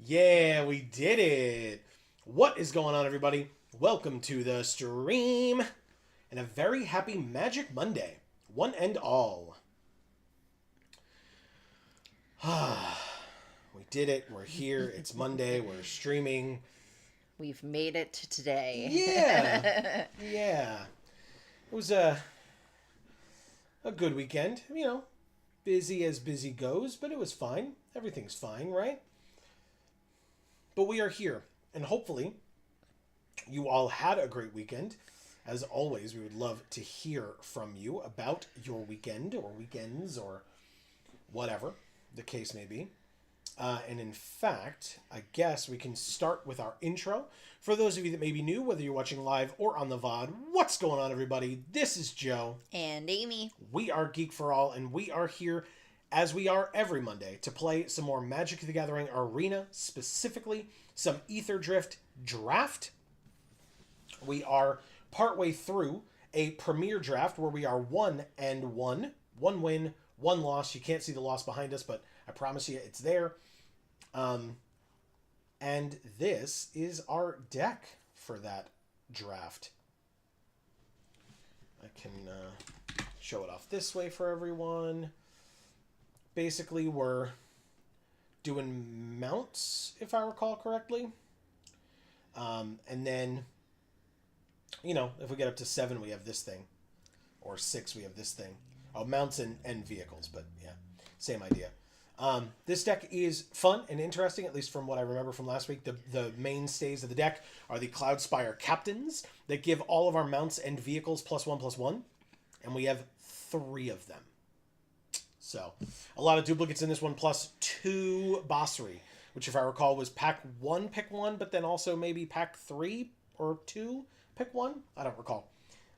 Yeah, we did it! What is going on, everybody? Welcome to the stream, and a very happy Magic Monday, one and all. We did it. We're here. It's Monday. We're streaming. We've made it to today. Yeah. Yeah. It was a good weekend. You know, busy as busy goes, but it was fine. Everything's fine, right? But we are here, and hopefully you all had a great weekend. As always, we would love to hear from you about your weekend or weekends or whatever the case may be. And in fact, I guess we can start with our intro. For those of you that may be new, whether you're watching live or on the VOD, what's going on, everybody? This is Joe. And Amy. We are Geek for All, and we are here, as we are every Monday, to play some more Magic the Gathering Arena, specifically some Aetherdrift Draft. We are partway through a Premier Draft where we are 1-1 1 win, 1 loss. You can't see the loss behind us, but I promise you it's there. And this is our deck for that draft. I can show it off this way for everyone. Basically, we're doing mounts, if I recall correctly. And then, if we get up to 7, we have this thing. Or 6, we have this thing. Oh, mounts and vehicles, but yeah, same idea. This deck is fun and interesting, at least from what I remember from last week. The mainstays of the deck are the Cloudspire Captains that give all of our mounts and vehicles +1/+1, and we have 3 of them. So, a lot of duplicates in this one, plus 2 Bossery, which if I recall was pack 1, pick 1, but then also maybe pack 3 or 2, pick 1? I don't recall.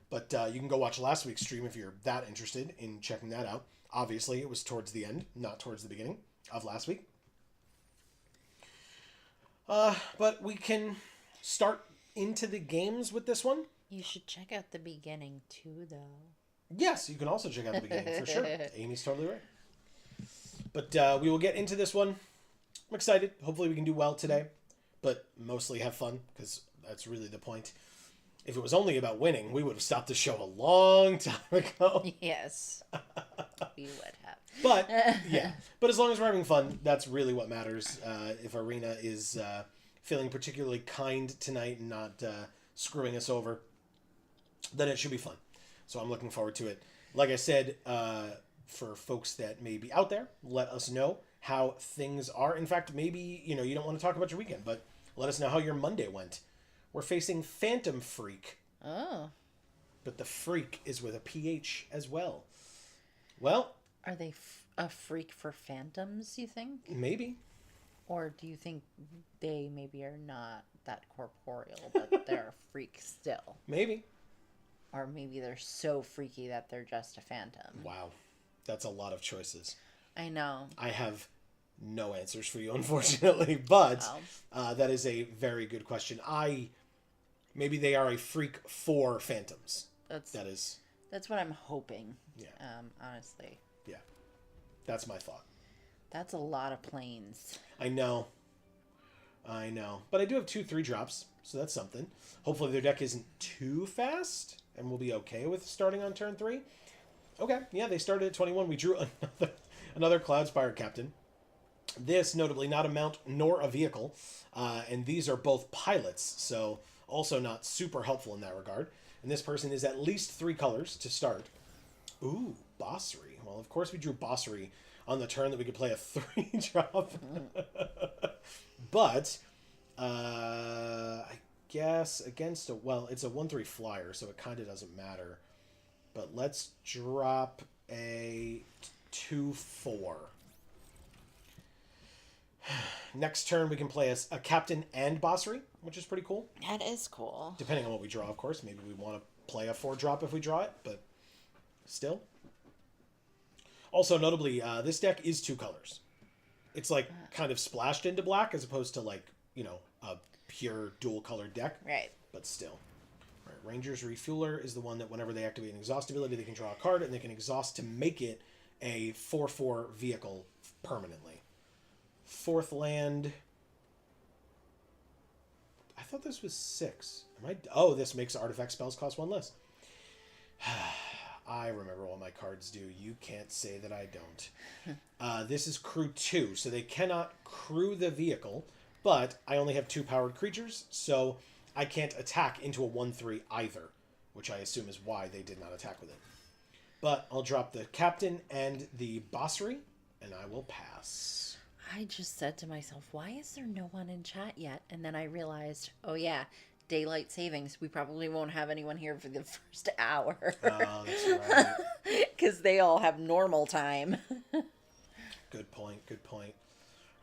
But you can go watch last week's stream if you're that interested in checking that out. Obviously, it was towards the end, not towards the beginning of last week. But we can start into the games with this one. You should check out the beginning too, though. Yes, you can also check out the beginning, for sure. Amy's totally right. But we will get into this one. I'm excited. Hopefully we can do well today. But mostly have fun, because that's really the point. If it was only about winning, we would have stopped the show a long time ago. Yes. We would have. But, yeah. But as long as we're having fun, that's really what matters. If Arena is feeling particularly kind tonight and not screwing us over, then it should be fun. So I'm looking forward to it. Like I said, for folks that may be out there, let us know how things are. In fact, maybe, you don't want to talk about your weekend, but let us know how your Monday went. We're facing Phantom Freak. Oh. But the freak is with a PH as well. Well. Are they a freak for phantoms, you think? Maybe. Or do you think they maybe are not that corporeal, but they're a freak still? Maybe. Or maybe they're so freaky that they're just a phantom. Wow. That's a lot of choices. I know. I have no answers for you, unfortunately. But that is a very good question. Maybe they are a freak for phantoms. That's what I'm hoping. Yeah. Honestly. Yeah. That's my thought. That's a lot of planes. I know. But I do have 2 3-drops, so that's something. Hopefully their deck isn't too fast, and we'll be okay with starting on turn 3. Okay, yeah, they started at 21. We drew another Cloudspire Captain. This, notably, not a mount nor a vehicle, and these are both pilots, so also not super helpful in that regard. And this person is at least 3 colors to start. Ooh, Bossery. Well, of course we drew Bossery on the turn that we could play a 3-drop. But, I guess against it's a 1/3 flyer, so it kind of doesn't matter. But let's drop a 2/4. Next turn, we can play a Captain and Bossery, which is pretty cool. That is cool. Depending on what we draw, of course. Maybe we want to play a 4-drop if we draw it, but still. Also, notably, this deck is 2 colors. It's kind of splashed into black as opposed to a pure dual-colored deck. Right. But still. Right, Ranger's Refueler is the one that whenever they activate an exhaust ability, they can draw a card, and they can exhaust to make it a 4/4 vehicle permanently. 4th land. I thought this was 6. Oh, this makes artifact spells cost 1 less. I remember what my cards do. You can't say that I don't. This is crew 2, so they cannot crew the vehicle, but I only have 2 powered creatures, so I can't attack into a 1/3 either, which I assume is why they did not attack with it. But I'll drop the Captain and the Bossery, and I will pass. I just said to myself, why is there no one in chat yet? And then I realized, oh yeah, daylight savings. We probably won't have anyone here for the first hour. Oh, that's right. Because they all have normal time. Good point. All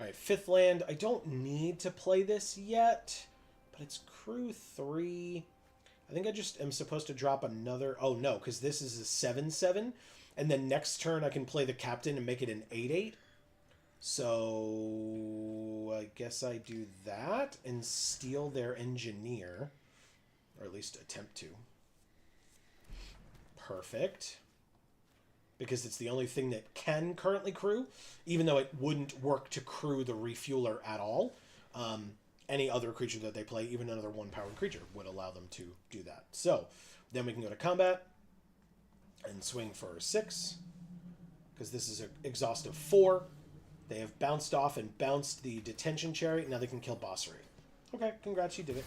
right, 5th land. I don't need to play this yet, but it's crew 3. I think I just am supposed to drop another. Oh, no, because this is a 7/7. And then next turn I can play the Captain and make it an 8/8. So I guess I do that and steal their Engineer. Or at least attempt to. Perfect. because it's the only thing that can currently crew, even though it wouldn't work to crew the refueler at all. Any other creature that they play, even another 1-powered creature, would allow them to do that. So then we can go to combat and swing for 6, because this is an exhaust of 4. They have bounced off and bounced the detention chariot. Now they can kill Bossery. Okay, congrats, you did it.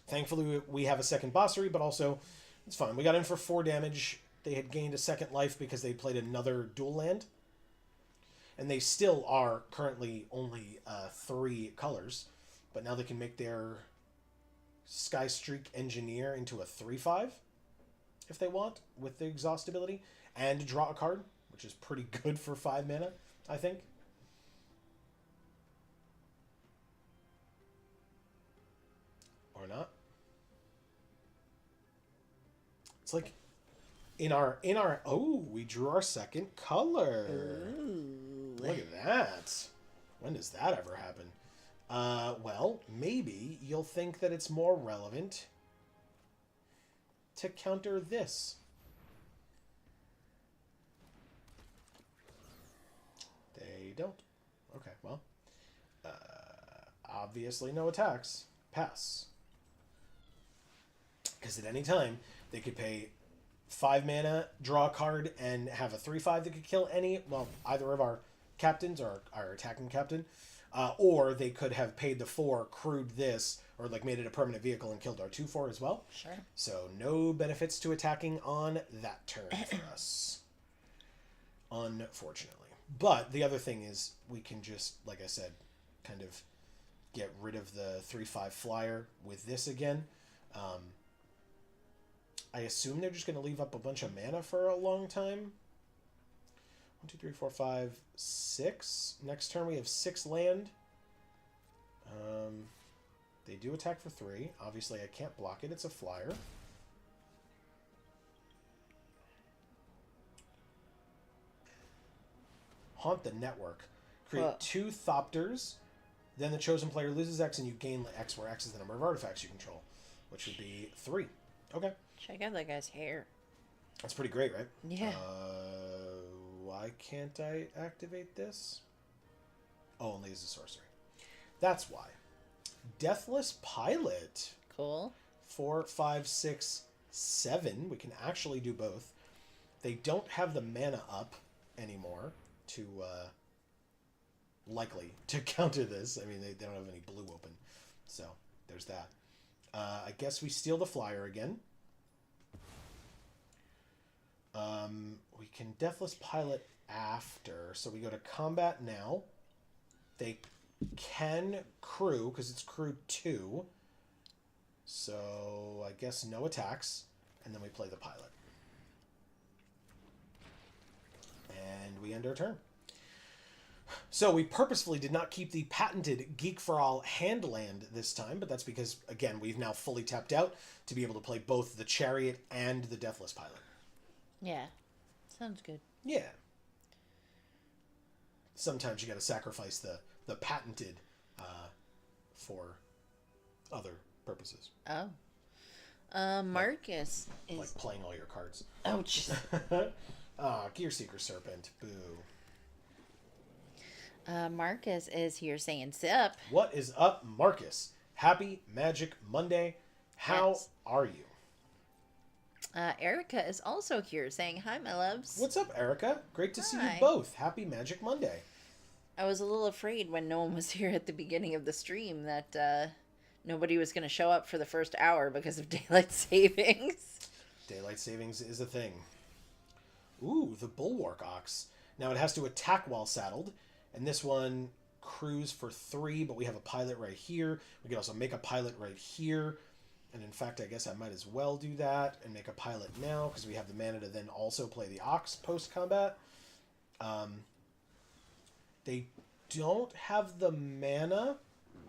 Thankfully, we have a second Bossery, but also it's fine. We got in for 4 damage. They had gained a second life because they played another dual land. And they still are currently only 3 colors. But now they can make their Sky Streak Engineer into a 3/5 if they want, with the exhaust ability. And draw a card, which is pretty good for 5 mana, I think. Or not. It's like in our oh, we drew our second color. Ooh. Look at that. When does that ever happen? Well, maybe you'll think that it's more relevant to counter this. They don't. Okay, well. Obviously no attacks. Pass. Because at any time, they could pay 5 mana, draw a card, and have a 3/5 that could kill either of our captains or our attacking captain. Or they could have paid the 4, crewed this, or like made it a permanent vehicle and killed our 2/4 as well. Sure. So no benefits to attacking on that turn for us. Unfortunately. But the other thing is we can just, like I said, kind of get rid of the 3/5 flyer with this again. I assume they're just going to leave up a bunch of mana for a long time. 1, 2, 3, 4, 5, 6. Next turn we have 6 land. They do attack for 3. Obviously I can't block it. It's a flyer. Haunt the Network. Create 2 Thopters. Then the chosen player loses X and you gain X, where X is the number of artifacts you control, which would be 3. Okay. Check out that guy's hair. That's pretty great, right? Yeah. Why can't I activate this? Oh, only as a sorcery. That's why. Deathless Pilot. Cool. 4, 5, 6, 7. We can actually do both. They don't have the mana up anymore to likely to counter this. I mean, they don't have any blue open. So there's that. I guess we steal the flyer again. We can Deathless Pilot after. So we go to combat now. They can crew, because it's crew 2. So I guess no attacks. And then we play the pilot. And we end our turn. So we purposefully did not keep the patented Geek for All hand land this time, but that's because, again, we've now fully tapped out to be able to play both the Chariot and the Deathless Pilot. Yeah. Sounds good. Yeah. Sometimes you got to sacrifice the patented for other purposes. Oh. Marcus is... Like playing all your cards. Oh, jeez. Gear Seeker Serpent. Boo. Marcus is here saying, "Sup." What is up, Marcus? Happy Magic Monday. How are you? Erica is also here saying, "Hi, my loves." What's up, Erica? Great to see you Hi. both. Happy Magic Monday. I was a little afraid when no one was here at the beginning of the stream that nobody was going to show up for the first hour because of daylight savings. Daylight savings is a thing. Ooh, the Bulwark Ox. Now it has to attack while saddled, and this one crews for 3, but we have a pilot right here. We could also make a pilot right here. And in fact, I guess I might as well do that and make a pilot now because we have the mana to then also play the Ox post-combat. They don't have the mana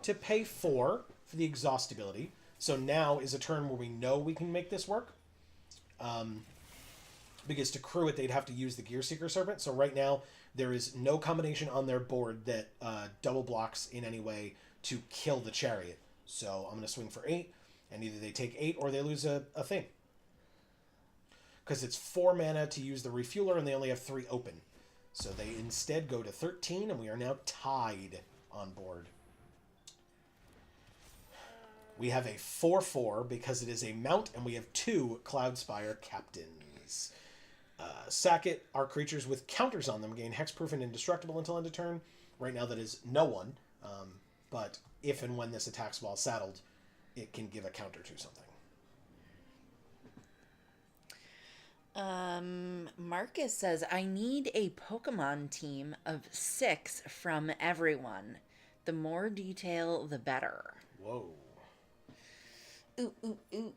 to pay 4 for the exhaust ability. So now is a turn where we know we can make this work. Because to crew it, they'd have to use the Gear Seeker Serpent. So right now, there is no combination on their board that double blocks in any way to kill the Chariot. So I'm going to swing for 8. And either they take 8 or they lose a thing. because it's 4 mana to use the refueler, and they only have 3 open. So they instead go to 13, and we are now tied on board. We have a 4/4 because it is a mount, and we have 2 Cloudspire Captains. Sack it. Our creatures with counters on them gain hexproof and indestructible until end of turn. Right now that is no one, but if and when this attacks while saddled, it can give a counter to something. Marcus says, I need a Pokemon team of 6 from everyone. The more detail, the better. Whoa. Ooh, ooh, ooh.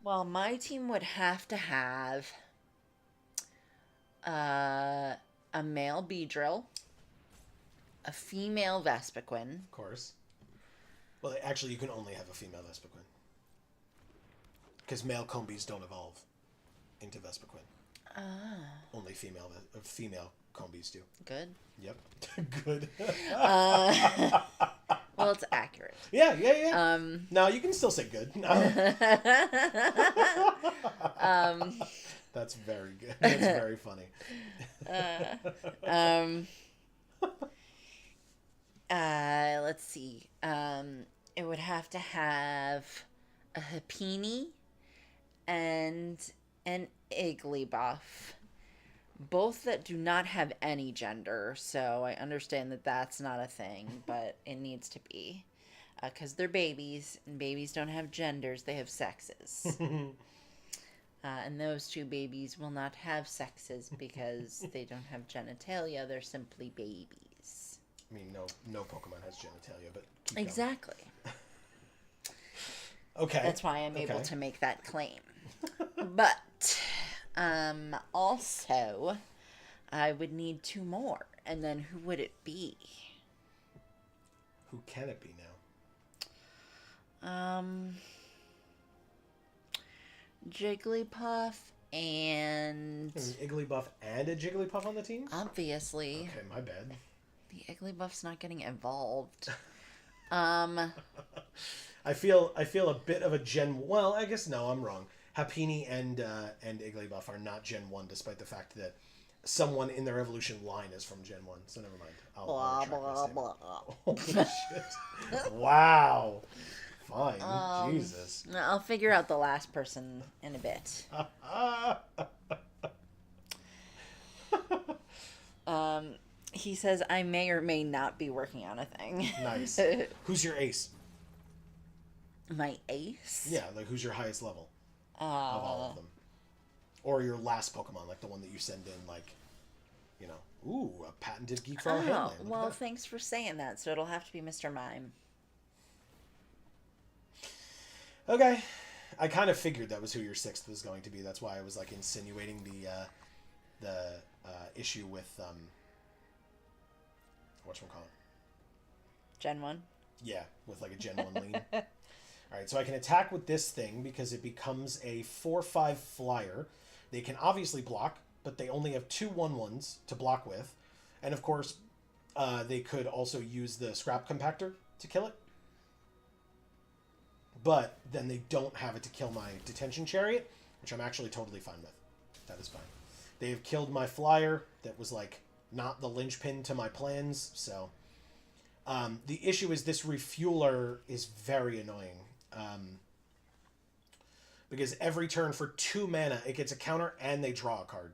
Well, my team would have to have a male Beedrill, a female Vespiquen. Of course. Well, actually, you can only have a female Vespiquen. Because male Combees don't evolve into Vespiquen. Only female Combees do. Good. Yep. Good. Well, it's accurate. Yeah. No, you can still say good. No. That's very good. That's very funny. Let's see. It would have to have a Happiny and an Igglybuff. Both that do not have any gender, so I understand that that's not a thing, but it needs to be. Because they're babies, and babies don't have genders, they have sexes. And those 2 babies will not have sexes because they don't have genitalia, they're simply babies. I mean, no Pokemon has genitalia, but keep exactly. Okay. That's why I'm able to make that claim. But... also, I would need 2 more, and then who would it be? Who can it be now? Jigglypuff and... There's an Igglybuff and a Jigglypuff on the team? Obviously. Okay, my bad. The Igglybuff's not getting evolved. I feel a bit of a Gen... Well, I guess no, I'm wrong. Happiny and Igglybuff are not Gen 1, despite the fact that someone in their evolution line is from Gen 1. So never mind. Blah, blah, blah. Holy shit. Wow. Fine. Jesus. I'll figure out the last person in a bit. He says, I may or may not be working on a thing. Nice. Who's your ace? My ace? Yeah, like who's your highest level? Of all of them. Or your last Pokemon, like the one that you send in, like, you know, ooh, a patented Geek for our handling. Well, thanks for saying that, so it'll have to be Mr. Mime. Okay. I kind of figured that was who your 6th was going to be. That's why I was, like, insinuating the issue with, whatchamacallit? Gen 1? Yeah, with, like, a Gen 1 lean. Alright, so I can attack with this thing because it becomes a 4/5 flyer. They can obviously block, but they only have 2 1/1s to block with. And of course, they could also use the Scrap Compactor to kill it. But then they don't have it to kill my Detention Chariot, which I'm actually totally fine with. That is fine. They have killed my flyer that was, like, not the linchpin to my plans, so... the issue is this refueler is very annoying. Because every turn for 2 mana, it gets a counter and they draw a card.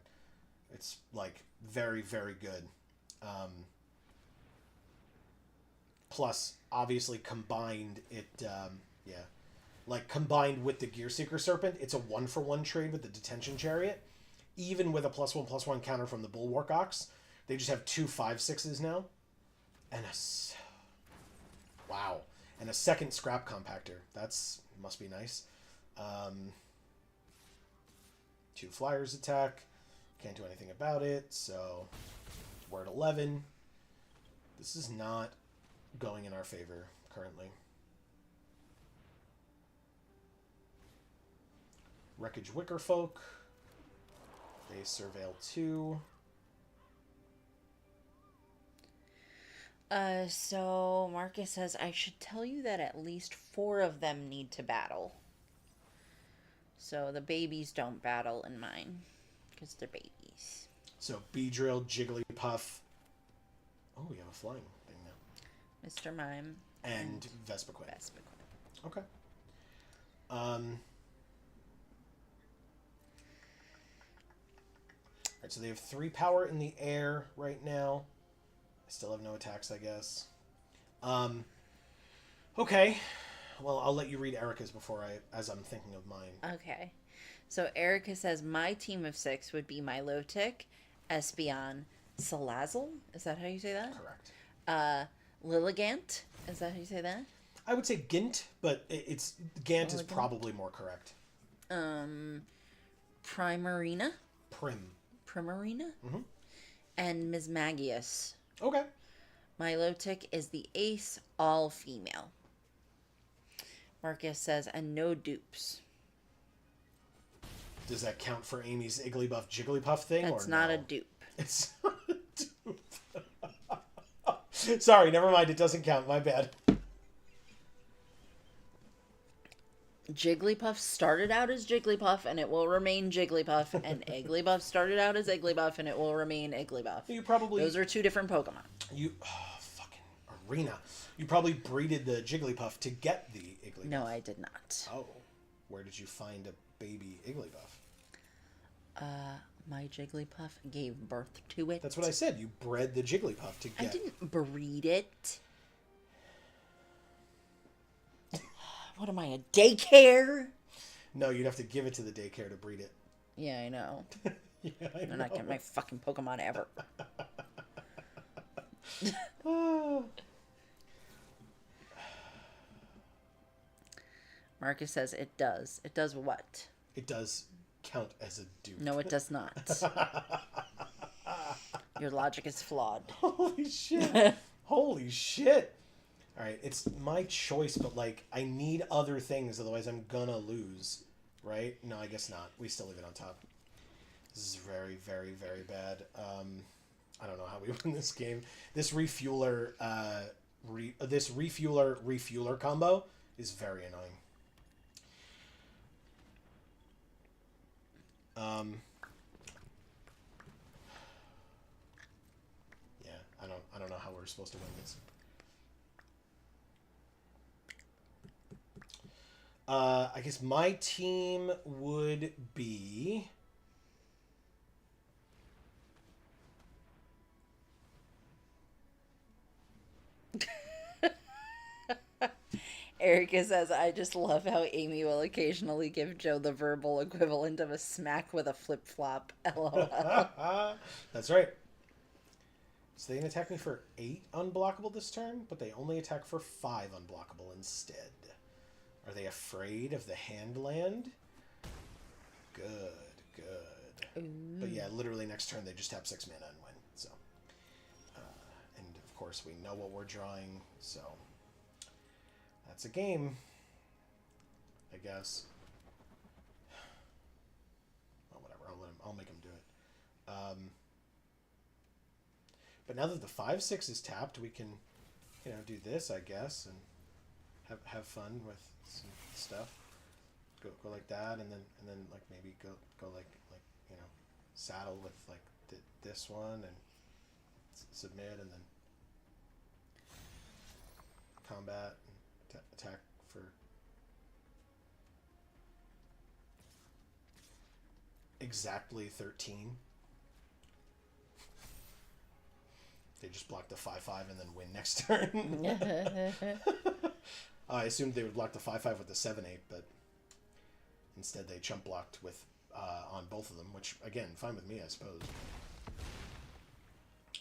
It's, like, very, very good. Plus, obviously, combined, combined with the Gear Seeker Serpent, it's a 1-for-1 trade with the Detention Chariot. Even with a +1/+1 counter from the Bulwark Ox, they just have 2 5/6s now. And wow. And a second Scrap Compactor. Must be nice. 2 flyers attack. Can't do anything about it, so we're at 11. This is not going in our favor currently. Wreckage Wickerfolk. They Surveil 2. So Marcus says, I should tell you that at least 4 of them need to battle. So the babies don't battle in mine. Because they're babies. So Beedrill, Jigglypuff. Oh, we have a flying thing now. Mr. Mime. And Vespiquen. Vespiquen. Okay. Alright, so they have 3 power in the air right now. I still have no attacks, I guess. Okay. Well, I'll let you read Erica's as I'm thinking of mine. Okay. So Erica says my team of 6 would be Milotic, Espeon, Salazzle. Is that how you say that? Correct. Lilligant. Is that how you say that? I would say Gint, but it's Gant is probably more correct. Primarina. Primarina. Mm-hmm. And Ms. Magius. Okay. Milotic is the ace, all female. Marcus says, and no dupes. Does that count for Amy's Igglybuff Jigglypuff thing? That's or not no? a dupe. It's not a dupe. Sorry, never mind. It doesn't count. My bad. Jigglypuff started out as Jigglypuff, and it will remain Jigglypuff. And Igglybuff started out as Igglybuff, and it will remain Igglybuff. Those are 2 different Pokemon. Fucking Arena. You probably breeded the Jigglypuff to get the Igglybuff. No, I did not. Oh. Where did you find a baby Igglybuff? My Jigglypuff gave birth to it. That's what I said. You bred the Jigglypuff to get... I didn't breed it. What am I, a daycare? No, you'd have to give it to the daycare to breed it. Yeah, I know. Yeah, I know. I'm not getting my fucking Pokemon ever. Marcus says it does. It does what? It does count as a dupe. No, it does not. Your logic is flawed. Holy shit. Holy shit. Alright, it's my choice, but, like, I need other things, otherwise I'm gonna lose. Right? No, I guess not. We still leave it on top. This is very, very, very bad. I don't know how we win this game. This refueler, refueler combo is very annoying. Yeah, I don't know how we're supposed to win this. I guess my team would be... Erica says, I just love how Amy will occasionally give Joe the verbal equivalent of a smack with a flip-flop. LOL. That's right. So they can attack me for 8 unblockable this turn, but they only attack for 5 unblockable instead. Are they afraid of the Handland? Good, good. Ooh. But yeah, literally next turn they just tap 6 mana and win. So, and of course we know what we're drawing, so that's a game, I guess. Well, whatever. I'll make him do it. But now that the 5/6 is tapped, we can, do this, I guess, and have fun with some stuff. Go like that, and then like maybe go like saddle with like this one and submit, and then combat and attack for exactly 13. They just block the 5/5 and then win next turn. I assumed they would block the 5/5 with the 7/8, but instead they chump blocked with on both of them, which again, fine with me, I suppose.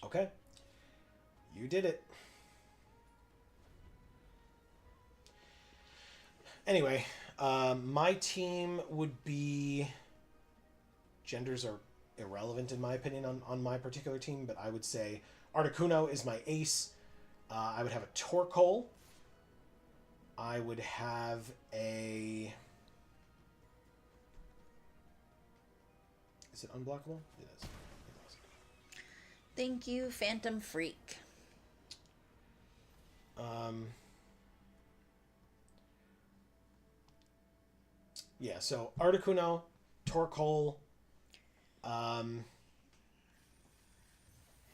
Okay, you did it. Anyway, my team would be... Genders are irrelevant in my opinion on my particular team, but I would say Articuno is my ace. I would have a Torkoal. I would have a... Is it unblockable? It is. Thank you, Phantom Freak. Yeah, so Articuno, Torkoal, um,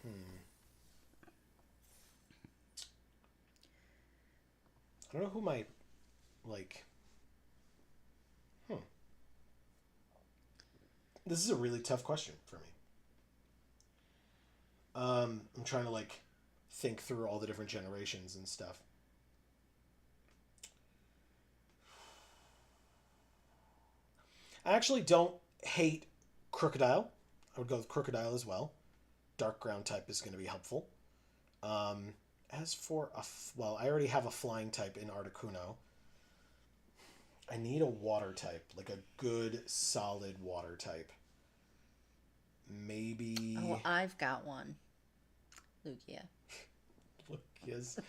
I don't know who my, like, this is a really tough question for me. I'm trying to, like, think through all the different generations and stuff. I actually don't hate Crocodile. I would go with Crocodile as well. Dark ground type is going to be helpful. Um, as for well, I already have a flying type in Articuno. I need a water type, like a good, solid water type. Maybe. Oh, I've got one. Lugia. Lugia's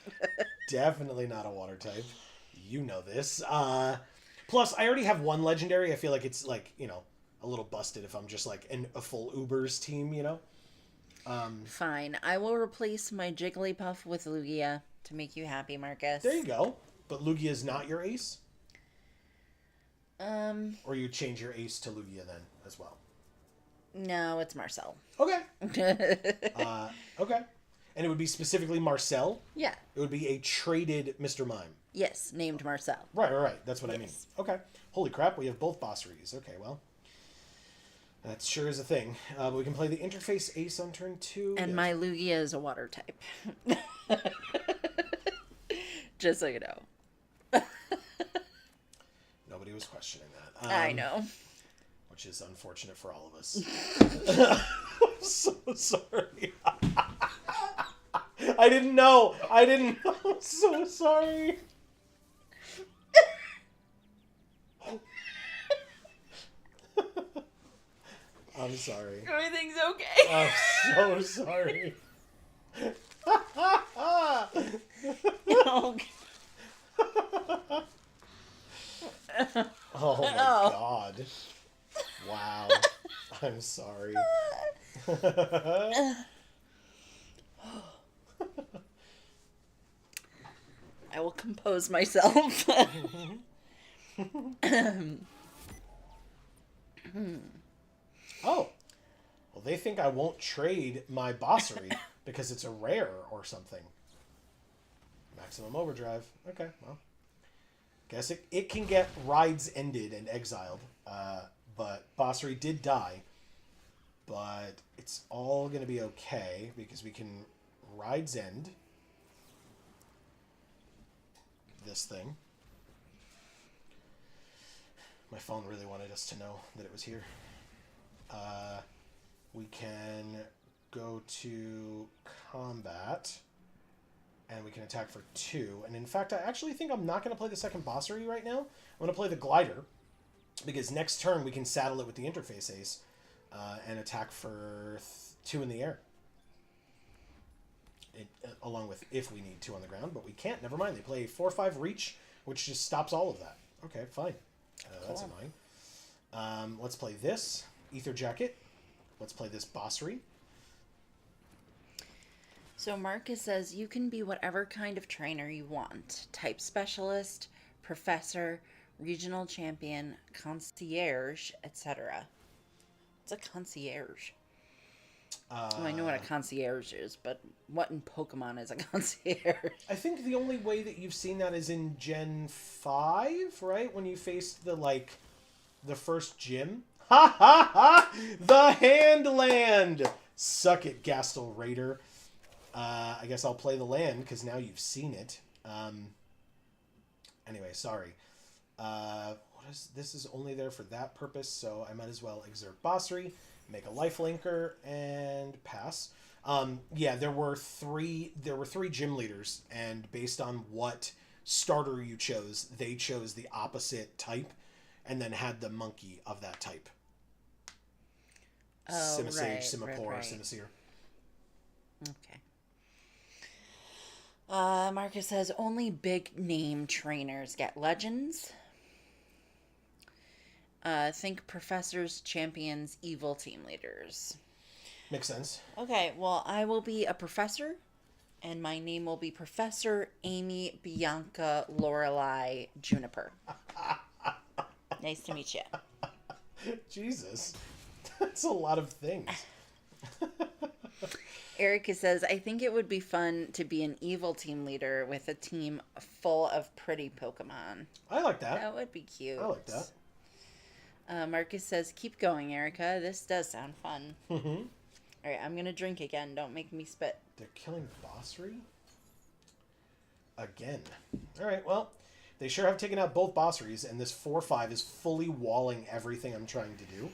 definitely not a water type. You know this. Plus, I already have one legendary. I feel like it's like, a little busted if I'm just like a full Ubers team. Fine. I will replace my Jigglypuff with Lugia to make you happy, Marcus. There you go. But Lugia is not your ace? Or you change your ace to Lugia then as well? No, it's Marcel. Okay. Okay. And it would be specifically Marcel? Yeah. It would be a traded Mr. Mime. Yes, named Marcel. Right. That's what I mean. Okay. Holy crap, we have both Bosseries. Okay, well. That sure is a thing. But we can play the interface ace on turn 2. And my Lugia is a water type. Just so you know. Nobody was questioning that. I know. Which is unfortunate for all of us. I'm so sorry. I didn't know. I'm so sorry. I'm sorry. Everything's okay. I'm so sorry. Oh, Oh my God. Wow. I'm sorry. I will compose myself. Oh. Well, they think I won't trade my Bossery because it's a rare or something. Maximum Overdrive. Okay, well. Guess it can get rides ended and exiled. But Bossery did die. But it's all going to be okay because we can rides end this thing. My phone really wanted us to know that it was here. We can go to combat, and we can attack for 2. And in fact, I actually think I'm not going to play the second Bossery right now. I'm going to play the Glider, because next turn we can saddle it with the interface ace and attack for 2 in the air. Along with if we need 2 on the ground, but we can't. Never mind. They play 4/5 reach, which just stops all of that. Okay, fine. That's annoying. Let's play this Ether Jacket. Let's play this Bossery. So Marcus says you can be whatever kind of trainer you want. Type specialist, professor, regional champion, concierge, etc. What's a concierge? I know what a concierge is, but what in Pokemon is a concierge? I think the only way that you've seen that is in Gen 5, right? When you faced the first gym. Ha ha ha! The Handland! Suck it, Gastel Raider. I guess I'll play the land, because now you've seen it. Anyway, sorry. This is only there for that purpose, so I might as well exert Bossery, make a life linker, and pass. Yeah, there were three gym leaders, and based on what starter you chose, they chose the opposite type, and then had the monkey of that type. Oh, Simisage, right. Simisear. Okay. Marcus says only big name trainers get legends. Think professors, champions, evil team leaders. Makes sense. Okay, well, I will be a professor, and my name will be Professor Amy Bianca Lorelei Juniper. Nice to meet you. Jesus. That's a lot of things. Erica says, I think it would be fun to be an evil team leader with a team full of pretty Pokemon. I like that. That would be cute. I like that. Marcus says, keep going, Erica. This does sound fun. Mm-hmm. All right, I'm going to drink again. Don't make me spit. They're killing Bossry? Again. All right, well, they sure have taken out both Bosseries, and this 4-5 is fully walling everything I'm trying to do.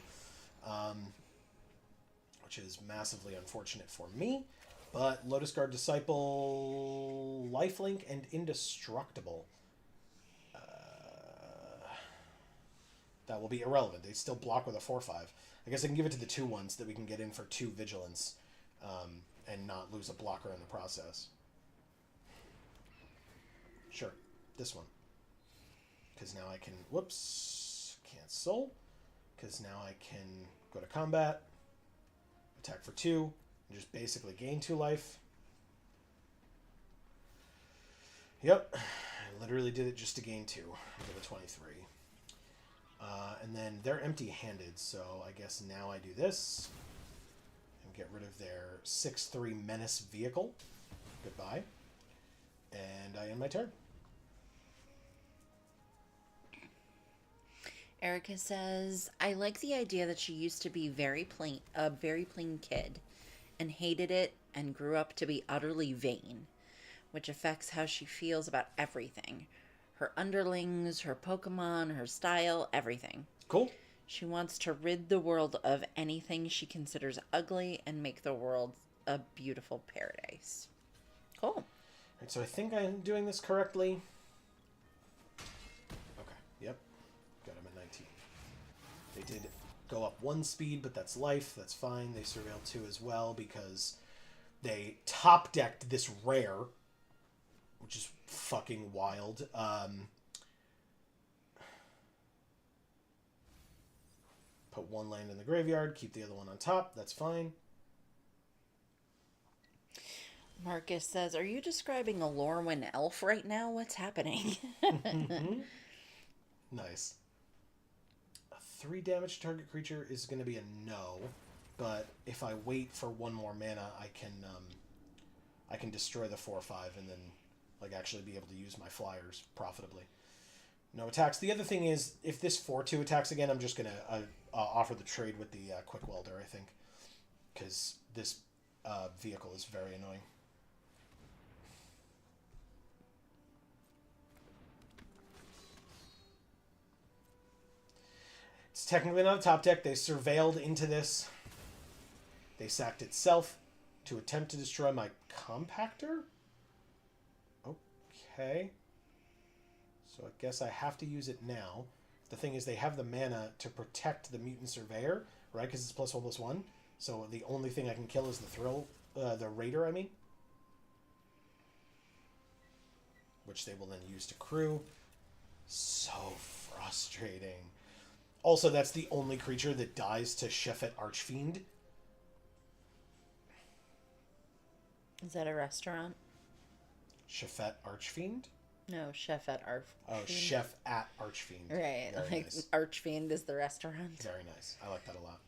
Which is massively unfortunate for me. But Lotus Guard Disciple, Lifelink, and Indestructible. That will be irrelevant. They still block with a 4-5. I guess I can give it to the 2-1s that we can get in for 2 Vigilance and not lose a blocker in the process. Sure. This one. Because now I can... Whoops. Cancel. Because now I can go to combat. Attack for 2. And just basically gain 2 life. Yep. I literally did it just to gain 2. Give it 23. And then they're empty-handed, so I guess now I do this. And get rid of their 6-3 Menace vehicle. Goodbye. And I end my turn. Erica says, I like the idea that she used to be a very plain kid, and hated it and grew up to be utterly vain, which affects how she feels about everything. Her underlings, her Pokemon, her style, everything. Cool. She wants to rid the world of anything she considers ugly and make the world a beautiful paradise. Cool. Right, so I think I'm doing this correctly. Okay, yep. Got him at 19. They did go up 1 speed, but that's life. That's fine. They surveilled 2 as well because they top-decked this rare, which is fucking wild. Put 1 land in the graveyard, keep the other one on top. That's fine. Marcus says, are you describing a Lorwyn elf right now? What's happening? Nice. A 3 damage target creature is going to be a no, but if I wait for 1 more mana, I can destroy the 4-5 and then actually be able to use my flyers profitably. No attacks. The other thing is, if this 4-2 attacks again, I'm just going to offer the trade with the Quick Welder, I think. Because this vehicle is very annoying. It's technically not a top deck. They surveilled into this. They sacked itself to attempt to destroy my compactor? Okay. So I guess I have to use it now. The thing is, they have the mana to protect the Mutant Surveyor, right? Because it's +1/+1. So the only thing I can kill is the Raider, I mean. Which they will then use to crew. So frustrating. Also, that's the only creature that dies to Sheffet Archfiend. Is that a restaurant? Sheffet Archfiend? No, Chef at Archfiend. Oh, Chef at Archfiend. Right, Very nice. Archfiend is the restaurant. Very nice. I like that a lot.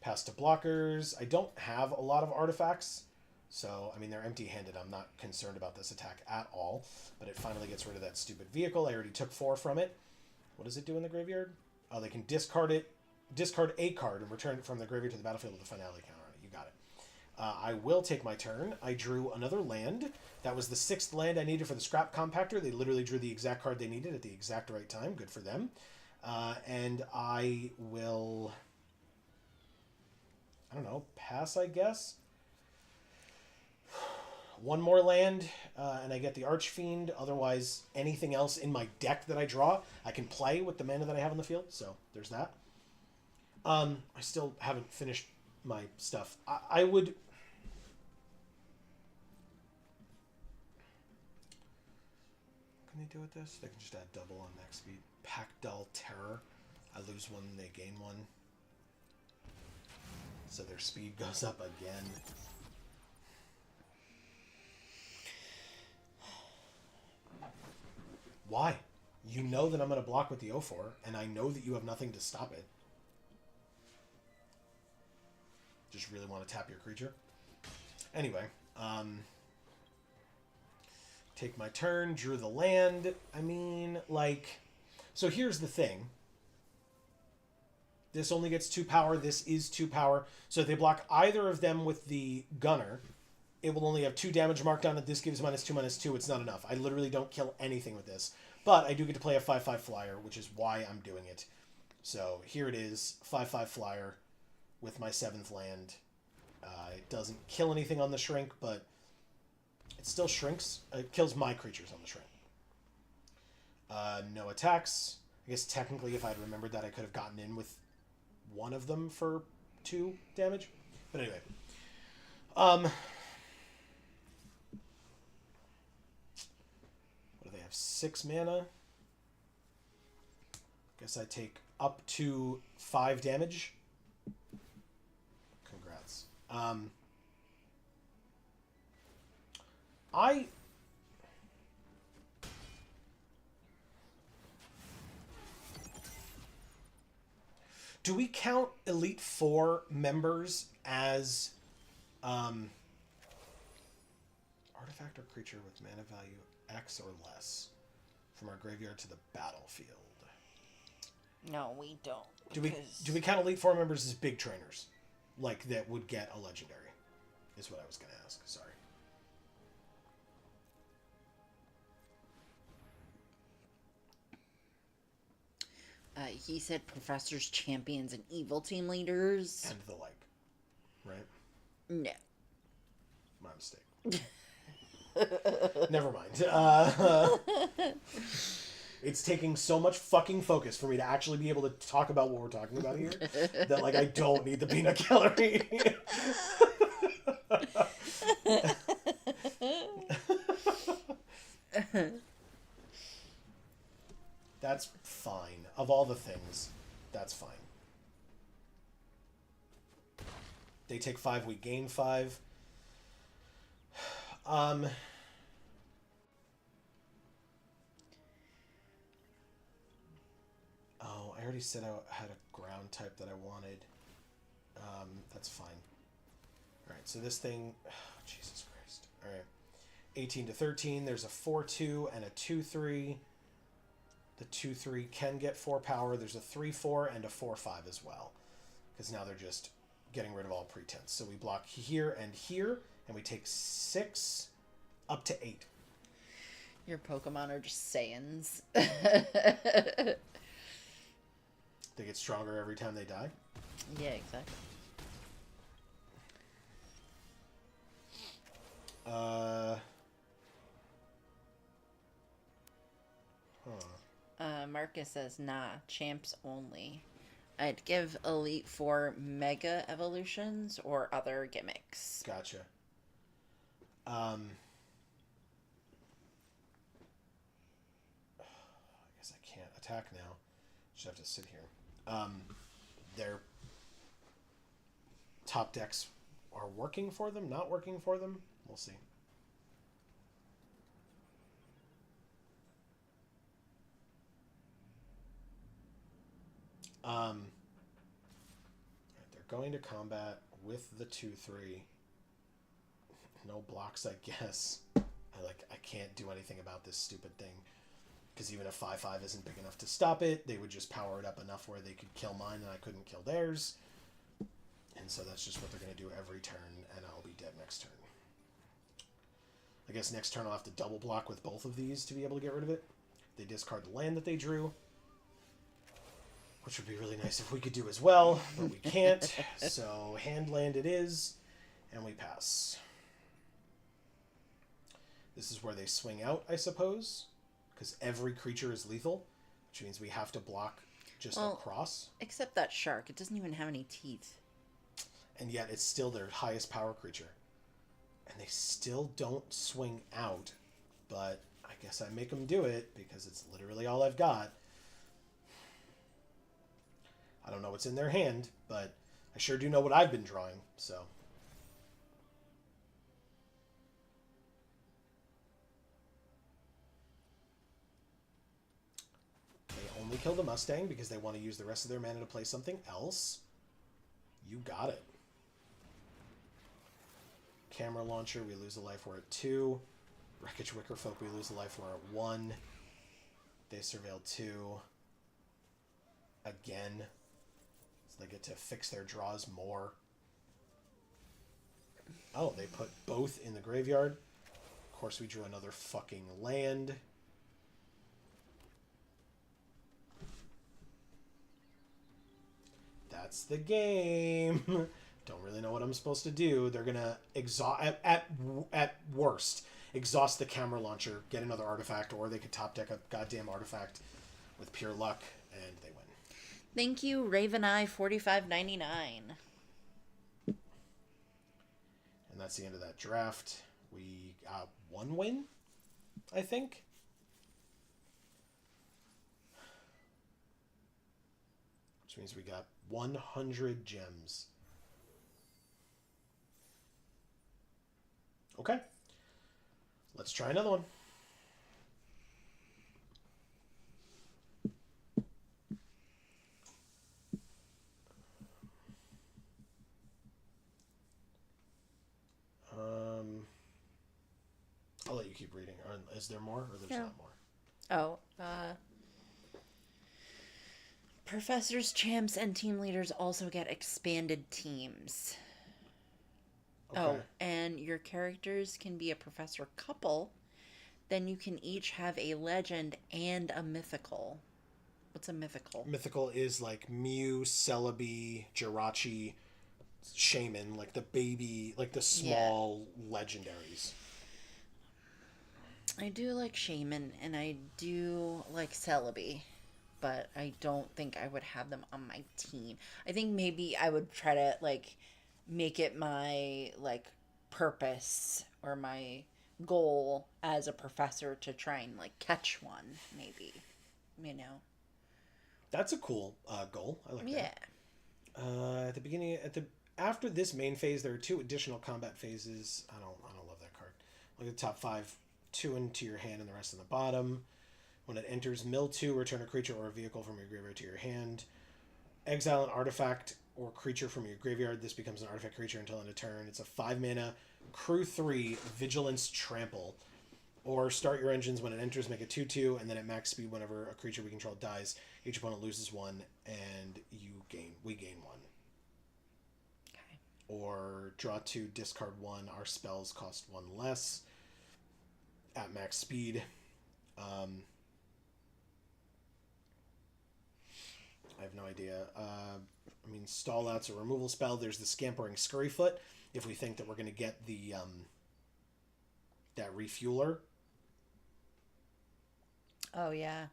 Pass to blockers. I don't have a lot of artifacts, so, I mean, they're empty-handed. I'm not concerned about this attack at all, but it finally gets rid of that stupid vehicle. I already took 4 from it. What does it do in the graveyard? Oh, they can discard a card and return it from the graveyard to the battlefield with a finality counter on it. You got it. I will take my turn. I drew another land. That was the 6th land I needed for the Scrap Compactor. They literally drew the exact card they needed at the exact right time. Good for them. And I will... I don't know. Pass, I guess. 1 more land, and I get the Archfiend. Otherwise, anything else in my deck that I draw, I can play with the mana that I have on the field. So, there's that. I still haven't finished my stuff. I would... What can they do with this? They can just add double on max speed. Packdull Terror. I lose 1, they gain 1. So their speed goes up again. Why? You know that I'm going to block with the O4, and I know that you have nothing to stop it. Just really want to tap your creature. Anyway, take my turn, drew the land. I mean, like... So here's the thing. This only gets 2 power. This is 2 power. So if they block either of them with the gunner, it will only have 2 damage marked on it. This gives -2/-2. It's not enough. I literally don't kill anything with this. But I do get to play a 5/5 flyer, which is why I'm doing it. So here it is, 5/5 flyer with my 7th land. It doesn't kill anything on the shrink, but it still shrinks. It kills my creatures on the shrink. No attacks. I guess technically if I'd remembered that, I could have gotten in with one of them for 2 damage. But anyway. What do they have? 6 mana. Guess I take up to 5 damage. Congrats. Do we count Elite Four members as artifact or creature with mana value X or less from our graveyard to the battlefield? No, we don't. Do we count Elite Four members as big trainers, like that would get a legendary? Is what I was going to ask. Sorry. He said professors, champions, and evil team leaders. And the like. Right? No. My mistake. Never mind. It's taking so much fucking focus for me to actually be able to talk about what we're talking about here that, like, I don't need the peanut gallery. That's fine. Of all the things, that's fine. They take 5, we gain 5. Oh, I already said I had a ground type that I wanted. That's fine. Alright, so this thing... Oh, Jesus Christ. Alright. 18 to 13, there's a 4-2 and a 2-3. The 2-3 can get 4 power. There's a 3-4 and a 4-5 as well. Because now they're just getting rid of all pretense. So we block here, and we take 6 up to 8. Your Pokemon are just Saiyans. They get stronger every time they die? Yeah, exactly. Marcus says, nah, champs only. I'd give Elite Four Mega Evolutions or other gimmicks. Gotcha. I guess I can't attack now. Just have to sit here. Their top decks are working for them, not working for them. We'll see. They're going to combat with the 2-3. No blocks, I guess. I can't do anything about this stupid thing. Because even if 5-5 isn't big enough to stop it, they would just power it up enough where they could kill mine and I couldn't kill theirs. And so that's just what they're going to do every turn, and I'll be dead next turn. I guess next turn I'll have to double block with both of these to be able to get rid of it. They discard the land that they drew, which would be really nice if we could do as well, but we can't. So hand land it is, and we pass. This is where they swing out, I suppose, because every creature is lethal, which means we have to block just across. Except that shark. It doesn't even have any teeth. And yet it's still their highest power creature. And they still don't swing out, but I guess I make them do it because it's literally all I've got. I don't know what's in their hand, but I sure do know what I've been drawing, so... only kill the Mustang because they want to use the rest of their mana to play something else. You got it. Camera launcher, we lose a life, we're at 2. Wreckage Wickerfolk, we lose a life, we're at 1. They surveil 2. Again. So they get to fix their draws more. Oh, they put both in the graveyard. Of course, we drew another fucking land. That's the game. Don't really know what I'm supposed to do. They're gonna exhaust at worst exhaust the camera launcher, get another artifact, or they could top deck a goddamn artifact with pure luck, and they win. Thank you, RavenEye 45.99. And that's the end of that draft. We got 1 win, I think. Which means we got 100 gems. Okay. Let's try another one. I'll let you keep reading. Is there more, or there's not more? Professors, champs, and team leaders also get expanded teams. Okay. Oh, and your characters can be a professor couple. Then you can each have a legend and a mythical. What's a mythical? Mythical is like Mew, Celebi, Jirachi, Shaman, like the baby, like the small legendaries. I do like Shaman, and I do like Celebi, but I don't think I would have them on my team. I think maybe I would try to, like, make it my, like, purpose or my goal as a professor to try and, like, catch one, maybe, you know. That's a cool goal. I like that. At the beginning, after this main phase, there are 2 additional combat phases. I don't love that card. Look at the top 5, 2 into your hand and the rest in the bottom. When it enters, mill 2, return a creature or a vehicle from your graveyard to your hand. Exile an artifact or creature from your graveyard. This becomes an artifact creature until end of turn. It's a 5 mana, crew 3, vigilance trample. Or start your engines when it enters, make a 2/2, and then at max speed whenever a creature we control dies, each opponent loses 1, and we gain 1. Okay. Or draw 2, discard 1. Our spells cost 1 less at max speed. I have no idea. Stall out's a removal spell. There's the Scampering Scurryfoot. If we think that we're going to get the that refueler. Oh, yeah.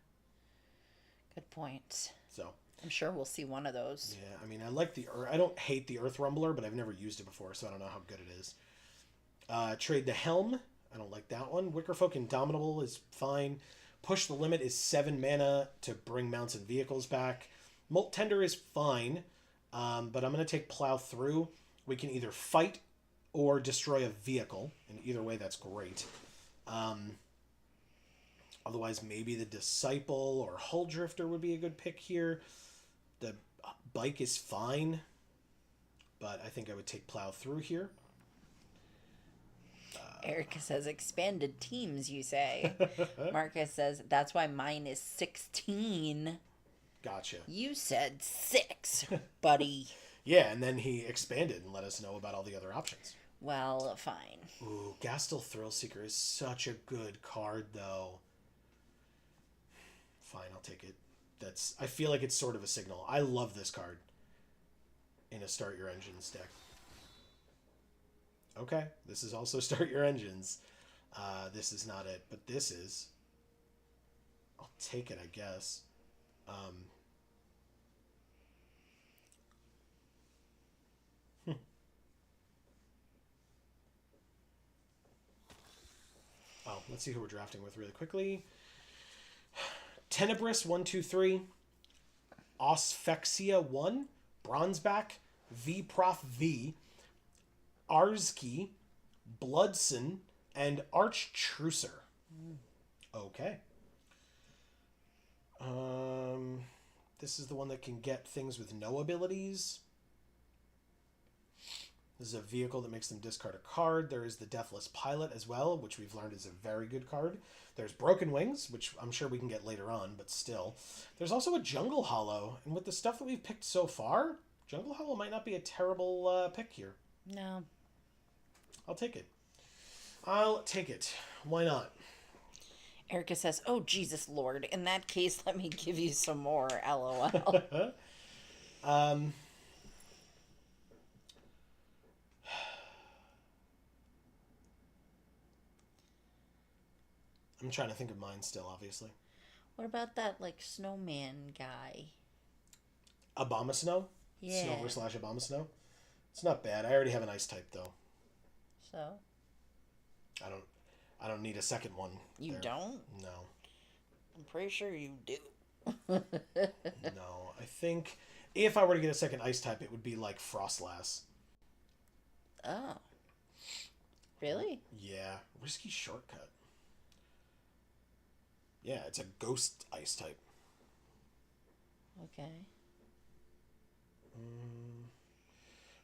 Good point. So I'm sure we'll see one of those. Yeah, I like the I don't hate the Earth Rumbler, but I've never used it before, so I don't know how good it is. Trade the Helm. I don't like that one. Wickerfolk Indomitable is fine. Push the Limit is 7 mana to bring mounts and vehicles back. Molt Tender is fine, but I'm going to take Plow Through. We can either fight or destroy a vehicle, and either way, that's great. Otherwise, maybe the Disciple or Hull Drifter would be a good pick here. The Bike is fine, but I think I would take Plow Through here. Erica says, expanded teams, you say. Marcus says, that's why mine is 16. Gotcha. You said 6, buddy. Yeah, and then he expanded and let us know about all the other options. Well, fine. Ooh, Gastel Thrillseeker is such a good card, though. Fine, I'll take it. I feel like it's sort of a signal. I love this card in a Start Your Engines deck. Okay, this is also Start Your Engines. This is not it, but this is. I'll take it, I guess. Let's see who we're drafting with really quickly. Tenebris 1-2-3, Osphexia 1, Bronzeback, V-Prof V, Arzki, Bloodson, and Archtrucer. Okay. This is the one that can get things with no abilities. This is a vehicle that makes them discard a card. There is the Deathless Pilot as well, which we've learned is a very good card. There's Broken Wings, which I'm sure we can get later on, but still. There's also a Jungle Hollow, and with the stuff that we've picked so far, Jungle Hollow might not be a terrible pick here. No. I'll take it. I'll take it. Why not? Erica says, "Oh, Jesus Lord. In that case, let me give you some more, LOL." I'm trying to think of mine still, obviously. What about that, like, snowman guy? Abomasnow? Yeah. Snover/Abomasnow? It's not bad. I already have an ice type, though. So? I don't need a second one. You don't? No. I'm pretty sure you do. No. I think if I were to get a second ice type, it would be like Frostlass. Oh. Really? Yeah. Risky Shortcut. Yeah, it's a ghost ice type. Okay.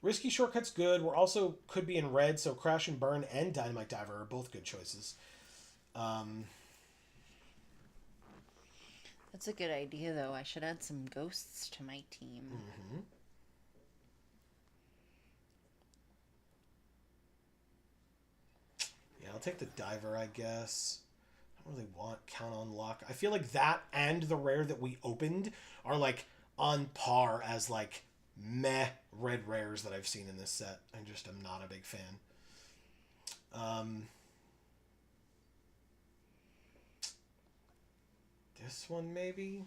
Risky Shortcut's good. We're also could be in red, so Crash and Burn and Dynamite Diver are both good choices. That's a good idea, though. I should add some ghosts to my team. Mm-hmm. Yeah, I'll take the Diver, I guess. I don't really want Count on Luck. I feel like that and the rare that we opened are like on par as like meh red rares that I've seen in this set. I just am not a big fan. This one maybe.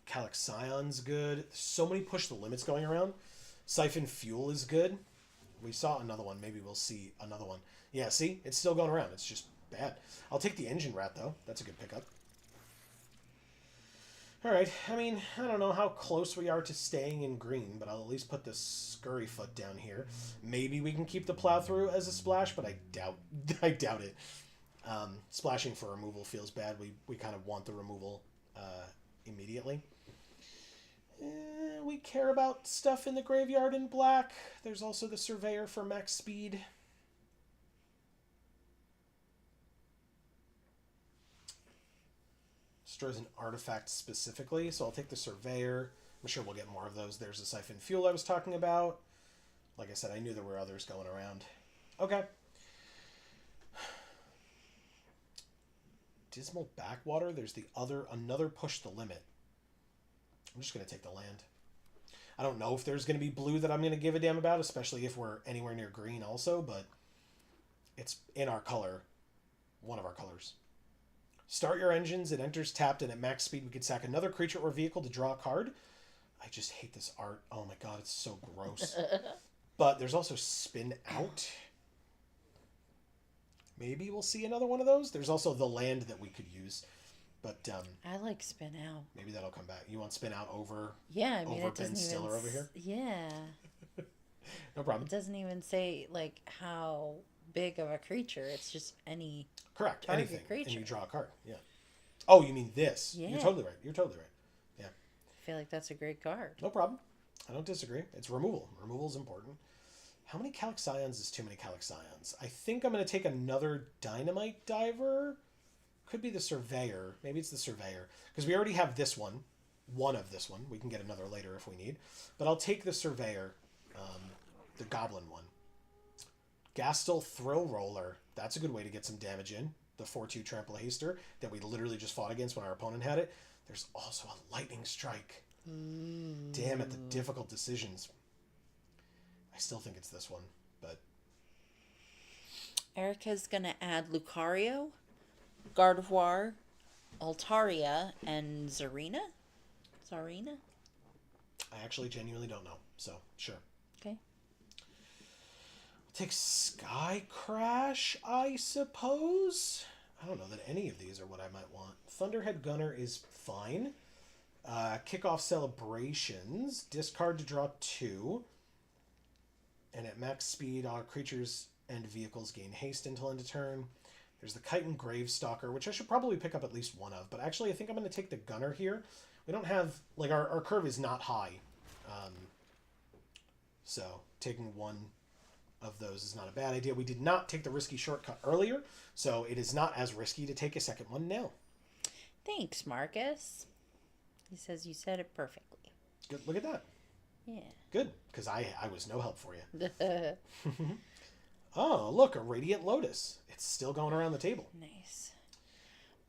Calaxion's good. So many push the limits going around. Siphon Fuel is good. We saw another one. Maybe we'll see another one. Yeah, see? It's still going around. It's just bad. I'll take the Engine Rat, though. That's a good pickup. Alright, I mean, I don't know how close we are to staying in green, but I'll at least put this Scurryfoot down here. Maybe we can keep the Plow Through as a splash, but I doubt it. Splashing for removal feels bad. We kind of want the removal immediately. We care about stuff in the graveyard in black. There's also the Surveyor for max speed. Destroys an artifact specifically, so I'll take the Surveyor. I'm sure we'll get more of those. There's the Siphon Fuel I was talking about. Like I said, I knew there were others going around. Okay. Dismal Backwater. There's another Push the Limit. I'm just going to take the land. I don't know if there's going to be blue that I'm going to give a damn about, especially if we're anywhere near green also, but it's in our color. One of our colors. Start your engines. It enters tapped, and at max speed we can sack another creature or vehicle to draw a card. I just hate this art. Oh my god, it's so gross. But there's also Spin Out. Maybe we'll see another one of those. There's also the land that we could use. But I like Spin Out. Maybe that'll come back. You want Spin Out over? Yeah, I mean, over it Ben doesn't Stiller even over here. Yeah. No problem. It doesn't even say like how big of a creature. It's just any correct target anything, creature. and you draw a card. Yeah. Oh, you mean this? Yeah. You're totally right. You're totally right. Yeah. I feel like that's a great card. No problem. I don't disagree. It's removal. Removal is important. How many Calaxions is too many Calaxions? I think I'm going to take another Dynamite Diver. Could be the Surveyor. Maybe it's the Surveyor. Because we already have this one. One of this one. We can get another later if we need. But I'll take the Surveyor. The Goblin one. Gastel Thrill Roller. That's a good way to get some damage in. The 4/2 Trample Haster that we literally just fought against when our opponent had it. There's also a Lightning Strike. Damn it, the difficult decisions. I still think it's this one, but... Erica's going to add Lucario, Gardevoir, Altaria, and Zarina? Zarina? I actually genuinely don't know, so sure. Okay. I'll take Sky Crash, I suppose? I don't know that any of these are what I might want. Thunderhead Gunner is fine. Kickoff Celebrations. Discard to draw 2. And at max speed, all creatures and vehicles gain haste until end of turn. There's the Chitin Gravestalker, which I should probably pick up at least one of. But actually, I think I'm going to take the Gunner here. We don't have... Like, our curve is not high. So, taking one of those is not a bad idea. We did not take the risky shortcut earlier, so it is not as risky to take a second one now. Thanks, Marcus. He says you said it perfectly. Good. Look at that. Yeah. Good, because I was no help for you. Oh, look, a Radiant Lotus. It's still going around the table. Nice.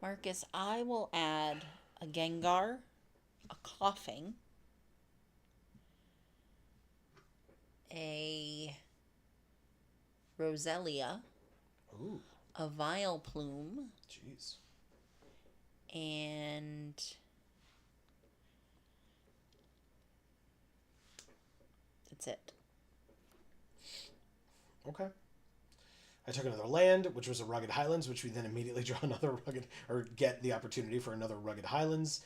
Marcus, I will add a Gengar, a Coughing, a Roselia, Ooh. a Vileplume, Jeez. and that's it. Okay. I took another land, which was a Rugged Highlands, which we then immediately draw another Rugged, or get the opportunity for another Rugged Highlands.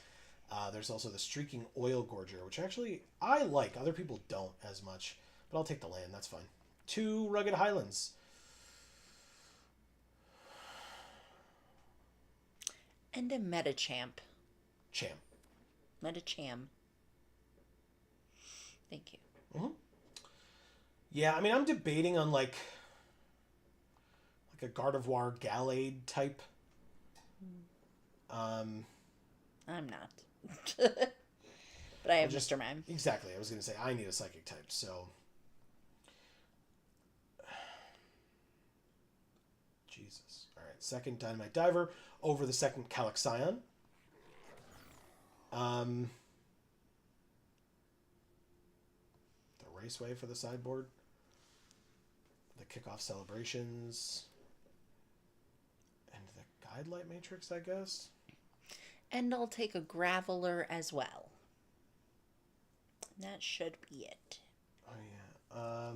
There's also the Streaking Oil Gorger, which actually I like. Other people don't as much, but I'll take the land. That's fine. 2 Rugged Highlands. And a Metachamp. Cham. Metacham. Thank you. Mm-hmm. Yeah, I mean, I'm debating on like a Gardevoir Gallade type. I'm not. But I have Mr. Mime. Exactly. I was going to say I need a Psychic type, so... Jesus. All right, second Dynamite Diver over the second Calaxion. The Raceway for the sideboard. The Kickoff Celebrations. And the Guidelight Matrix, I guess. And I'll take a Graveler as well. That should be it. Oh, yeah.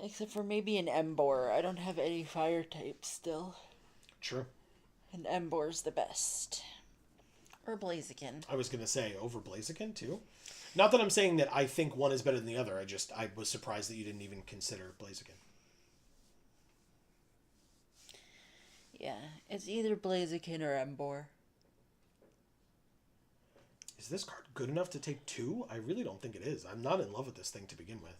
Except for maybe an Embor. I don't have any fire types still. True. And Embor's the best. Or Blaziken. I was going to say over Blaziken, too. Not that I'm saying that I think one is better than the other. I was surprised that you didn't even consider Blaziken. Yeah, it's either Blaziken or Embor. Is this card good enough to take 2? I really don't think it is. I'm not in love with this thing to begin with.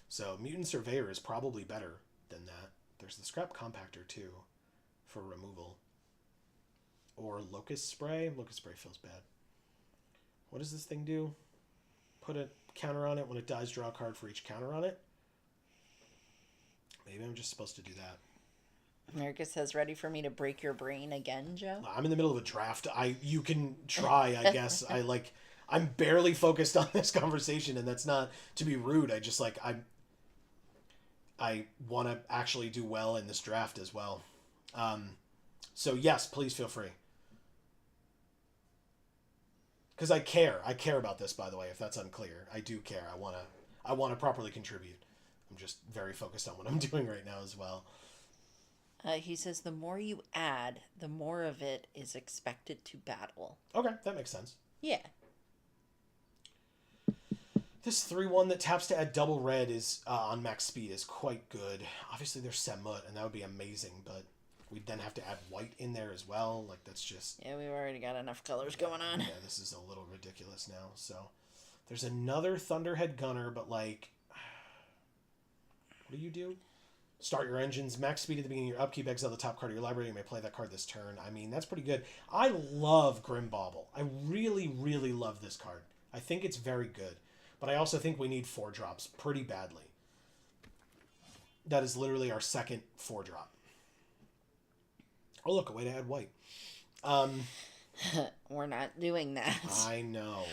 So Mutant Surveyor is probably better than that. There's the Scrap Compactor, too, for removal. Or Locust Spray. Locust Spray feels bad. What does this thing do? Put a counter on it. When it dies, draw a card for each counter on it. Maybe I'm just supposed to do that. America says, ready for me to break your brain again, Joe? I'm in the middle of a draft. You can try, I guess. I'm barely focused on this conversation, and that's not to be rude. I want to actually do well in this draft as well. So yes, please feel free. Because I care. I care about this, by the way, if that's unclear. I do care. I want to properly contribute. I'm just very focused on what I'm doing right now as well. He says the more you add, the more of it is expected to battle. Okay, that makes sense. Yeah. This 3-1 that taps to add double red is on max speed is quite good. Obviously, there's Semut, and that would be amazing, but we'd then have to add white in there as well. Like, that's just... Yeah, we've already got enough colors going on. Yeah, this is a little ridiculous now. So, there's another Thunderhead Gunner, but, like... What do you do? Start your engines, max speed at the beginning of your upkeep, exile the top card of your library. You may play that card this turn. I mean, that's pretty good. I love Grimbauble. I really, really love this card. I think it's very good. But I also think we need 4-drops pretty badly. That is literally our second 4-drop. Oh, look, a way to add white. We're not doing that. I know.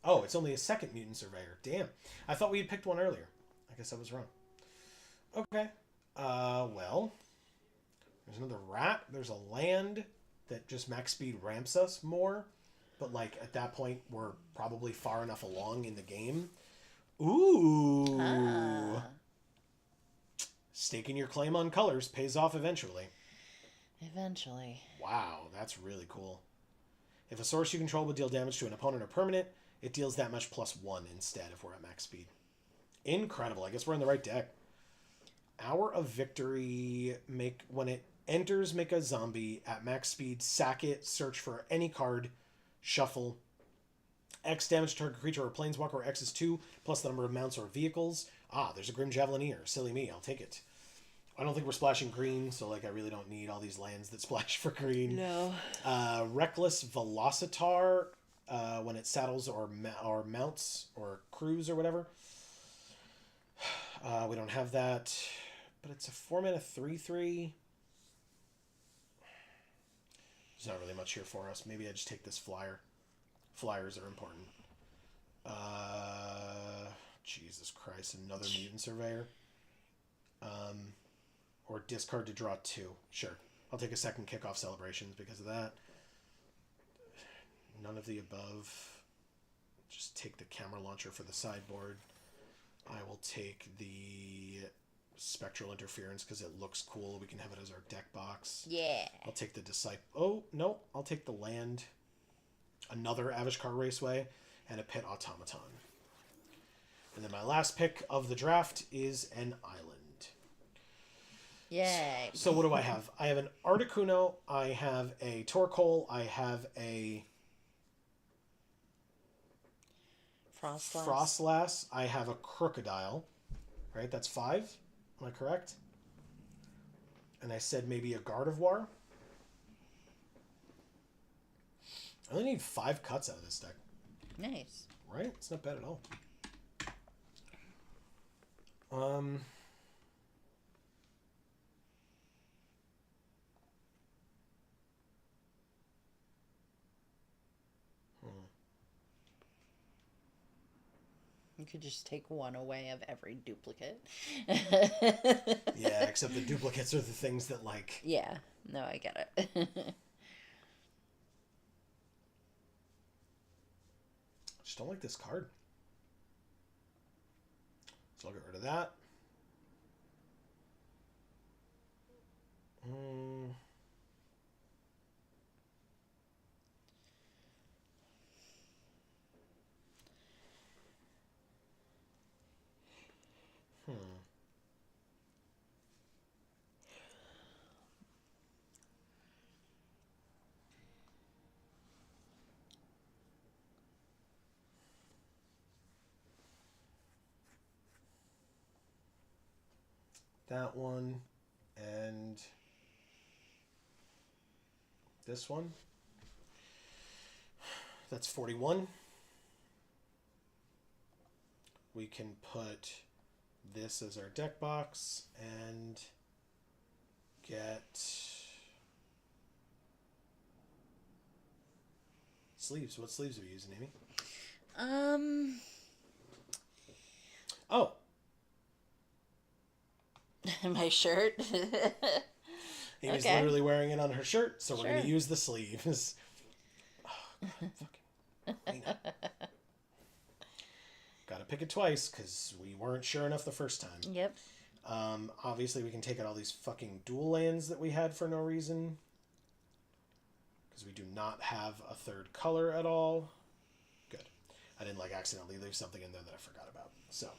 Oh, it's only a second Mutant Surveyor. Damn. I thought we had picked one earlier. I guess I was wrong. Okay. Well, there's another rat. There's a land that just max speed ramps us more. But, like, at that point, we're probably far enough along in the game. Ooh. Ah. Staking your claim on colors pays off eventually. Eventually. Wow, that's really cool. If a source you control would deal damage to an opponent or permanent, it deals that much +1 instead if we're at max speed. Incredible. I guess we're in the right deck. Hour of Victory. When it enters, make a zombie at max speed. Sack it. Search for any card. Shuffle. X damage to target creature or planeswalker, or X is 2, plus the number of mounts or vehicles. Ah, there's a Grim Javelineer. Silly me, I'll take it. I don't think we're splashing green, so like I really don't need all these lands that splash for green. No. Reckless Velocitar, when it saddles or mounts or crews or whatever. We don't have that, but it's a 4-mana 3/3. There's not really much here for us. Maybe I just take this flyer. Flyers are important. Jesus Christ, another Mutant Surveyor. Or discard to draw 2. Sure. I'll take a second Kickoff Celebrations because of that. None of the above. Just take the Camera Launcher for the sideboard. I will take the Spectral Interference because it looks cool. We can have it as our deck box. Yeah. I'll take the Disciple. Oh, no. I'll take the land. Another Avishkar Raceway. And a Pit Automaton. And then my last pick of the draft is an island. Yay. So what do I have? I have an Articuno. I have a Torkoal. I have a Frostlass. I have a Crocodile. Right? That's 5. Am I correct? And I said maybe a Gardevoir. I only need 5 cuts out of this deck. Nice. Right? It's not bad at all. You could just take one away of every duplicate. Yeah, except the duplicates are the things that, like... Yeah. No, I get it. Just don't like this card. So I'll get rid of that. That one and this one. That's 41. We can put this as our deck box and get sleeves. What sleeves are we using, Amy? Oh. My shirt. Amy's Okay. literally wearing it on her shirt, so we're Sure. going to use the sleeves. Oh, God, fucking Lena. Gotta pick it twice, because we weren't sure enough the first time. Yep. Obviously, we can take out all these fucking dual lands that we had for no reason. Because we do not have a third color at all. Good. I didn't, accidentally leave something in there that I forgot about. So,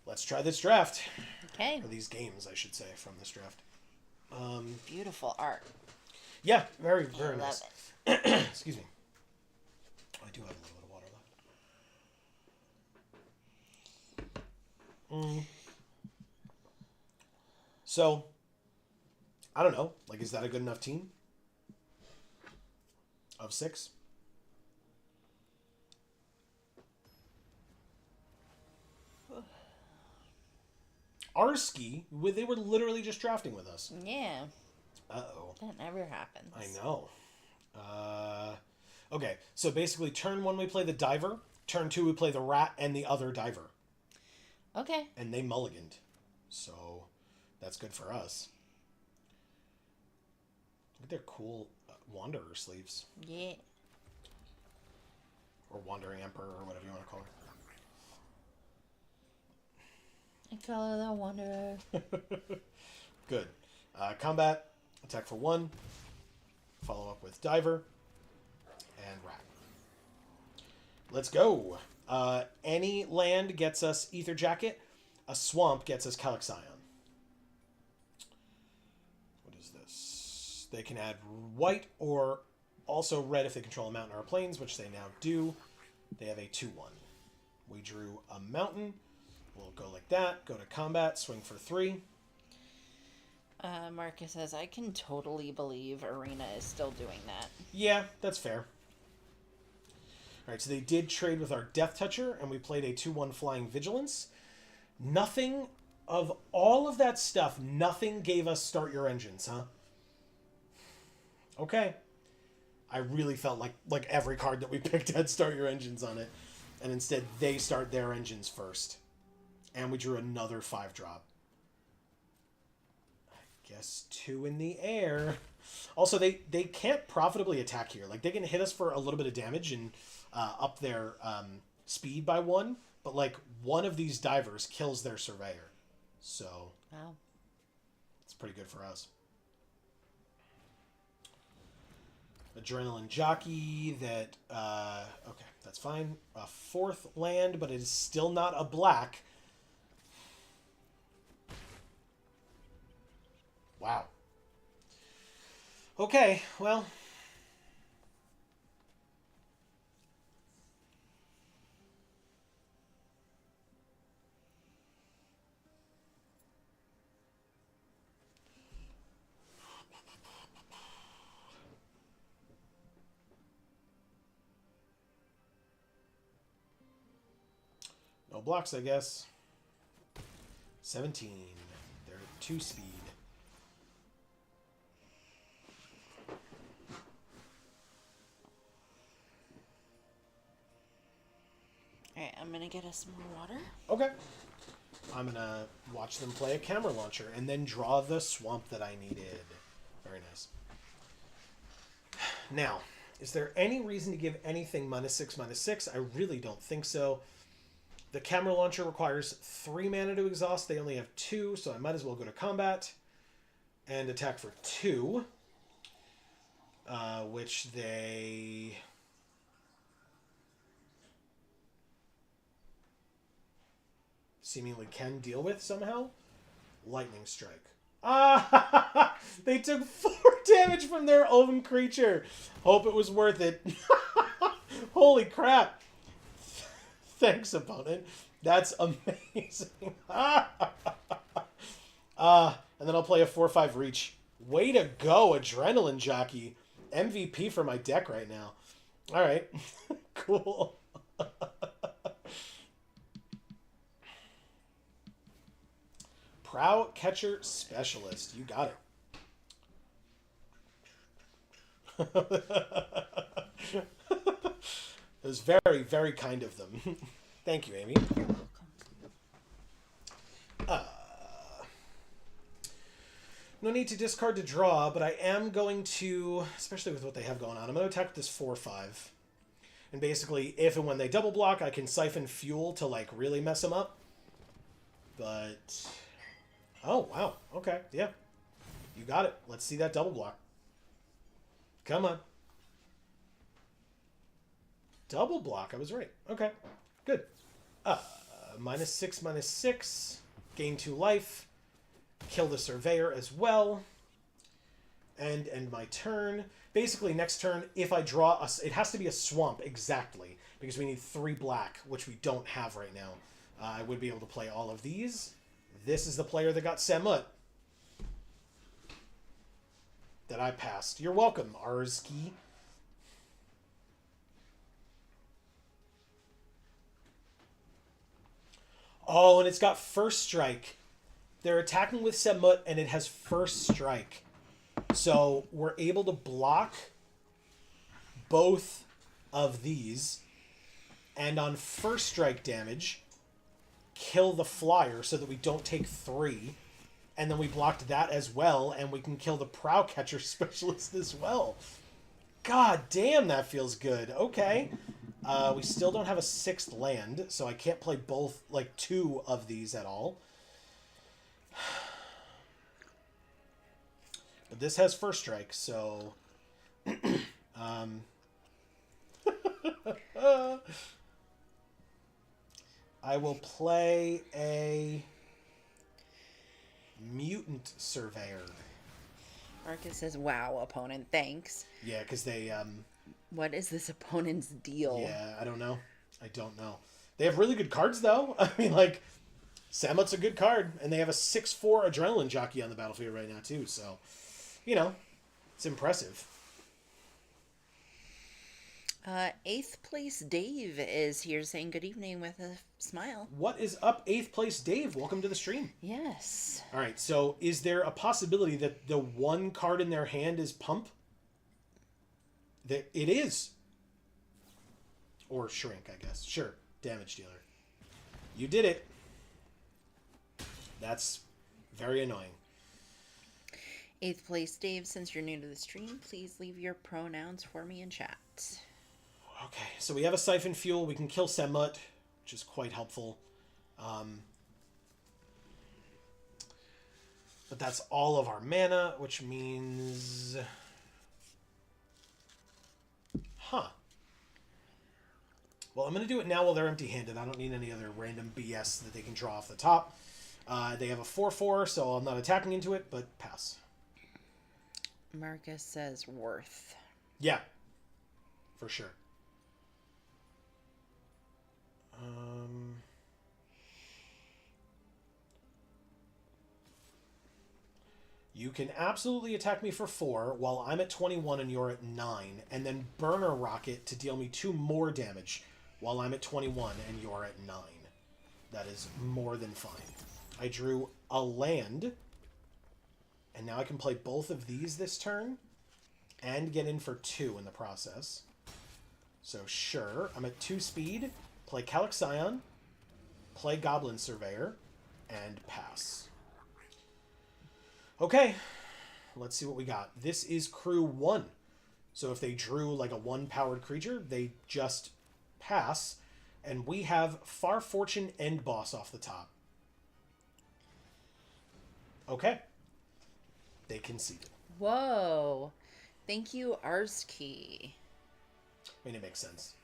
let's try this draft. Okay. Or these games, I should say, from this draft. Beautiful art. Yeah, very, very I nice. love it. Excuse me. I do have a little bit of water left. So, I don't know. Is that a good enough team? Of 6? Arski, they were literally just drafting with us. Yeah. Uh-oh. That never happens. I know. Okay, so basically turn 1 we play the Diver, turn 2 we play the Rat and the other Diver. Okay. And they mulliganed. So that's good for us. Look at their cool Wanderer sleeves. Yeah. Or Wandering Emperor or whatever you want to call her. I call her the Wanderer. Good. Combat, attack for 1. Follow up with Diver. And Rat. Let's go. Any land gets us Ether Jacket. A swamp gets us Calixion. What is this? They can add white or also red if they control a mountain or plains, which they now do. They have a 2-1. We drew a mountain. We'll go like that. Go to combat. Swing for 3. Marcus says, I can totally believe Arena is still doing that. Yeah, that's fair. Alright, so they did trade with our Death Toucher, and we played a 2-1 Flying Vigilance. Nothing of all of that stuff, nothing gave us Start Your Engines, huh? Okay. I really felt like every card that we picked had Start Your Engines on it. And instead, they start their engines first. And we drew another 5-drop. I guess 2 in the air. Also, they can't profitably attack here. Like, they can hit us for a little bit of damage and up their speed by 1. But, like, one of these divers kills their surveyor. So, wow. It's pretty good for us. Adrenaline Jockey that, okay, that's fine. A 4th land, but it is still not a black. Wow. Okay, well. No blocks, I guess. 17. They're 2 speed. Alright, I'm gonna get us more water. Okay. I'm gonna watch them play a camera launcher and then draw the swamp that I needed. Very nice. Now, is there any reason to give anything -6/-6? I really don't think so. The camera launcher requires 3 mana to exhaust. They only have 2, so I might as well go to combat and attack for 2. Which they... seemingly can deal with somehow. Lightning Strike. Ah! They took 4 damage from their own creature. Hope it was worth it. Holy crap. Thanks, opponent. That's amazing. And then I'll play a 4/5 Reach. Way to go, Adrenaline Jockey. MVP for my deck right now. All right. Cool. Prow Catcher Specialist. You got it. It was very, very kind of them. Thank you, Amy. You're welcome. No need to discard to draw, but I am going to, especially with what they have going on, I'm going to attack with this 4/5. And basically, if and when they double block, I can siphon fuel to, like, really mess them up. But... oh, wow. Okay, yeah. You got it. Let's see that double block. Come on. Double block. I was right. Okay, good. -6/-6. Gain 2 life. Kill the Surveyor as well. And end my turn. Basically, next turn, if I draw... it has to be a swamp, exactly. Because we need 3 black, which we don't have right now. I would be able to play all of these. This is the player that got Samut. That I passed. You're welcome, Arzki. Oh, and it's got first strike. They're attacking with Samut, and it has first strike. So we're able to block both of these. And on first strike damage, kill the flyer so that we don't take 3. And then we blocked that as well, and we can kill the Prow Catcher Specialist as well. God damn, that feels good. Okay. We still don't have a 6th land, so I can't play both, like, 2 of these at all. But this has first strike, so... um... I will play a mutant surveyor. Marcus says, wow, opponent, thanks. Yeah, because they... What is this opponent's deal? Yeah, I don't know. I don't know. They have really good cards, though. I mean, like, Samut's a good card, and they have a 6/4 Adrenaline Jockey on the battlefield right now, too, so, you know, it's impressive. 8th place Dave is here saying good evening with a smile. What is up, 8th place Dave? Welcome to the stream. Yes. All right, so is there a possibility that the one card in their hand is Pump? That it is. Or Shrink, I guess. Sure, Damage Dealer. You did it. That's very annoying. 8th place Dave, since you're new to the stream, please leave your pronouns for me in chat. Okay, so we have a Siphon Fuel. We can kill Semut, which is quite helpful. But that's all of our mana, which means... Huh. Well, I'm going to do it now while they're empty-handed. I don't need any other random BS that they can draw off the top. They have a 4/4, so I'm not attacking into it, but pass. Marcus says worth. Yeah, for sure. You can absolutely attack me for 4 while I'm at 21 and you're at 9, and then Burner Rocket to deal me 2 more damage while I'm at 21 and you're at 9. That is more than fine. I drew a land, and now I can play both of these this turn and get in for 2 in the process. So sure, I'm at 2 speed, play Calaxion, play Goblin Surveyor, and pass. Okay, let's see what we got. This is crew 1. So if they drew like a 1-powered creature, they just pass. And we have Far Fortune End Boss off the top. Okay. They conceded. Whoa. Thank you, Arski. I mean, it makes sense.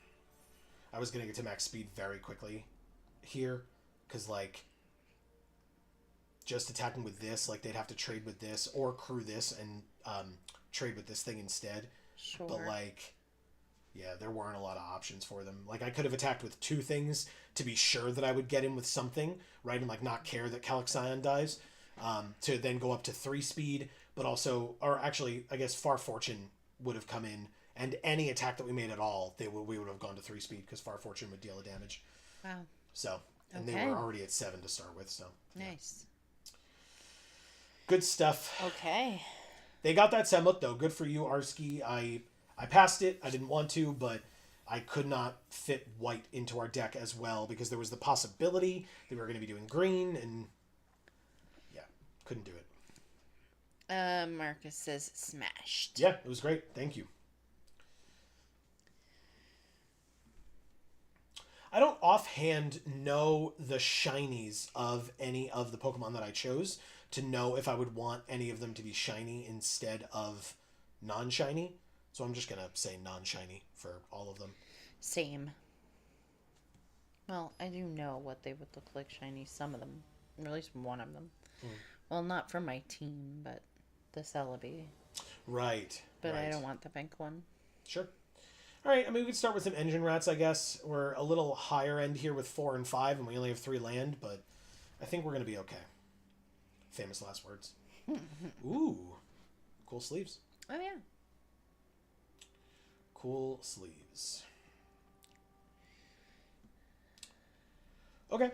I was going to get to max speed very quickly here. Because, like, just attacking with this, like, they'd have to trade with this or crew this and trade with this thing instead. Sure. But, like, yeah, there weren't a lot of options for them. Like, I could have attacked with 2 things to be sure that I would get in with something, right? And, like, not care that Calaxion dies. To then go up to 3 speed, but also, or actually, I guess Far Fortune would have come in, and any attack that we made at all, we would have gone to 3 speed, because Far Fortune would deal the damage. Wow. So, and Okay. they were already at 7 to start with, so. Nice. Good stuff. Okay. They got that Semut, though. Good for you, Arski. I passed it. I didn't want to, but I could not fit white into our deck as well, because there was the possibility that we were going to be doing green, and yeah, couldn't do it. Marcus says smashed. Yeah, it was great. Thank you. I don't offhand know the shinies of any of the Pokemon that I chose to know if I would want any of them to be shiny instead of non-shiny. So I'm just going to say non-shiny for all of them. Same. Well, I do know what they would look like shiny. Some of them. Or at least one of them. Well, not for my team, but the Celebi. Right. But right. I don't want the pink one. Sure. All right. I mean, we could start with some Engine Rats, I guess. We're a little higher end here with 4 and 5, and we only have 3 land, but I think we're going to be okay. Famous last words. Ooh. Cool sleeves. Oh, yeah. Cool sleeves. Okay.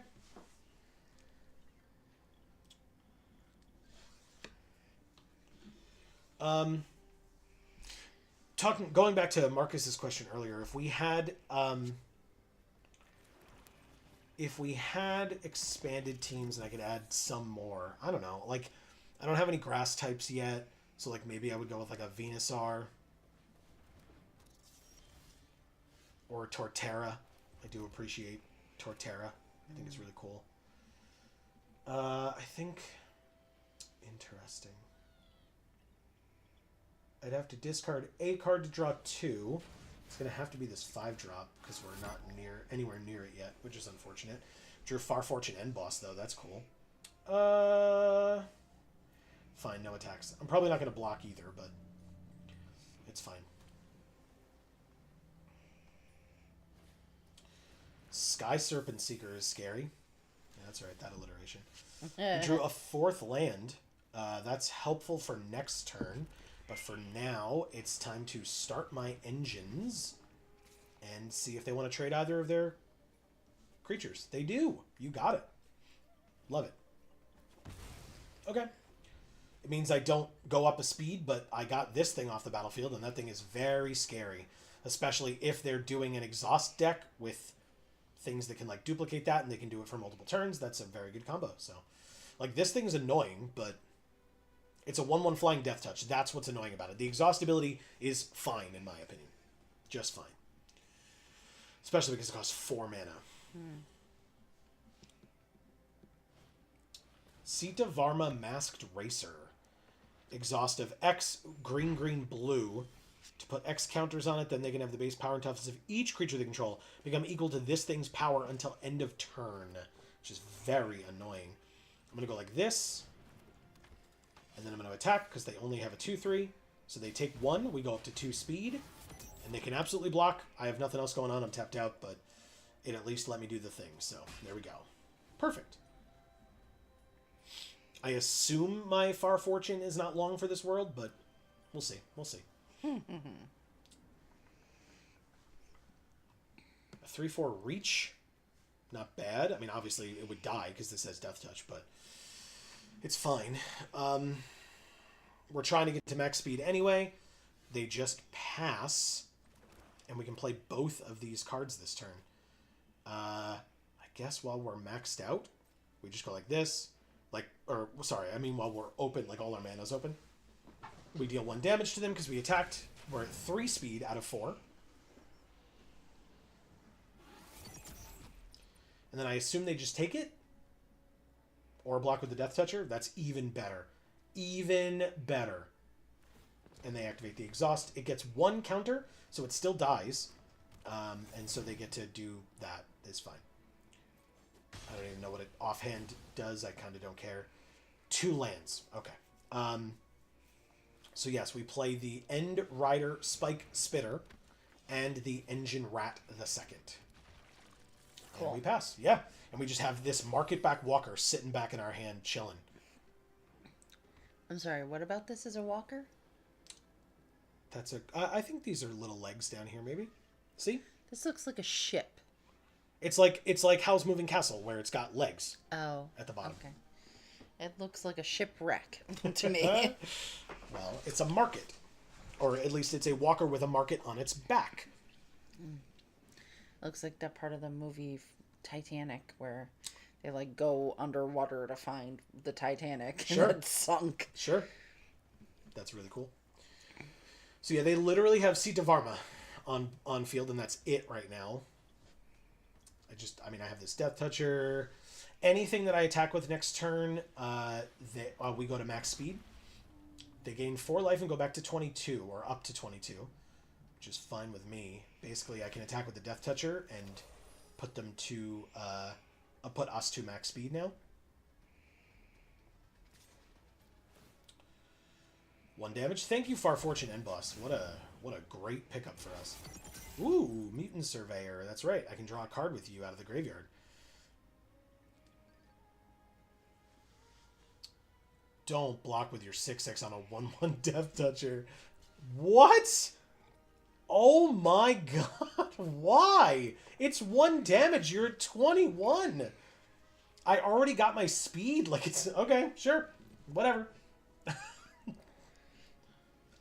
Going back to Marcus's question earlier, if we had expanded teams and I could add some more, I don't know, like I don't have any grass types yet, so like maybe I would go with like a Venusaur or Torterra. I do appreciate Torterra. I think it's really cool. I think interesting. I'd have to discard a card to draw 2. It's going to have to be this 5-drop because we're not anywhere near it yet, which is unfortunate. Drew Farfortune End Boss, though. That's cool. Fine, no attacks. I'm probably not going to block either, but it's fine. Sky Serpent Seeker is scary. Yeah, that's right, that alliteration. I drew a 4th land. That's helpful for next turn. But for now, it's time to start my engines and see if they want to trade either of their creatures. They do. You got it. Love it. Okay. It means I don't go up a speed, but I got this thing off the battlefield, and that thing is very scary. Especially if they're doing an exhaust deck with things that can like duplicate that, and they can do it for multiple turns. That's a very good combo. So, like, this thing is annoying, but it's a 1/1 flying Death Touch. That's what's annoying about it. The exhaust ability is fine, in my opinion. Just fine. Especially because it costs 4 mana. Sita Varma Masked Racer. Exhaust of X, green, green, blue. To put X counters on it, then they can have the base power and toughness of each creature they control become equal to this thing's power until end of turn. Which is very annoying. I'm going to go like this. And then I'm going to attack because they only have a 2/3. So they take 1. We go up to 2 speed. And they can absolutely block. I have nothing else going on. I'm tapped out. But it at least let me do the thing. So there we go. Perfect. I assume my Far Fortune is not long for this world. But we'll see. We'll see. A 3/4 reach. Not bad. I mean, obviously it would die because this has Death Touch. But it's fine. We're trying to get to max speed anyway. They just pass. And we can play both of these cards this turn. I guess while we're maxed out, we just go like this. While we're open, like all our mana's open. We deal 1 damage to them because we attacked. We're at 3 speed out of 4. And then I assume they just take it. Or block with the Death Toucher. That's even better. Even better. And they activate the exhaust. It gets 1 counter, so it still dies. And so they get to do that. It's fine. I don't even know what it offhand does. I kind of don't care. 2 lands. Okay. So yes, we play the End Rider Spike Spitter and the Engine Rat the second. Cool. And we pass. Yeah. And we just have this Market Back Walker sitting back in our hand, chilling. I'm sorry, what about this as a walker? That's a... I think these are little legs down here, maybe. See? This looks like a ship. It's like Howl's Moving Castle, where it's got legs. Oh. At the bottom. Okay. It looks like a shipwreck to me. Well, it's a market. Or at least it's a walker with a market on its back. Looks like that part of the movie Titanic where they like go underwater to find the Titanic. Sure. And it's sunk. Sure. That's really cool. So yeah, they literally have Sita Varma on field, and that's it right now. I have this Death Toucher. Anything that I attack with next turn, we go to max speed. They gain 4 life and go back to 22, or up to 22, which is fine with me. Basically, I can attack with the Death Toucher and put them to, put us to max speed now. 1 damage. Thank you, Far Fortune End Boss. What a great pickup for us. Ooh, Mutant Surveyor. That's right. I can draw a card with you out of the graveyard. Don't block with your 6/6 on a 1/1 Death Toucher. What? Oh my god. Why? It's 1 damage. You're at 21. I already got my speed. Like, it's... Okay, sure. Whatever.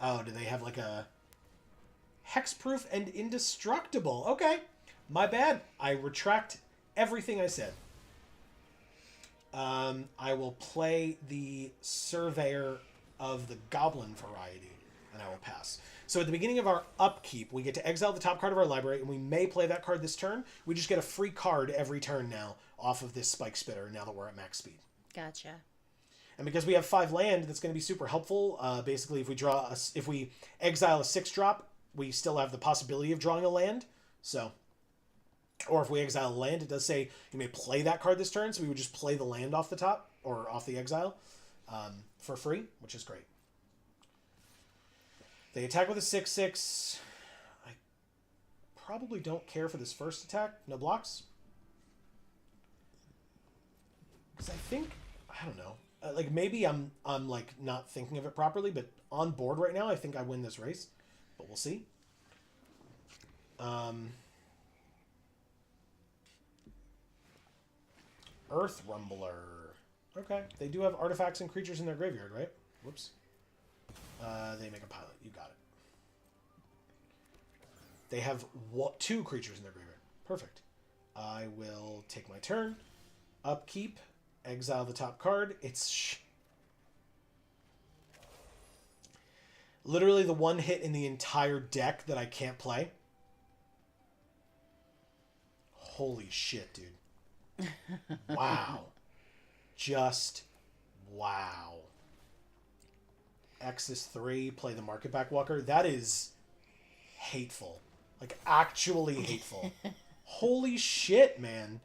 Oh, do they have like a... Hexproof and indestructible. Okay. My bad. I retract everything I said. I will play the Surveyor of the Goblin variety, and I will pass. So at the beginning of our upkeep, we get to exile the top card of our library, and we may play that card this turn. We just get a free card every turn now off of this Spike Spitter, now that we're at max speed. Gotcha. And because we have 5 land, that's going to be super helpful. Basically, if we exile a 6-drop, we still have the possibility of drawing a land. So, or if we exile a land, it does say you may play that card this turn. So we would just play the land off the top or off the exile for free, which is great. They attack with a 6/6. I probably don't care for this first attack. No blocks. Because I think, I don't know. Like maybe I'm like not thinking of it properly, but on board right now, I think I win this race, but we'll see. Earth Rumbler. Okay, they do have artifacts and creatures in their graveyard, right? Whoops. They make a pilot. You got it. They have 2 creatures in their graveyard. Perfect. I will take my turn. Upkeep. Exile the top card. It's literally the one hit in the entire deck that I can't play. Holy shit, dude. Wow. Just wow. X is 3, play the Market Back Walker. That is hateful. Like, actually hateful. Holy shit, man.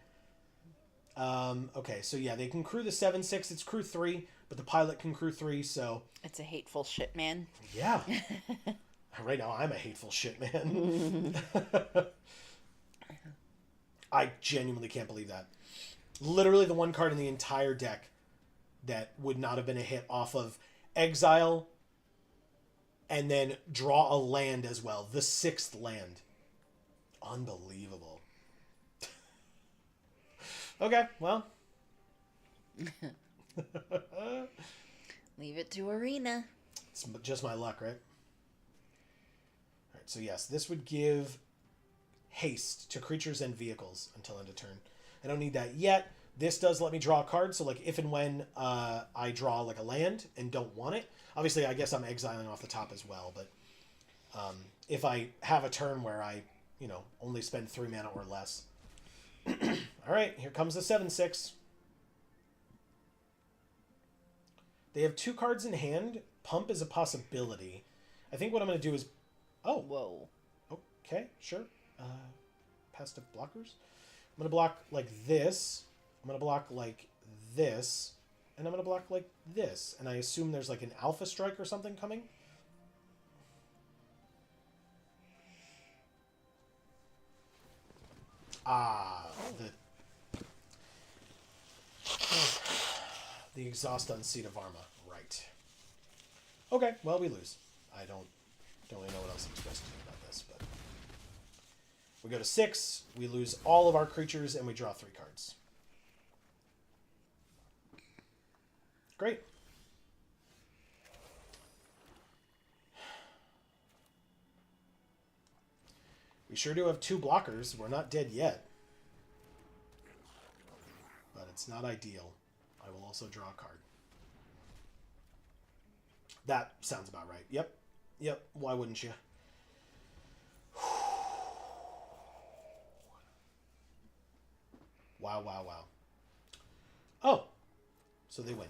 Okay, so yeah, they can crew the 7/6. It's crew 3, but the pilot can crew 3, so... It's a hateful shit, man. Yeah. Right now, I'm a hateful shit, man. I genuinely can't believe that. Literally the one card in the entire deck that would not have been a hit off of exile and then draw a land as well. The 6th land. Unbelievable. Okay, well. Leave it to Arena. It's just my luck, right? Alright, so yes, this would give haste to creatures and vehicles until end of turn. I don't need that yet. This does let me draw a card, so like if and when I draw like a land and don't want it, obviously I guess I'm exiling off the top as well, but if I have a turn where I, only spend 3 mana or less. Alright, here comes the 7/6. They have 2 cards in hand. Pump is a possibility. I think what I'm going to do is... Oh. Whoa. Okay, sure. Passive blockers. I'm going to block like this. I'm going to block like this. And I'm going to block like this. And I assume there's like an Alpha Strike or something coming. The exhaust on Seat of Arma. Right. Okay, well, we lose. I don't really know what else I'm supposed to do about this, but... We go to 6, we lose all of our creatures, and we draw 3 cards. Great. We sure do have 2 blockers. We're not dead yet. But it's not ideal. I will also draw a card. That sounds about right. Yep. Yep. Why wouldn't you? Wow, wow, wow. Oh. So they win.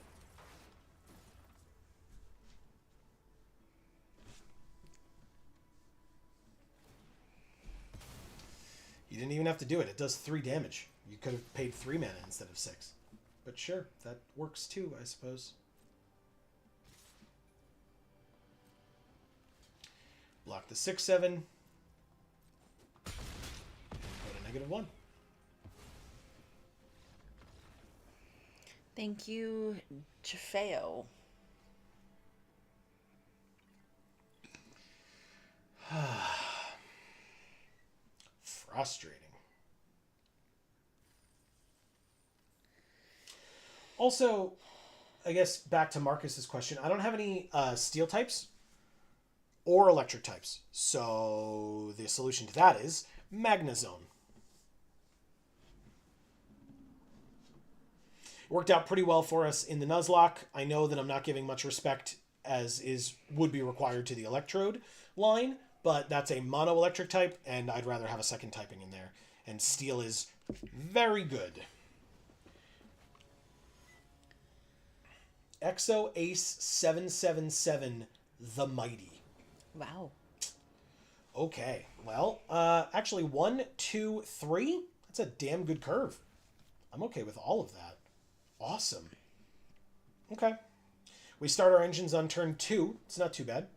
You didn't even have to do it. It does 3 damage. You could have paid 3 mana instead of 6. But sure, that works too, I suppose. Block the 6/7. And go to -1. Thank you, Jafeo. Frustrating. Also, I guess back to Marcus's question, I don't have any steel types or electric types. So the solution to that is Magnezone. Worked out pretty well for us in the Nuzlocke. I know that I'm not giving much respect as would be required to the Electrode line, but that's a mono electric type, and I'd rather have a second typing in there. And steel is very good. Exo Ace 777 the Mighty. Wow. Okay, well, actually 1, 2, 3. That's a damn good curve. I'm okay with all of that. Awesome. Okay. We start our engines on turn 2. It's not too bad.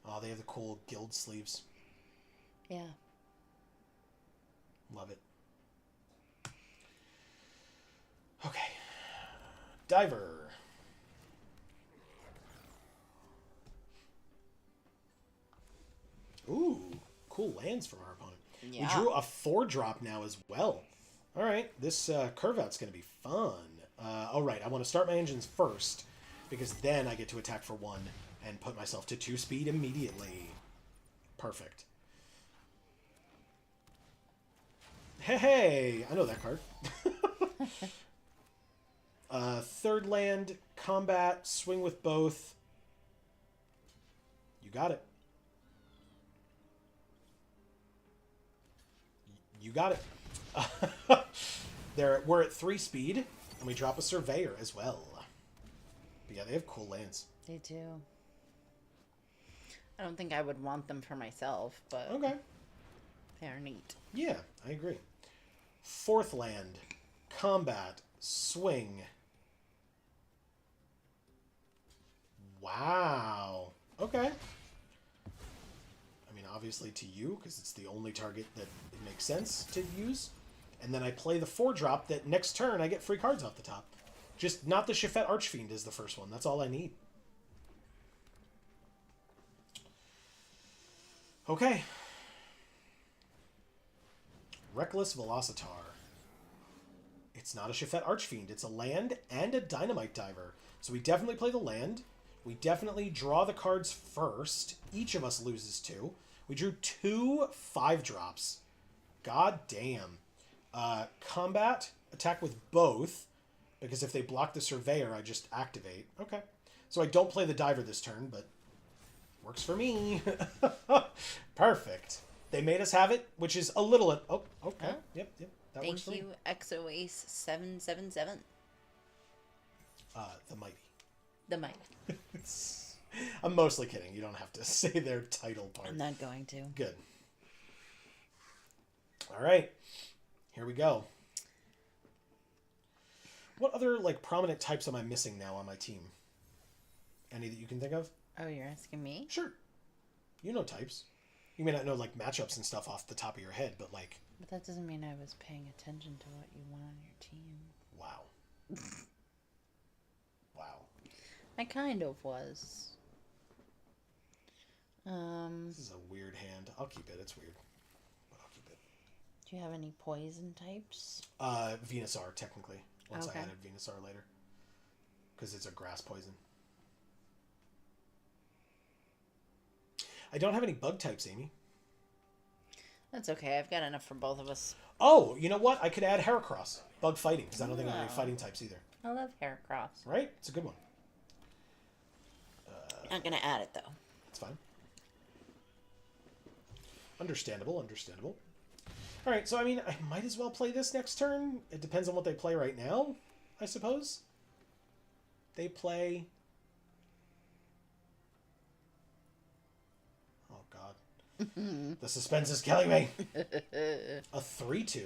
Oh, they have the cool guild sleeves. Yeah. Love it. Okay. Diver. Ooh, cool lands from our opponent. Yeah. We drew a 4-drop now as well. All right, this curve out's going to be fun. All right, I want to start my engines first because then I get to attack for 1 and put myself to 2 speed immediately. Perfect. Hey, I know that card. Third land, combat, swing with both. You got it. You got it. We're at 3 speed, and we drop a Surveyor as well. But yeah, they have cool lands. They do. I don't think I would want them for myself, but Okay. they are neat. Yeah, I agree. Fourth land, combat, swing. Wow. Okay. I mean, obviously to you, because it's the only target that it makes sense to use. And then I play the 4-drop that next turn I get free cards off the top. Just not the Shifet Archfiend is the first one. That's all I need. Okay. Reckless Velocitar. It's not a Shifet Archfiend. It's a land and a Dynamite Diver. So we definitely play the land. We definitely draw the cards first. Each of us loses 2. We drew 2 5-drops. God damn. Combat, attack with both. Because if they block the Surveyor, I just activate. Okay. So I don't play the Diver this turn, but works for me. Perfect. They made us have it, which is a little... Oh, okay. Huh? Yep. That works for Thank me. you, Exo Ace 777. The Mighty. The mic. I'm mostly kidding. You don't have to say their title part. I'm not going to. Good. All right. Here we go. What other prominent types am I missing now on my team? Any that you can think of? Oh, you're asking me? Sure. You know types. You may not know matchups and stuff off the top of your head, but But that doesn't mean I was paying attention to what you want on your team. wow. Wow. I kind of was. This is a weird hand. I'll keep it. It's weird. But I'll keep it. Do you have any poison types? Venusaur, technically. Once Okay. I added Venusaur later. Because it's a grass poison. I don't have any bug types, Amy. That's okay. I've got enough for both of us. Oh, you know what? I could add Heracross. Bug fighting, because I don't think I have any Oh. fighting types either. I love Heracross. Right? It's a good one. Not gonna add it though. It's fine. Understandable. All right, so I mean, I might as well play this next turn. It depends on what they play right now, I suppose. They play... Oh, God. The suspense is killing me. A 3-2.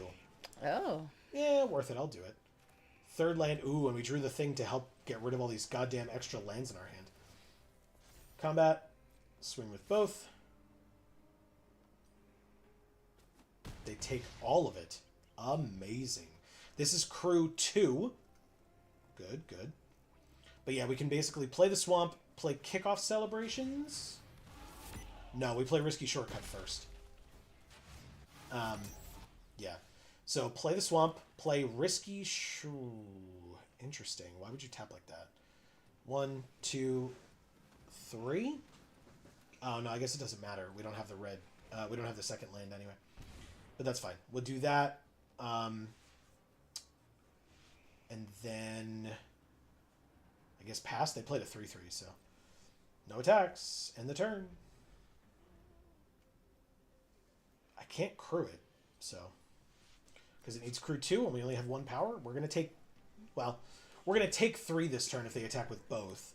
Oh. Yeah, worth it. I'll do it. Third land. Ooh, and we drew the thing to help get rid of all these goddamn extra lands in our hand. Combat. Swing with both. They take all of it. Amazing. This is crew 2. Good. But yeah, we can basically play the swamp, play kickoff celebrations. No, we play risky shortcut first. Yeah. So play the swamp, play risky Interesting. Why would you tap like that? 1, 2, 3. Oh no, I guess it doesn't matter. We don't have the red. We don't have the second land anyway. But that's fine. We'll do that. And then I guess pass. They played a 3-3, so no attacks. End the turn. I can't crew it, so because it needs crew 2 and we only have 1 power. We're gonna take Well, we're going to take 3 this turn if they attack with both.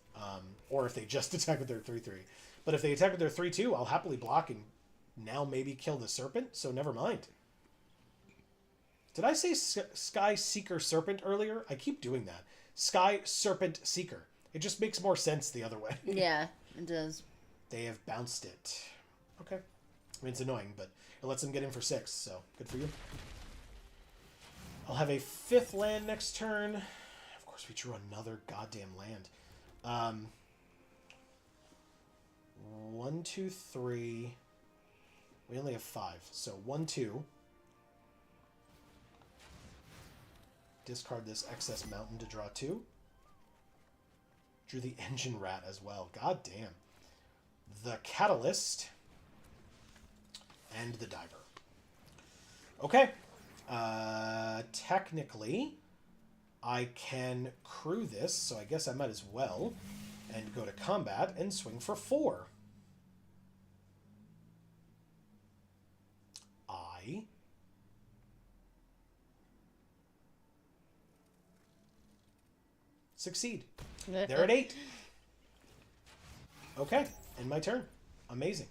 Or if they just attack with their 3/3. But if they attack with their 3/2, I'll happily block and now maybe kill the serpent. So never mind. Did I say Sky Seeker Serpent earlier? I keep doing that. Sky Serpent Seeker. It just makes more sense the other way. Yeah, it does. They have bounced it. Okay. I mean, it's annoying, but it lets them get in for 6, so good for you. I'll have a 5th land next turn. Of course, we drew another goddamn land. 1, 2, 3. We only have 5, so 1, 2. Discard this excess mountain to draw 2. Drew the engine rat as well. God damn. The catalyst. And the diver. Okay. Technically, I can crew this, so I guess I might as well. And go to combat and swing for 4. I succeed. They're at 8. Okay, and my turn. Amazing.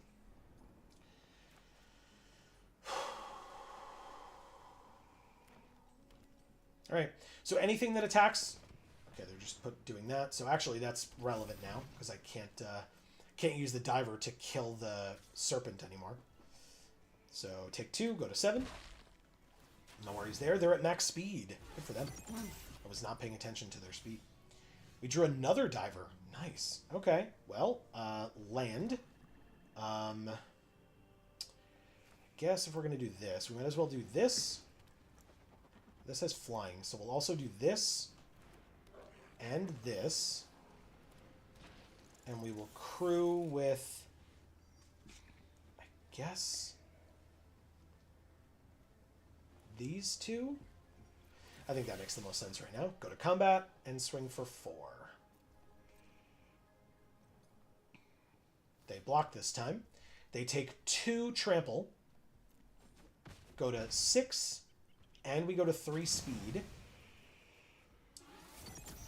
All right, so anything that attacks... Okay, they're just doing that. So actually that's relevant now, because I can't use the diver to kill the serpent anymore. So take 2, go to 7. No worries there. They're at max speed. Good for them. I was not paying attention to their speed. We drew another diver. Nice. Okay. Well, land. I guess if we're going to do this, we might as well do this. This has flying, so we'll also do this and this. And we will crew with, I guess, these 2. I think that makes the most sense right now. Go to combat and swing for 4. They block this time. They take 2 trample. Go to 6. And we go to 3 speed.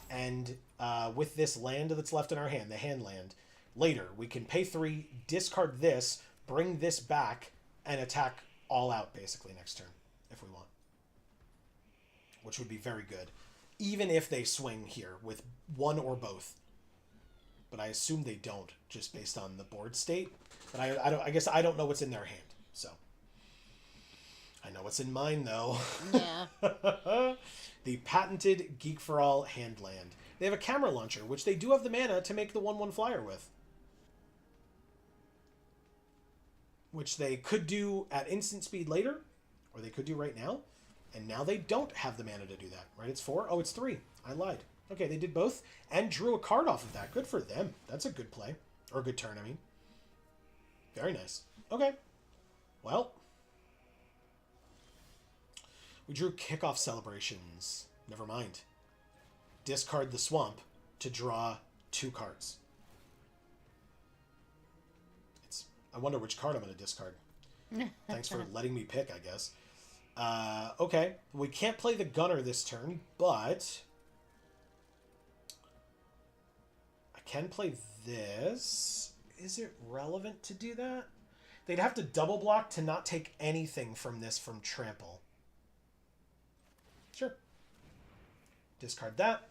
And with this land that's left in our hand, the hand land, later we can pay 3, discard this, bring this back, and attack all out basically next turn if we want. Which would be very good. Even if they swing here with 1 or both. But I assume they don't, just based on the board state. But I guess I don't know what's in their hand, so. I know what's in mine, though. Yeah. The patented Geek for All hand land. They have a camera launcher, which they do have the mana to make the 1/1 flyer with. Which they could do at instant speed later, or they could do right now. And now they don't have the mana to do that, right? It's 4? Oh, it's 3. I lied. Okay, they did both and drew a card off of that. Good for them. That's a good play. Or a good turn, I mean. Very nice. Okay. Well. We drew Kickoff Celebrations. Never mind. Discard the swamp to draw 2 cards. I wonder which card I'm going to discard. Thanks for letting me pick, I guess. Okay. We can't play the Gunner this turn, but I can play this. Is it relevant to do that? They'd have to double block to not take anything from this from trample. Sure. Discard that.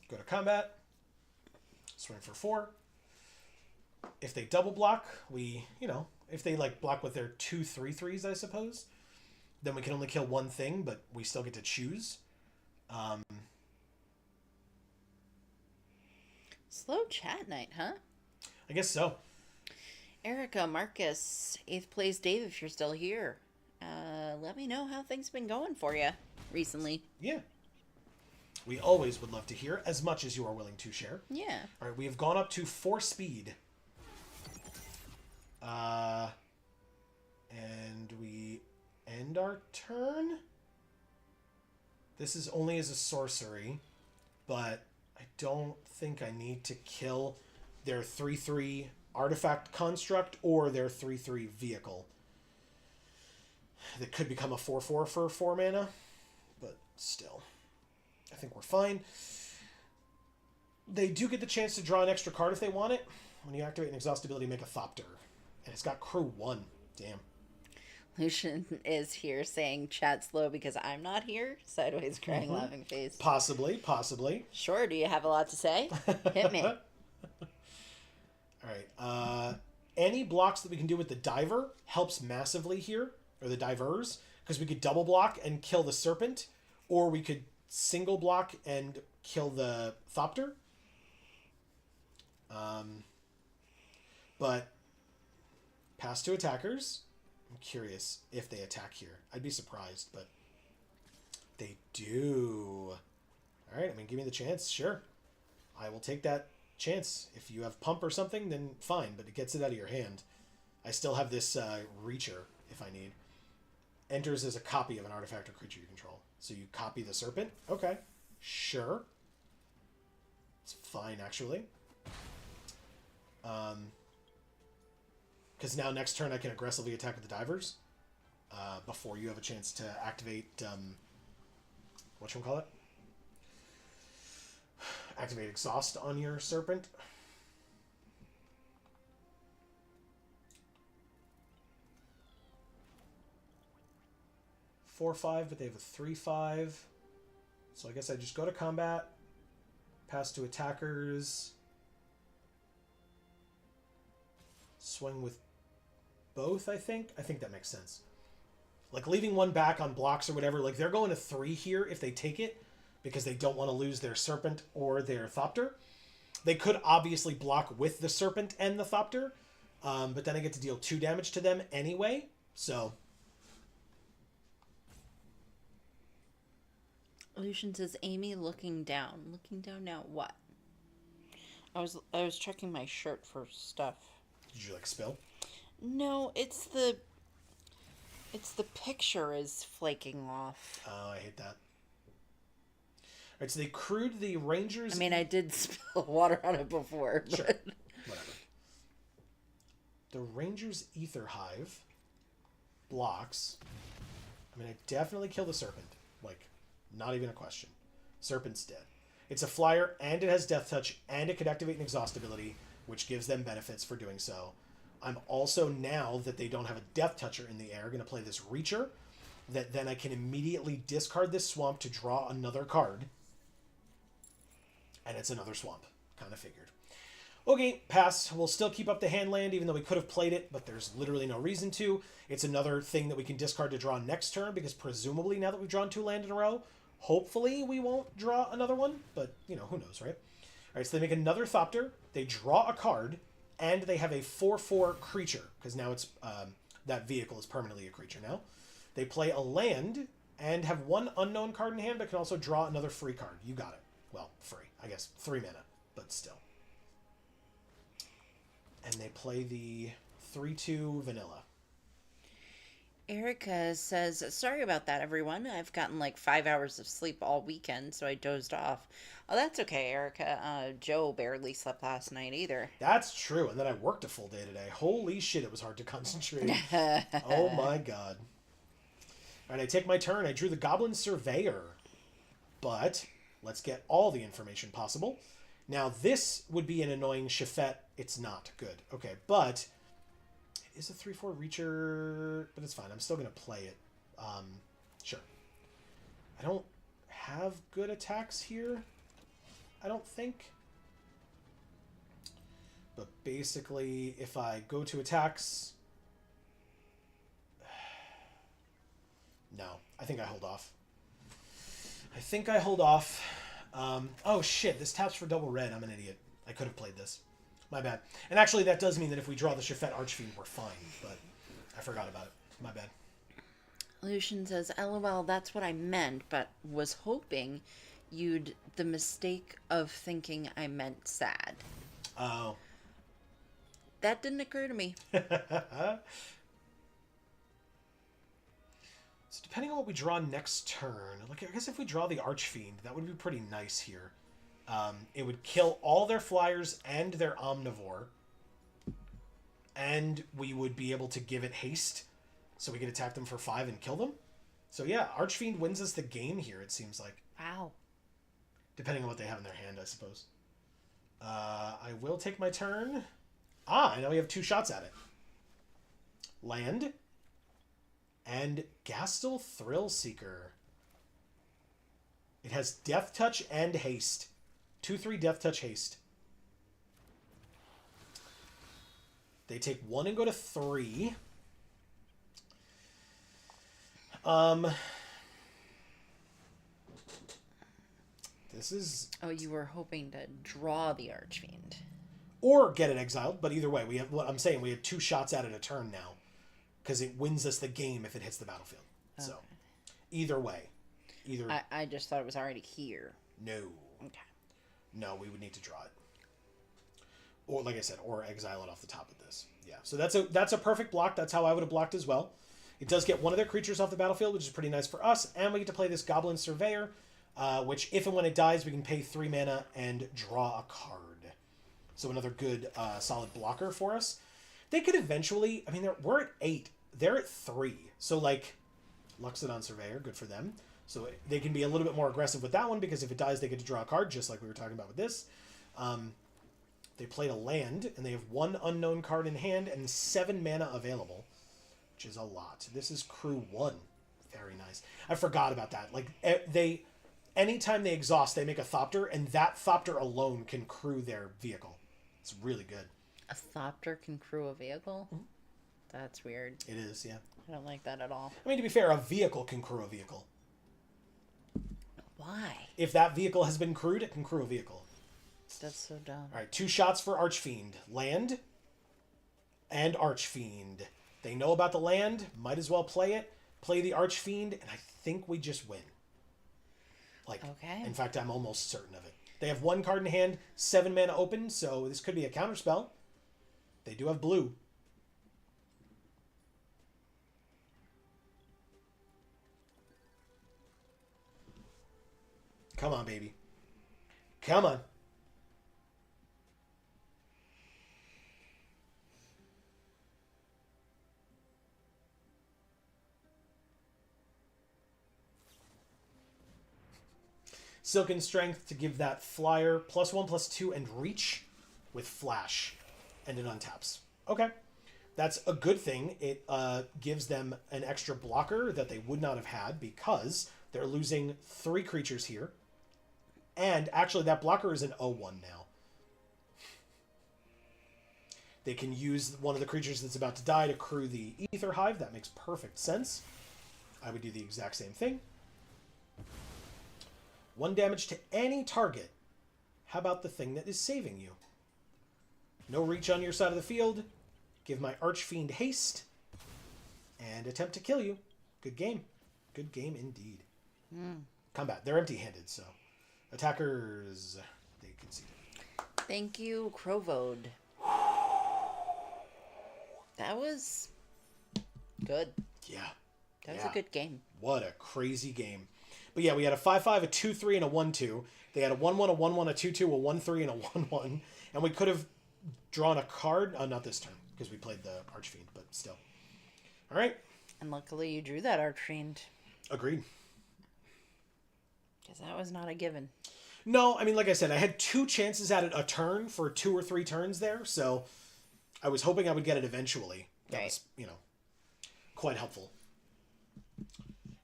Go to combat. Swing for 4. If they double block, if they block with their 2 3/3s, I suppose, then we can only kill 1 thing, but we still get to choose. Slow chat night, huh? I guess so. Erica, Marcus, 8th place Dave, if you're still here. Let me know how things been going for you recently. Yeah. We always would love to hear as much as you are willing to share. Yeah. All right, we have gone up to 4 speed. And we end our turn. This is only as a sorcery, but I don't think I need to kill their 3/3 artifact construct or their 3/3 vehicle. That could become a 4/4 for 4 mana, but still, I think we're fine. They do get the chance to draw an extra card if they want it. When you activate an exhaustibility, make a Thopter. And it's got crew 1. Damn. Lucian is here saying chat slow because I'm not here. Sideways crying, laughing face. Possibly. Sure, do you have a lot to say? Hit me. Alright. Any blocks that we can do with the Diver helps massively here. Or the Divers. Because we could double block and kill the Serpent. Or we could single block and kill the Thopter. But pass to attackers. I'm curious if they attack here. I'd be surprised, but they do. All right, I mean, give me the chance. Sure. I will take that chance. If you have pump or something, then fine, but it gets it out of your hand. I still have this Reacher, if I need. Enters as a copy of an artifact or creature you control. So you copy the Serpent. Okay. Sure. It's fine, actually. Because now next turn I can aggressively attack with the Divers before you have a chance to activate whatchamacallit? Activate Exhaust on your Serpent. Four, 5, but they have a 3/5. So I guess I just go to combat, pass to attackers, swing with both, I think. I think that makes sense. Like leaving one back on blocks or whatever, like they're going to 3 here if they take it because they don't want to lose their Serpent or their Thopter. They could obviously block with the Serpent and the Thopter, but then I get to deal 2 damage to them anyway, so... Lucian says, Amy looking down. Looking down now, what? I was checking my shirt for stuff. Did you like spill? No, it's the picture is flaking off. Oh, I hate that. All right, so they crewed the Rangers. I mean, I did spill water on it before. But... Sure, whatever. The Rangers Ether Hive blocks. I mean, I definitely kill the Serpent. Like, not even a question. Serpent's dead. It's a flyer, and it has Death Touch, and it could activate an Exhaustibility, which gives them benefits for doing so. I'm also, now that they don't have a Death Toucher in the air, going to play this Reacher, that then I can immediately discard this swamp to draw another card. And it's another swamp. Kind of figured. Okay, pass. We'll still keep up the hand land, even though we could have played it, but there's literally no reason to. It's another thing that we can discard to draw next turn, because presumably, now that we've drawn 2 land in a row, hopefully we won't draw another one, but, you know, who knows, right? All right, so they make another Thopter, they draw a card, and they have a 4/4 creature, because now it's that vehicle is permanently a creature now. They play a land, and have 1 unknown card in hand, but can also draw another free card. You got it. Well, free. I guess 3 mana, but still. And they play the 3/2 vanilla. Erica says, sorry about that, everyone. I've gotten like 5 hours of sleep all weekend, so I dozed off. Oh, that's okay, Erica. Joe barely slept last night either. That's true. And then I worked a full day today. Holy shit, it was hard to concentrate. Oh my god. All right, I take my turn. I drew the Goblin Surveyor. But let's get all the information possible. Now, this would be an annoying Shafet. It's not good. Okay, but it is a 3/4 Reacher, but it's fine. I'm still going to play it. Sure. I don't have good attacks here, I don't think. But basically, if I go to attacks... No, I think I hold off. Oh shit, this taps for double red. I'm an idiot. I could have played this. My bad. And actually, that does mean that if we draw the Shafet Archfiend, we're fine. But I forgot about it. My bad. Lucian says, LOL, that's what I meant, but was hoping you'd the mistake of thinking I meant sad. Oh. That didn't occur to me. So depending on what we draw next turn, like I guess if we draw the Archfiend, that would be pretty nice here. It would kill all their flyers and their Omnivore. and we would be able to give it haste, so we could attack them for 5 and kill them. So yeah, Archfiend wins us the game here, it seems like. Wow. Depending on what they have in their hand, I suppose. I will take my turn. I know we have 2 shots at it. Land. And Gastel Thrillseeker. It has Death Touch and Haste. 2/3 Death Touch Haste. They take 1 and go to 3. This is... Oh, you were hoping to draw the Archfiend. Or get it exiled, but either way, we have what I'm saying, we have 2 shots at it a turn now. Because it wins us the game if it hits the battlefield. Okay. So, either way. I just thought it was already here. No. Okay. No, we would need to draw it. Or, like I said, or exile it off the top of this. Yeah, so that's a perfect block. That's how I would have blocked as well. It does get one of their creatures off the battlefield, which is pretty nice for us. And we get to play this Goblin Surveyor, which if and when it dies, we can pay 3 mana and draw a card. So another good, solid blocker for us. They could eventually... I mean, we're at 8. They're at 3. So, like, Luxodon Surveyor, good for them. So they can be a little bit more aggressive with that one, because if it dies, they get to draw a card, just like we were talking about with this. They played a land, and they have 1 unknown card in hand and 7 mana available, which is a lot. This is crew 1. Very nice. I forgot about that. Like, anytime they exhaust, they make a Thopter, and that Thopter alone can crew their vehicle. It's really good. A Thopter can crew a vehicle? Mm-hmm. That's weird. It is, yeah. I don't like that at all. I mean, to be fair, a vehicle can crew a vehicle. Why? If that vehicle has been crewed, it can crew a vehicle. That's so dumb. All right, 2 shots for Archfiend. Land and Archfiend. They know about the land. Might as well play it. Play the Archfiend, and I think we just win. Like, okay. In fact, I'm almost certain of it. They have 1 card in hand, 7 mana open, so this could be a counterspell. They do have blue. Come on, baby. Come on. Silken Strength to give that flyer +1/+2 and reach with flash, and it untaps. Okay, that's a good thing. It gives them an extra blocker that they would not have had because they're losing 3 creatures here, and actually that blocker is an 0/1 now. They can use one of the creatures that's about to die to crew the Ether Hive. That makes perfect sense. I would do the exact same thing. 1 damage to any target. How about the thing that is saving you? No reach on your side of the field. Give my Archfiend haste. And attempt to kill you. Good game. Good game indeed. Combat. They're empty-handed, so... Attackers... They concede. Thank you, Crovode. That was... good. Yeah. That was a good game. What a crazy game. But yeah, we had a 5/5, a 2/3, and a 1/2. They had a 1/1, a 1/1, a 2/2, a 1/3, and a 1/1. And we could have drawn a card. Not this turn, because we played the Archfiend, but still. All right. And luckily you drew that Archfiend. Agreed. Because that was not a given. No, I mean, like I said, I had 2 chances at it a turn for 2 or 3 turns there, so I was hoping I would get it eventually. That was, quite helpful.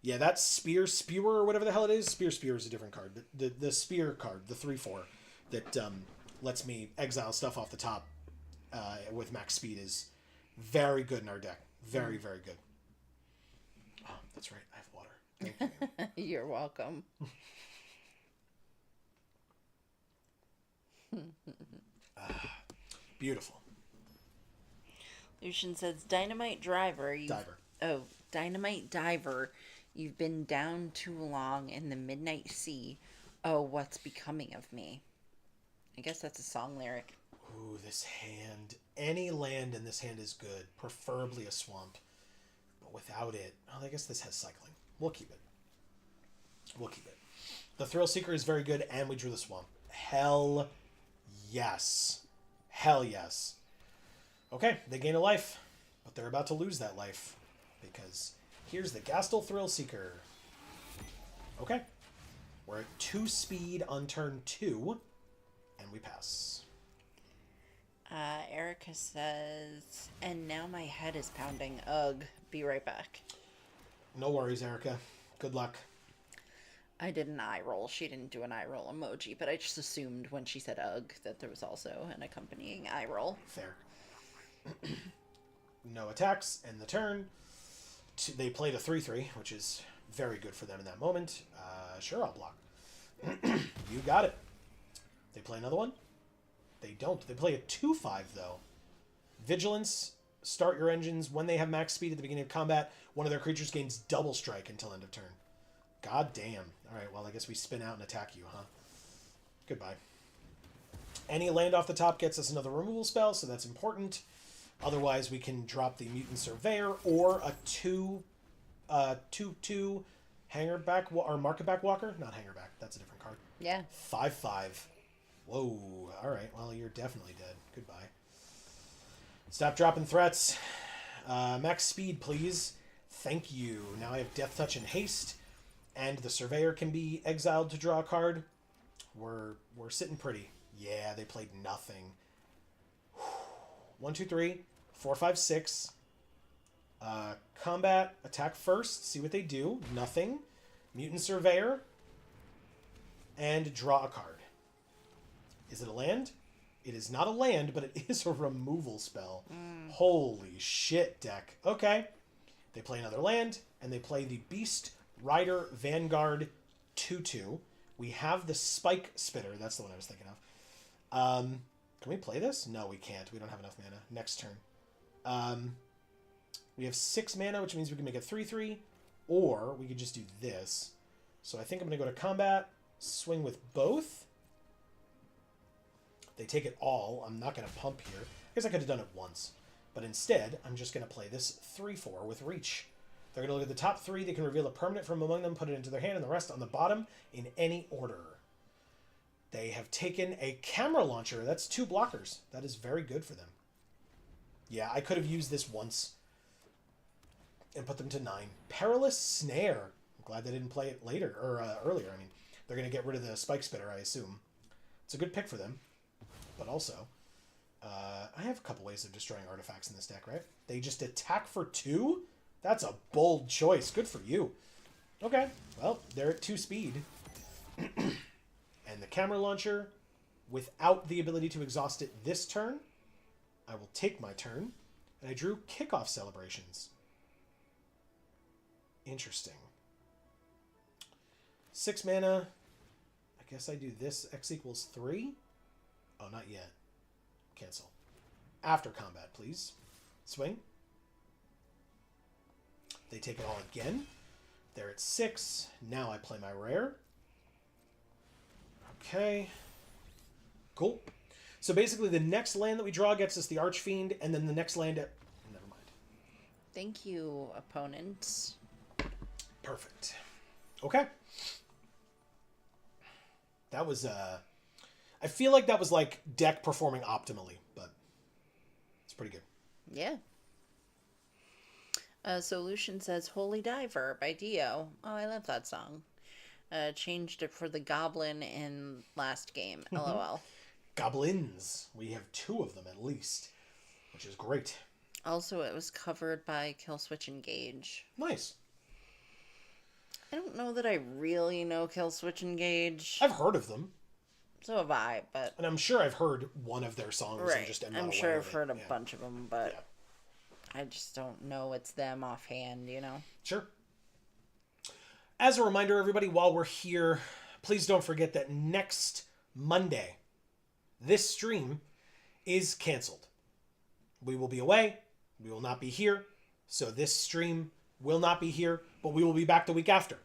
Yeah, that Spear Spewer or whatever the hell it is. Spear Spewer is a different card. The Spear card, the 3/4, that lets me exile stuff off the top with max speed is very good in our deck. Very, very good. Oh, that's right. I have water. Thank you. You're welcome. Beautiful. Lucian says, Dynamite Driver. Diver. Oh, Dynamite Diver. You've been down too long in the midnight sea. Oh, what's becoming of me? I guess that's a song lyric. Ooh, this hand. Any land in this hand is good. Preferably a swamp. But without it... Oh, I guess this has cycling. We'll keep it. We'll keep it. The Thrill Seeker is very good, and we drew the swamp. Hell yes. Hell yes. Okay, they gain a life, but they're about to lose that life because here's the Gastel Thrill Seeker. Okay, we're at 2 speed on turn 2, and we pass. Erica says, and now my head is pounding. Ugh, be right back. No worries, Erica. Good luck. I did an eye roll. She didn't do an eye roll emoji, but I just assumed when she said ugh that there was also an accompanying eye roll. Fair. No attacks, end the turn. They played a 3-3, which is very good for them in that moment. Sure, I'll block. You got it. They play another one? They don't. They play a 2-5, though. Vigilance. Start your engines when they have max speed at the beginning of combat. One of their creatures gains double strike until end of turn. God damn. Alright, well, I guess we spin out and attack you, huh? Goodbye. Any land off the top gets us another removal spell, so that's important. Otherwise, we can drop the Mutant Surveyor or a 2/2 Hangerback or Marketback Walker. Not Hangerback, that's a different card. Yeah. 5/5. Whoa. Alright, well, you're definitely dead. Goodbye. Stop dropping threats. Max speed, please. Thank you. Now I have Death Touch and Haste, and the Surveyor can be exiled to draw a card. We're sitting pretty. Yeah, they played nothing. 1, 2, 3, 4, 5, 6. Combat, attack first, see what they do. Nothing. Mutant Surveyor. And draw a card. Is it a land? It is not a land, but it is a removal spell. Holy shit, deck. Okay. They play another land, and they play the Beast Rider Vanguard 2/2. We have the Spike Spitter. That's the one I was thinking of. Can we play this? No, we can't. We don't have enough mana. Next turn. We have 6 mana, which means we can make a 3/3, or we could just do this. So I think I'm going to go to combat, swing with both. They take it all. I'm not going to pump here. I guess I could have done it once. But instead, I'm just going to play this 3/4 with Reach. They're going to look at the top 3. They can reveal a permanent from among them, put it into their hand, and the rest on the bottom in any order. They have taken a camera launcher. That's 2 blockers. That is very good for them. Yeah, I could have used this once and put them to 9. Perilous Snare. I'm glad they didn't play it later, or earlier. I mean, they're going to get rid of the Spike Spitter, I assume. It's a good pick for them. But also, I have a couple ways of destroying artifacts in this deck, right? They just attack for 2? That's a bold choice. Good for you. Okay, well, they're at 2 speed. And the camera launcher, without the ability to exhaust it this turn, I will take my turn. And I drew Kickoff Celebrations. Interesting. 6 mana. I guess I do this. X equals 3. Oh, not yet. Cancel. After combat, please. Swing. They take it all again. They're at 6. Now I play my rare. Okay. Cool. So basically the next land that we draw gets us the Archfiend, and then the next land at... Never mind. Thank you, opponents. Perfect. Okay. That was, I feel like that was like deck performing optimally, but it's pretty good. Yeah. So Lucian says Holy Diver by Dio. Oh, I love that song. Changed it for the goblin in last game. LOL. Goblins. We have 2 of them at least, which is great. Also, it was covered by Killswitch Engage. Nice. I don't know that I really know Killswitch Engage. I've heard of them. So have I, but... And I'm sure I've heard one of their songs. Right. And just am not I'm aware sure of I've it. heard a Yeah. bunch of them, but I just don't know it's them offhand, you know? Sure. As a reminder, everybody, while we're here, please don't forget that next Monday, this stream is canceled. We will be away. We will not be here. So this stream will not be here, but we will be back the week after.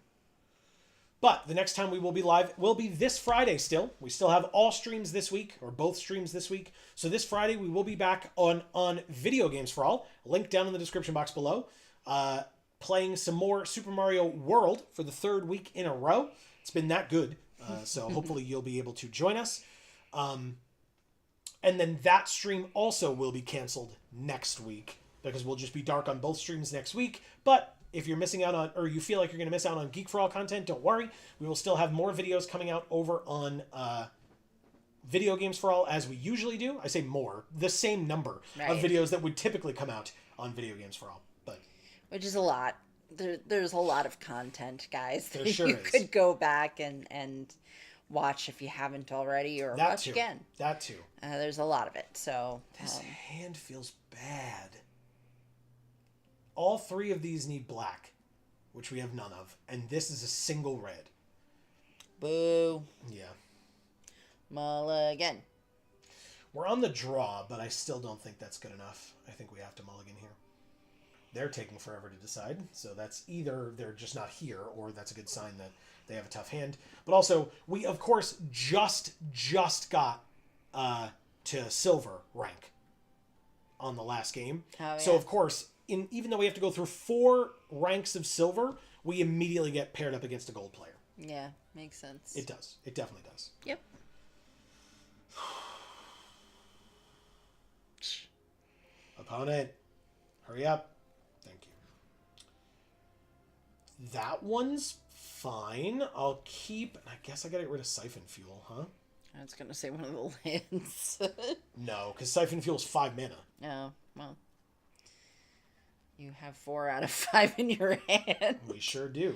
But the next time we will be live will be this Friday still. We still have all streams this week, or both streams this week. So this Friday we will be back on Video Games for All. Link down in the description box below. Playing some more Super Mario World for the 3rd week in a row. It's been that good. So hopefully you'll be able to join us. And then that stream also will be canceled next week because we'll just be dark on both streams next week. But if you're missing out on, or you feel like you're going to miss out on Geek for All content, don't worry. We will still have more videos coming out over on Video Games for All as we usually do. I say more, the same number of videos that would typically come out on Video Games for All. But which is a lot. There's a lot of content, guys. There sure you is. Could go back and watch if you haven't already, or that watch too. again. That too. There's a lot of it. So this hand feels bad. All three of these need black, which we have none of, and this is a single red. Boo. Yeah. Mulligan. We're on the draw, but I still don't think that's good enough. I think we have to mulligan here. They're taking forever to decide, so that's either they're just not here, or that's a good sign that they have a tough hand. But also, we, of course, just got to silver rank on the last game. Oh, yeah. So, of course, even though we have to go through 4 ranks of silver, we immediately get paired up against a gold player. Yeah, makes sense. It does. It definitely does. Yep. Opponent, hurry up. Thank you. That one's fine. I'll keep... I guess I gotta get rid of Siphon Fuel, huh? I was gonna say one of the lands. No, because Siphon Fuel's 5 mana. Oh, well. You have 4 out of 5 in your hand. We sure do.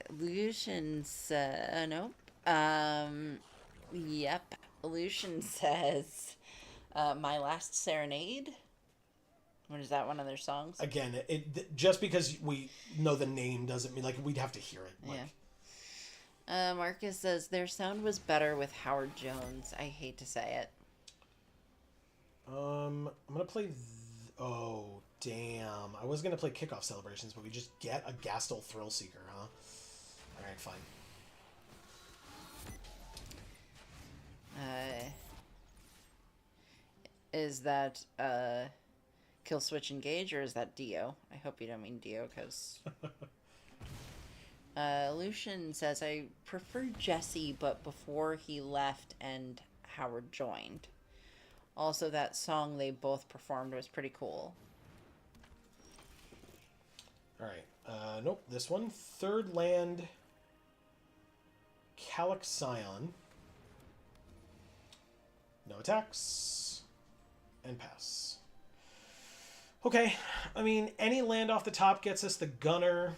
Lucian says... Nope. Yep. Lucian says... My Last Serenade? What is that, one of their songs? Again, just because we know the name doesn't mean... Like, we'd have to hear it. Like, yeah. Marcus says, their sound was better with Howard Jones. I hate to say it. I'm going to play... Oh, damn. I was going to play Kickoff Celebrations, but we just get a Gastel Thrill Seeker, huh? Alright, fine. Is that Kill Switch Engage, or is that Dio? I hope you don't mean Dio, because... Lucian says, I prefer Jesse, but before he left and Howard joined. Also, that song they both performed was pretty cool. Alright. Nope, this one. Third land... Calyx Scion. No attacks. And pass. Okay, I mean, any land off the top gets us the Gunner.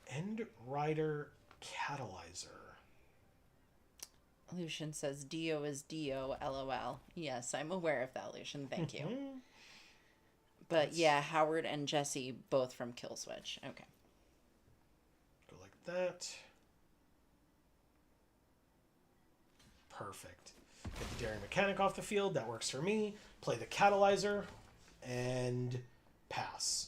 End Rider Catalyzer. Lucian says, Dio is Dio, LOL. Yes, I'm aware of that, Lucian. Thank you. But yeah, Howard and Jesse, both from Kill Switch. Okay. Go like that. Perfect. Get the Daring Mechanic off the field. That works for me. Play the Catalyzer. And pass.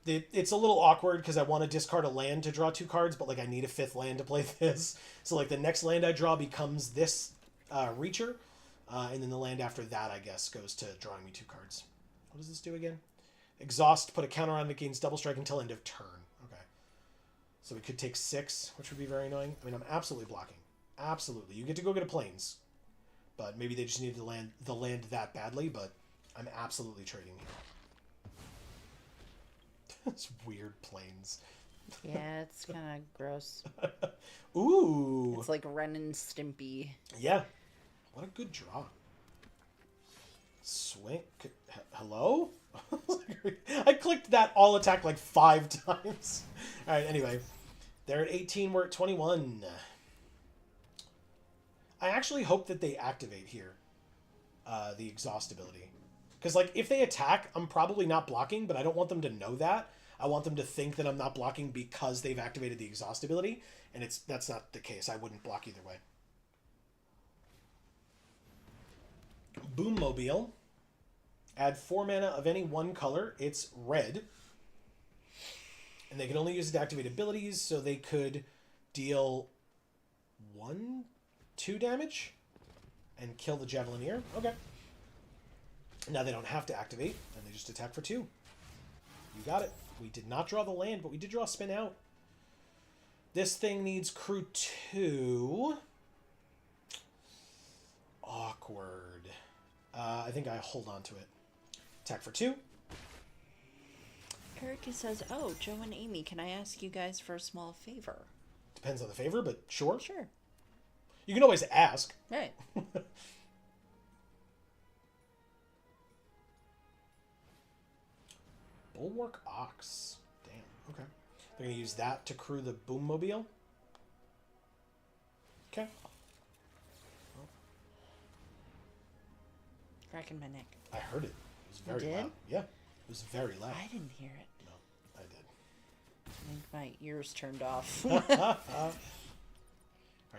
It's a little awkward because I want to discard a land to draw 2 cards, but like I need a 5th land to play this. So like the next land I draw becomes this Reacher. And then the land after that, I guess, goes to drawing me 2 cards. What does this do again? Exhaust, put a counter on it, gains double strike until end of turn. Okay. So we could take 6, which would be very annoying. I mean, I'm absolutely blocking. Absolutely. You get to go get a Plains. But maybe they just needed the land that badly, but I'm absolutely trading here. It's weird Plains. Yeah, it's kind of gross. Ooh. It's like Ren and Stimpy. Yeah. What a good draw. Swing. Hello? I clicked that all attack like 5 times. Alright, anyway. They're at 18, we're at 21. I actually hope that they activate here. The exhaust ability. Because, like, if they attack, I'm probably not blocking, but I don't want them to know that. I want them to think that I'm not blocking because they've activated the exhaust ability, and that's not the case. I wouldn't block either way. Boom Mobile. Add 4 mana of any one color. It's red. And they can only use it to activate abilities, so they could deal 2 damage and kill the Javelineer. Okay. Now they don't have to activate, and they just attack for 2. You got it. We did not draw the land, but we did draw Spin Out. This thing needs crew 2. Awkward. I think I hold on to it. Attack for 2. Erica says, "Oh, Joe and Amy, can I ask you guys for a small favor?" Depends on the favor, but sure. Sure. You can always ask. Right. Bulwark Ox. Damn. Okay. They're going to use that to crew the Boommobile. Okay. Cracking my neck. I heard it. It was very You did? loud. Yeah. It was very loud. I didn't hear it. No, I did. I think my ears turned off. Alright,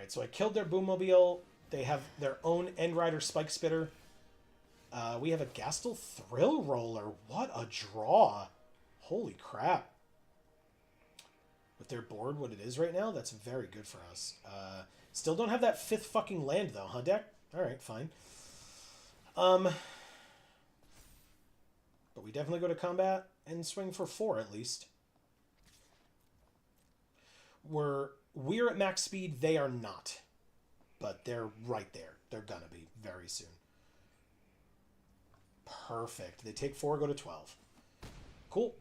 so I killed their Boommobile. They have their own End Rider Spike Spitter. We have a Gastel Thrill Roller. What a draw. Holy crap. With their board, what it is right now, that's very good for us. Still don't have that 5th fucking land, though, huh, deck? Alright, fine. But we definitely go to combat and swing for 4, at least. We're at max speed. They are not. But they're right there. They're gonna be very soon. Perfect. They take 4, go to 12. Cool.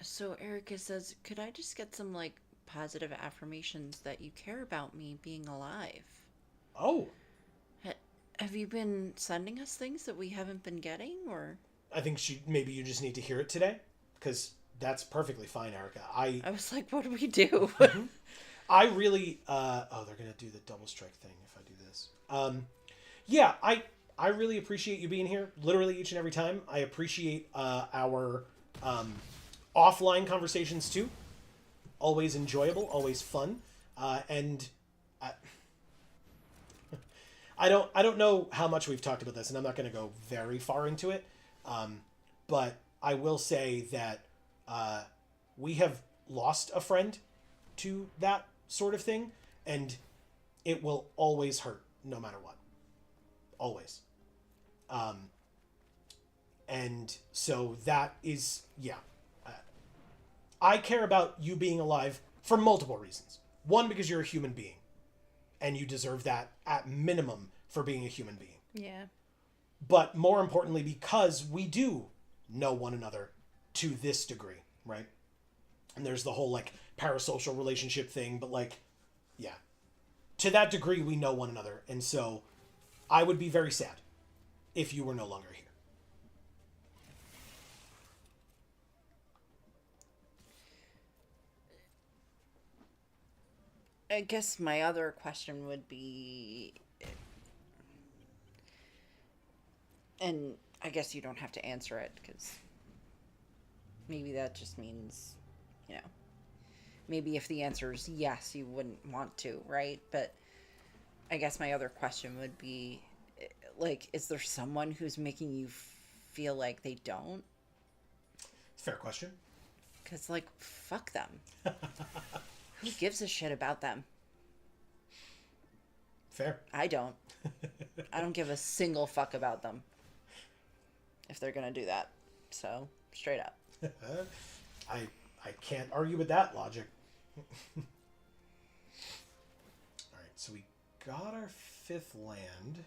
So Erica says, "Could I just get some, like, positive affirmations that you care about me being alive?" Oh. Have you been sending us things that we haven't been getting, or? I think maybe you just need to hear it today. Because that's perfectly fine, Erica. I was like, what do we do? I really... they're going to do the double strike thing if I do this. Yeah, I really appreciate you being here. Literally each and every time. I appreciate our offline conversations too. Always enjoyable. Always fun. And... I don't know how much we've talked about this, and I'm not going to go very far into it. But I will say that we have lost a friend to that sort of thing, and it will always hurt, no matter what. Always. And so that is, yeah. I care about you being alive for multiple reasons. One, because you're a human being, and you deserve that at minimum for being a human being. Yeah. But more importantly, because we do know one another to this degree, right? And there's the whole, like, parasocial relationship thing, but, like, yeah. To that degree, we know one another. And so I would be very sad if you were no longer here. I guess my other question would be, and I guess you don't have to answer it, because maybe that just means, maybe if the answer is yes, you wouldn't want to, right? But I guess my other question would be, like, is there someone who's making you feel like they don't? Fair question. Because, like, fuck them. Who gives a shit about them? Fair. I don't. I don't give a single fuck about them if they're gonna do that. So, straight up. I can't argue with that logic. Alright, so we got our 5th land.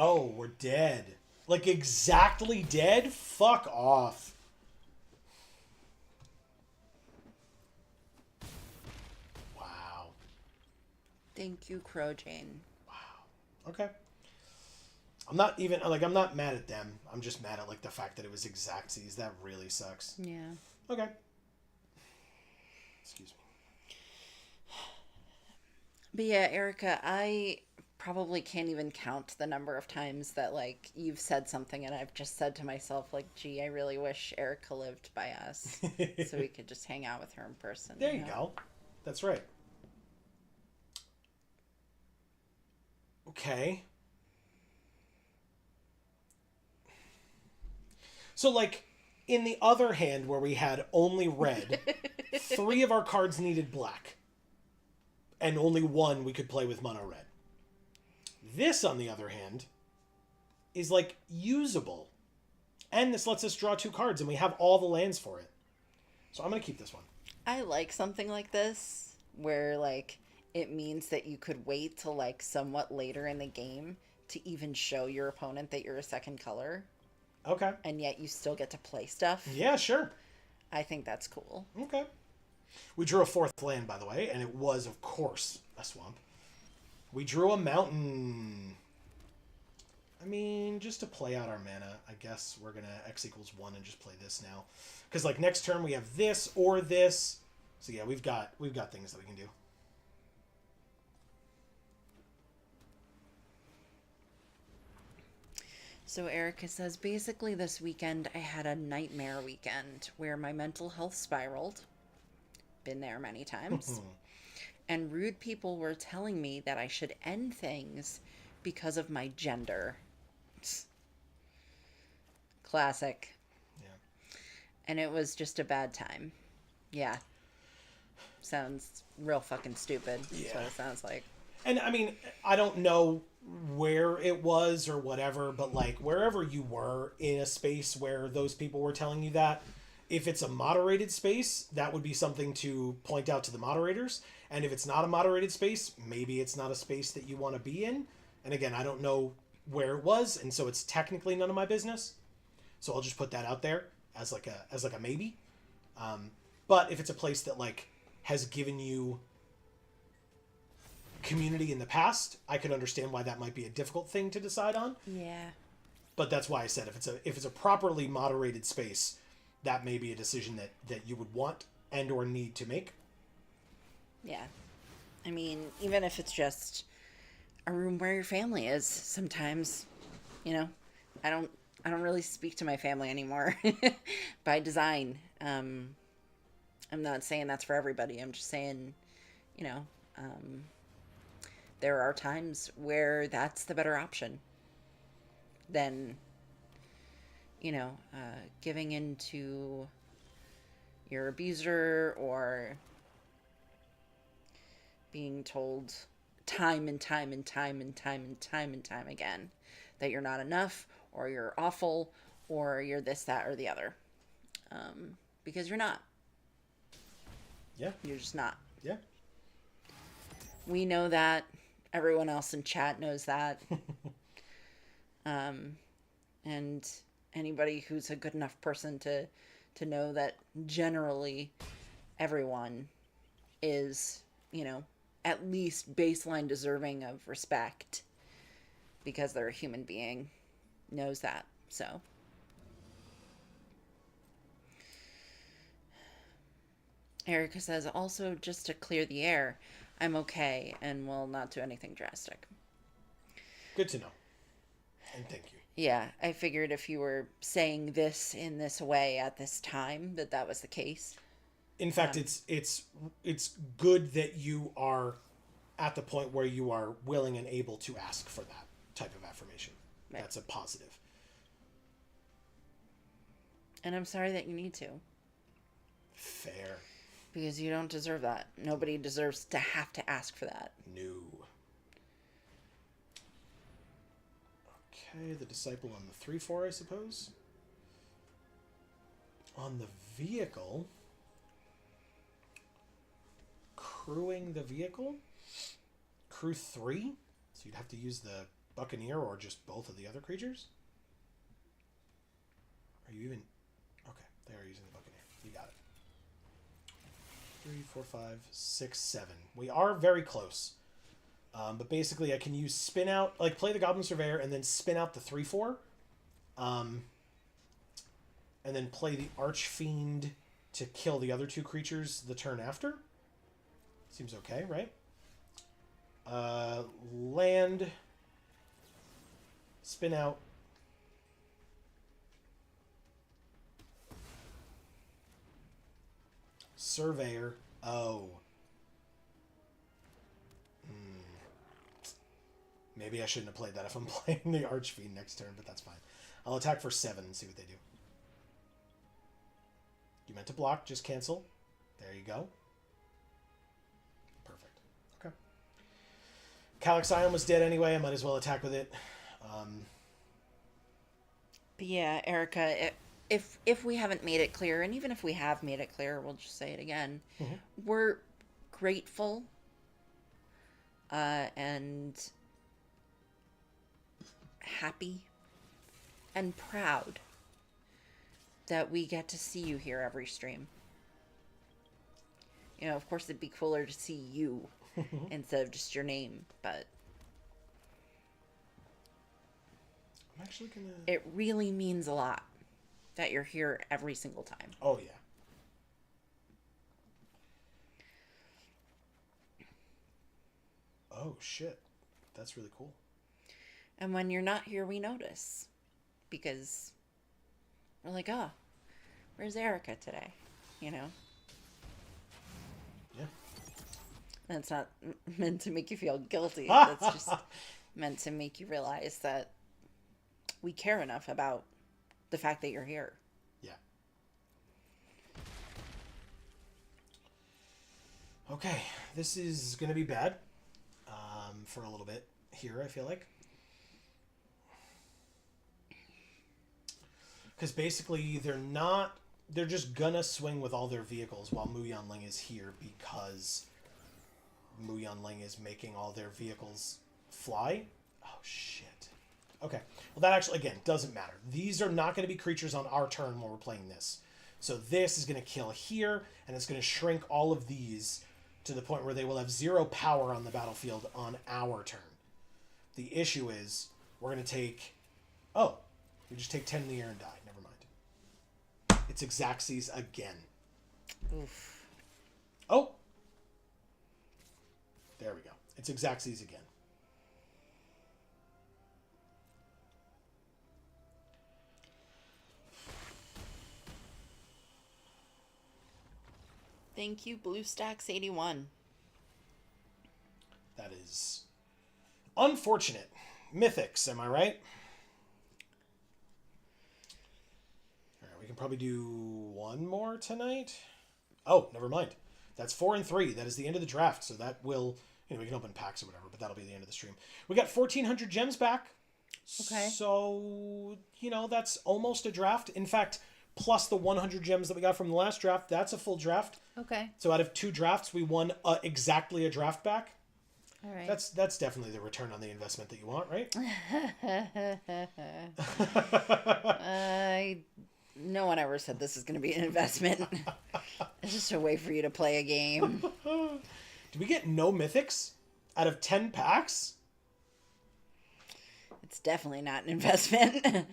Oh, we're dead. Like, exactly dead? Fuck off. Wow. Thank you, Crow Jane. Wow. Okay. I'm not mad at them. I'm just mad at, like, the fact that it was exactsies. That really sucks. Yeah. Okay. Excuse me. But yeah, Erica, I probably can't even count the number of times that, like, you've said something and I've just said to myself, like, gee, I really wish Erica lived by us so we could just hang out with her in person. There you go. That's right. Okay. So, like, in the other hand where we had only red, 3 of our cards needed black. And only 1 we could play with mono red. This, on the other hand, is like usable. And this lets us draw 2 cards, and we have all the lands for it. So I'm going to keep this one. I like something like this where like it means that you could wait till like somewhat later in the game to even show your opponent that you're a second color. Okay. And yet you still get to play stuff. Yeah, sure. I think that's cool. Okay. We drew a 4th land, by the way, and it was, of course, a swamp. We drew a mountain. I mean, just to play out our mana, I guess we're going to X = 1 and just play this now. Because, like, next turn we have this or this. So, yeah, we've got things that we can do. So Erica says, basically this weekend I had a nightmare weekend where my mental health spiraled. Been there many times. And rude people were telling me that I should end things because of my gender. Classic. Yeah. And it was just a bad time. Yeah. Sounds real fucking stupid. Yeah. That's what it sounds like. And, I mean, I don't know where it was or whatever, but, like, wherever you were in a space where those people were telling you that, if it's a moderated space, that would be something to point out to the moderators. And if it's not a moderated space, maybe it's not a space that you want to be in. And again, I don't know where it was, and so it's technically none of my business. So I'll just put that out there as like a maybe. But if it's a place that like has given you community in the past, I could understand why that might be a difficult thing to decide on. Yeah. But that's why I said if it's a properly moderated space, that may be a decision that you would want and or need to make. Yeah. I mean, even if it's just a room where your family is, sometimes, you know, I don't really speak to my family anymore by design. I'm not saying that's for everybody. I'm just saying, you know, there are times where that's the better option than, you know, giving into your abuser or being told time and time and time and time and time and time again that you're not enough or you're awful or you're this, that, or the other. Because you're not. Yeah. You're just not. Yeah. We know that. Everyone else in chat knows that. And anybody who's a good enough person to know that generally everyone is, you know, at least baseline deserving of respect because they're a human being, knows that. So Erica says, also just to clear the air, I'm okay and will not do anything drastic. Good to know. And thank you. Yeah, I figured if you were saying this in this way at this time, that was the case. In fact, it's good that you are at the point where you are willing and able to ask for that type of affirmation. Right. That's a positive. And I'm sorry that you need to. Fair. Because you don't deserve that. Nobody deserves to have to ask for that. No. Okay, the disciple on the 3/4, I suppose. On the vehicle, crewing the vehicle, crew 3. So you'd have to use the buccaneer or just both of the other creatures. Are you even? Okay, they are using the buccaneer. You got it. 3, 4, 5, 6, 7. We are very close. But basically, I can use spin out, like play the Goblin Surveyor and then spin out the 3/4. And then play the Archfiend to kill the other 2 creatures the turn after. Seems okay, right? Land. Spin out. Surveyor. Oh. Maybe I shouldn't have played that if I'm playing the Archfiend next turn, but that's fine. I'll attack for 7 and see what they do. You meant to block, just cancel. There you go. Perfect. Okay. Calixion was dead anyway, I might as well attack with it. But yeah, Erica, if we haven't made it clear, and even if we have made it clear, we'll just say it again. Mm-hmm. We're grateful and happy and proud that we get to see you here every stream. You know, of course, it'd be cooler to see you instead of just your name, but I'm actually gonna... It really means a lot that you're here every single time. Oh, yeah. Oh, shit. That's really cool. And when you're not here, we notice. Because we're like, oh, where's Erica today? You know? Yeah. That's not meant to make you feel guilty. That's just meant to make you realize that we care enough about the fact that you're here. Yeah. Okay, this is going to be bad for a little bit here, I feel like. Because basically they're just gonna swing with all their vehicles while Mu Yanling is here because Mu Yanling is making all their vehicles fly. Oh, shit. Okay. Well, that actually, again, doesn't matter. These are not going to be creatures on our turn when we're playing this. So this is going to kill here, and it's going to shrink all of these to the point where they will have 0 power on the battlefield on our turn. The issue is we're going to take... Oh, we just take 10 in the air and die. Never mind. It's Xaxes again. Oof. Oh! There we go. It's Xaxes again. Thank you, BlueStacks81. That is unfortunate. Mythics, am I right? All right, we can probably do one more tonight. Oh, never mind. That's 4 and 3. That is the end of the draft. So that will, we can open packs or whatever, but that'll be the end of the stream. We got 1,400 gems back. Okay. So, that's almost a draft. In fact, plus the 100 gems that we got from the last draft, that's a full draft. Okay. So out of 2 drafts, we won exactly a draft back. All right. That's definitely the return on the investment that you want, right? No one ever said this is going to be an investment. It's just a way for you to play a game. Do we get no mythics out of 10 packs? It's definitely not an investment.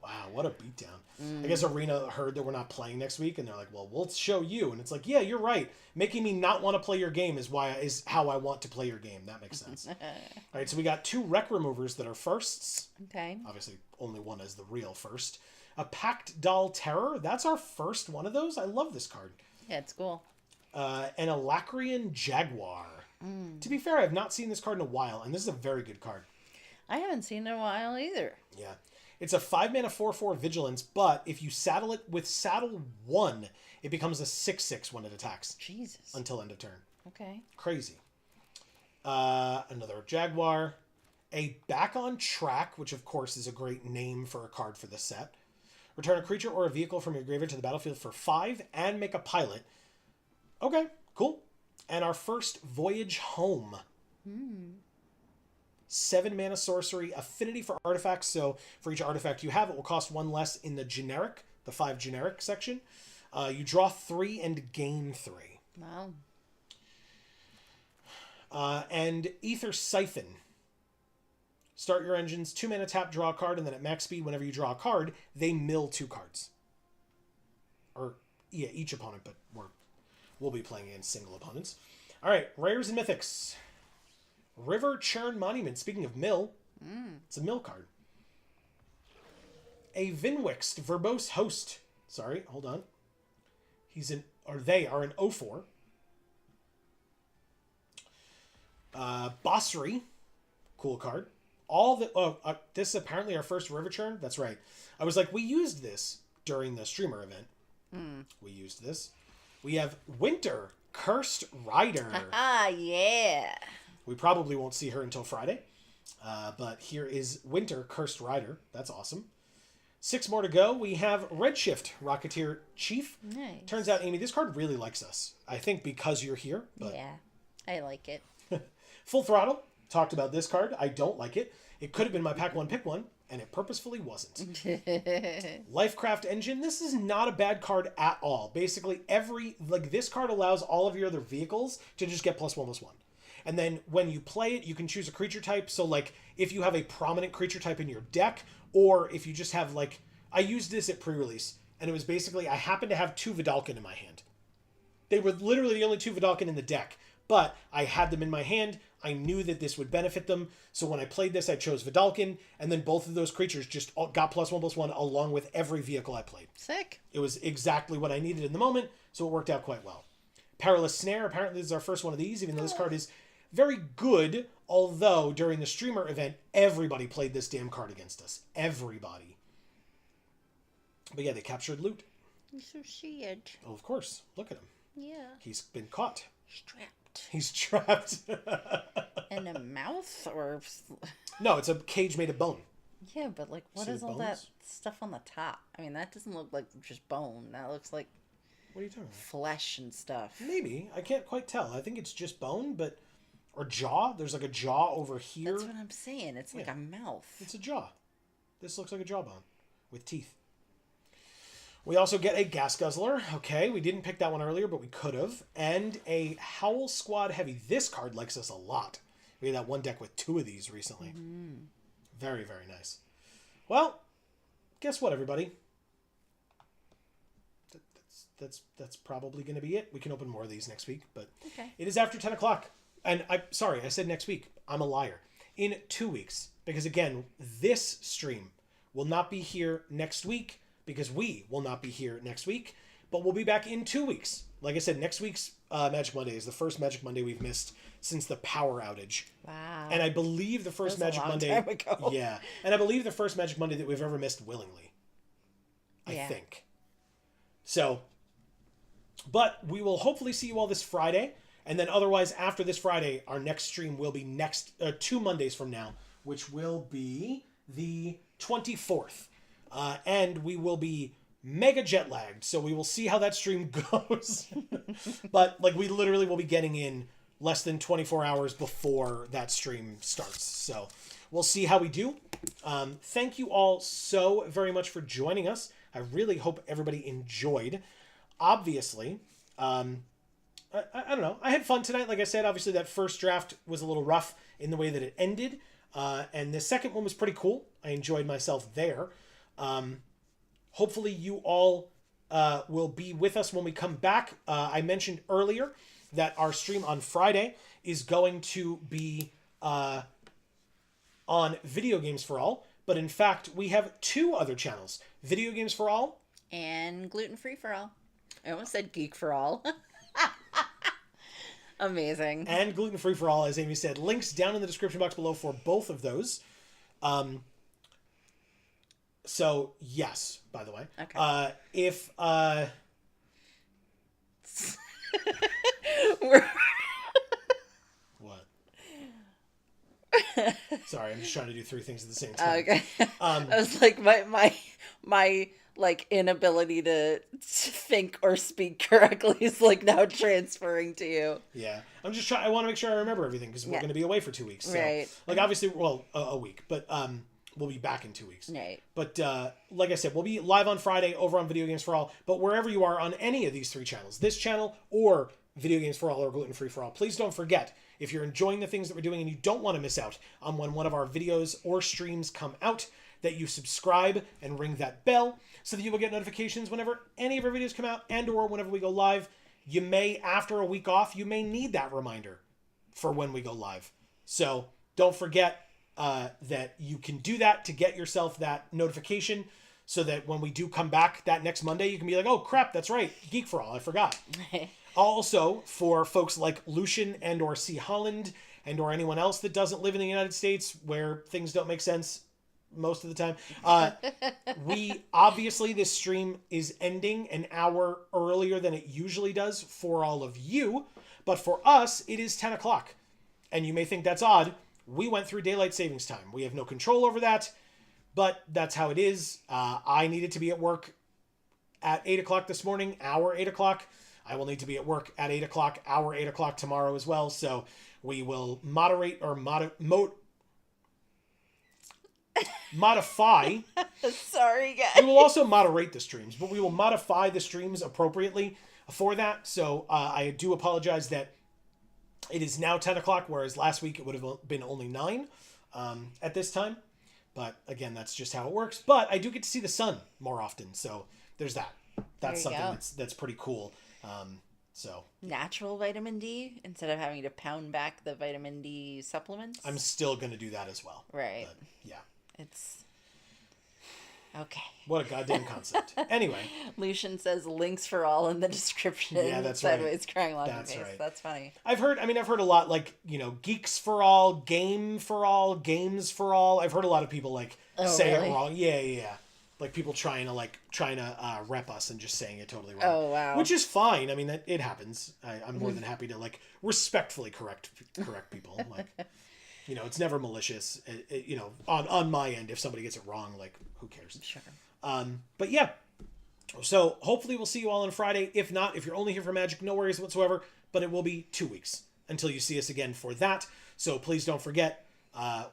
Wow, what a beatdown. I guess Arena heard that we're not playing next week, and they're like, well, we'll show you. And it's like, yeah, you're right. Making me not want to play your game is how I want to play your game. That makes sense. All right, so we got 2 Wreck Removers that are firsts. Okay. Obviously, only one is the real first. A Packed Doll Terror. That's our first one of those. I love this card. Yeah, it's cool. And a Lacrian Jaguar. To be fair, I have not seen this card in a while, and this is a very good card. I haven't seen it in a while either. Yeah. It's a 5-mana 4/4 Vigilance, but if you saddle it with Saddle 1, it becomes a 6/6 when it attacks. Jesus. Until end of turn. Okay. Crazy. Another Jaguar. A Back on Track, which of course is a great name for a card for this set. Return a creature or a vehicle from your graveyard to the battlefield for 5 and make a pilot. Okay, cool. And our first Voyage Home. 7-mana sorcery, affinity for artifacts. So for each artifact you have, it will cost 1 less in the 5 generic section. You draw 3 and gain 3. Wow. And Ether Siphon. Start your engines, 2-mana tap, draw a card, and then at max speed, whenever you draw a card, they mill 2 cards. Or, yeah, each opponent, but we'll be playing against single opponents. All right, rares and mythics. River Churn Monument. Speaking of mill, it's a mill card. A Vinwixt Verbose Host. Sorry, hold on. They are an 0/4. Bossery. Cool card. This is apparently our first River Churn. That's right. I was like, we used this during the streamer event. We used this. We have Winter Cursed Rider. Ah, yeah. We probably won't see her until Friday. But here is Winter Cursed Rider. That's awesome. 6 more to go. We have Redshift Rocketeer Chief. Nice. Turns out, Amy, this card really likes us. I think because you're here. But... Yeah, I like it. Full Throttle. Talked about this card. I don't like it. It could have been my Pack 1 Pick 1, and it purposefully wasn't. Lifecraft Engine. This is not a bad card at all. Basically, this card allows all of your other vehicles to just get +1/+1. And then when you play it, you can choose a creature type. So, like, if you have a prominent creature type in your deck, or if you just have, like... I used this at pre-release, and it was basically, I happened to have 2 Vidalkin in my hand. They were literally the only 2 Vidalkin in the deck, but I had them in my hand. I knew that this would benefit them, so when I played this, I chose Vidalkin, and then both of those creatures just got +1/+1 along with every vehicle I played. Sick. It was exactly what I needed in the moment, so it worked out quite well. Perilous Snare. Apparently this is our first one of these, even though this card is very good, although during the streamer event, everybody played this damn card against us. Everybody. But yeah, they captured loot. He's so sad. Oh, of course. Look at him. Yeah. He's been caught. Strapped. He's trapped. In a mouth or... No, it's a cage made of bone. Yeah, but like, what See is the all bones? that stuff on the top? I mean, that doesn't look like just bone. That looks like What are you talking about? flesh and stuff. Maybe. I can't quite tell. I think it's just bone, but... Or jaw. There's like a jaw over here. That's what I'm saying. It's like a mouth. It's a jaw. This looks like a jawbone with teeth. We also get a Gas Guzzler. Okay, we didn't pick that one earlier, but we could have. And a Howl Squad Heavy. This card likes us a lot. We had that one deck with 2 of these recently. Mm-hmm. Very, very nice. Well, guess what, everybody? That's probably going to be it. We can open more of these next week, but It is after 10 o'clock. And I said next week. I'm a liar. In 2 weeks. Because again, this stream will not be here next week because we will not be here next week, but we'll be back in 2 weeks. Like I said, next week's Magic Monday is the first Magic Monday we've missed since the power outage. Wow. And I believe the first Magic Monday... Time ago. Yeah. And I believe the first Magic Monday that we've ever missed willingly. I think. So, but we will hopefully see you all this Friday. And then otherwise, after this Friday, our next stream will be 2 Mondays from now, which will be the 24th. And we will be mega jet lagged, so we will see how that stream goes. But like we literally will be getting in less than 24 hours before that stream starts. So we'll see how we do. Thank you all so very much for joining us. I really hope everybody enjoyed. Obviously, I don't know. I had fun tonight. Like I said, obviously that first draft was a little rough in the way that it ended. And the second one was pretty cool. I enjoyed myself there. Hopefully you all will be with us when we come back. I mentioned earlier that our stream on Friday is going to be on Video Games for All. But in fact, we have 2 other channels. Video Games for All. And Gluten Free for All. I almost said Geek for All. Amazing. And Gluten Free for All, as Amy said. Links down in the description box below for both of those. So, yes, by the way. Okay. If... What? Sorry, I'm just trying to do 3 things at the same time. Okay. I was like, my like inability to think or speak correctly is like now transferring to you. Yeah, I'm just trying. I want to make sure I remember everything because we're going to be away for 2 weeks. So, right. Like obviously, well, a week, but we'll be back in 2 weeks. Right. But like I said, we'll be live on Friday over on Video Games for All. But wherever you are on any of these 3 channels, this channel or Video Games for All or Gluten Free for All, please don't forget, if you're enjoying the things that we're doing and you don't want to miss out on when one of our videos or streams come out, that you subscribe and ring that bell so that you will get notifications whenever any of our videos come out and or whenever we go live. You may, after a week off, you may need that reminder for when we go live. So don't forget that you can do that to get yourself that notification so that when we do come back that next Monday, you can be like, oh crap, that's right, Geek for All, I forgot. Also, for folks like Lucian and or C. Holland and or anyone else that doesn't live in the United States where things don't make sense most of the time, we obviously, this stream is ending an hour earlier than it usually does for all of you, but for us, it is 10 o'clock. And you may think that's odd. we went through daylight savings time. We have no control over that, but that's how it is. I needed to be at work at 8 o'clock this morning, our 8 o'clock. I will need to be at work at 8 o'clock, our 8 o'clock tomorrow as well. So we will moderate or modify. Sorry, guys. We will also moderate the streams, but we will modify the streams appropriately for that. So I do apologize that it is now 10 o'clock, whereas last week it would have been only 9 at this time. But again, that's just how it works. But I do get to see the sun more often, so there's that. That's something that's pretty cool. So natural vitamin D instead of having to pound back the vitamin D supplements. I'm still going to do that as well. Right. But, yeah. It's okay. What a goddamn concept. Anyway. Lucian says links for all in the description. Yeah, that's Sideways crying laughing That's face. right. That's funny. I've heard a lot like, geeks for all, game for all, games for all. I've heard a lot of people say really? it wrong. Yeah. Like people trying to rep us and just saying it totally wrong. Oh, wow. Which is fine. I mean, it happens. I'm more than happy to respectfully correct people. It's never malicious. On my end, if somebody gets it wrong, who cares? Sure. But yeah. So hopefully we'll see you all on Friday. If not, if you're only here for Magic, no worries whatsoever. But it will be 2 weeks until you see us again for that. So please don't forget.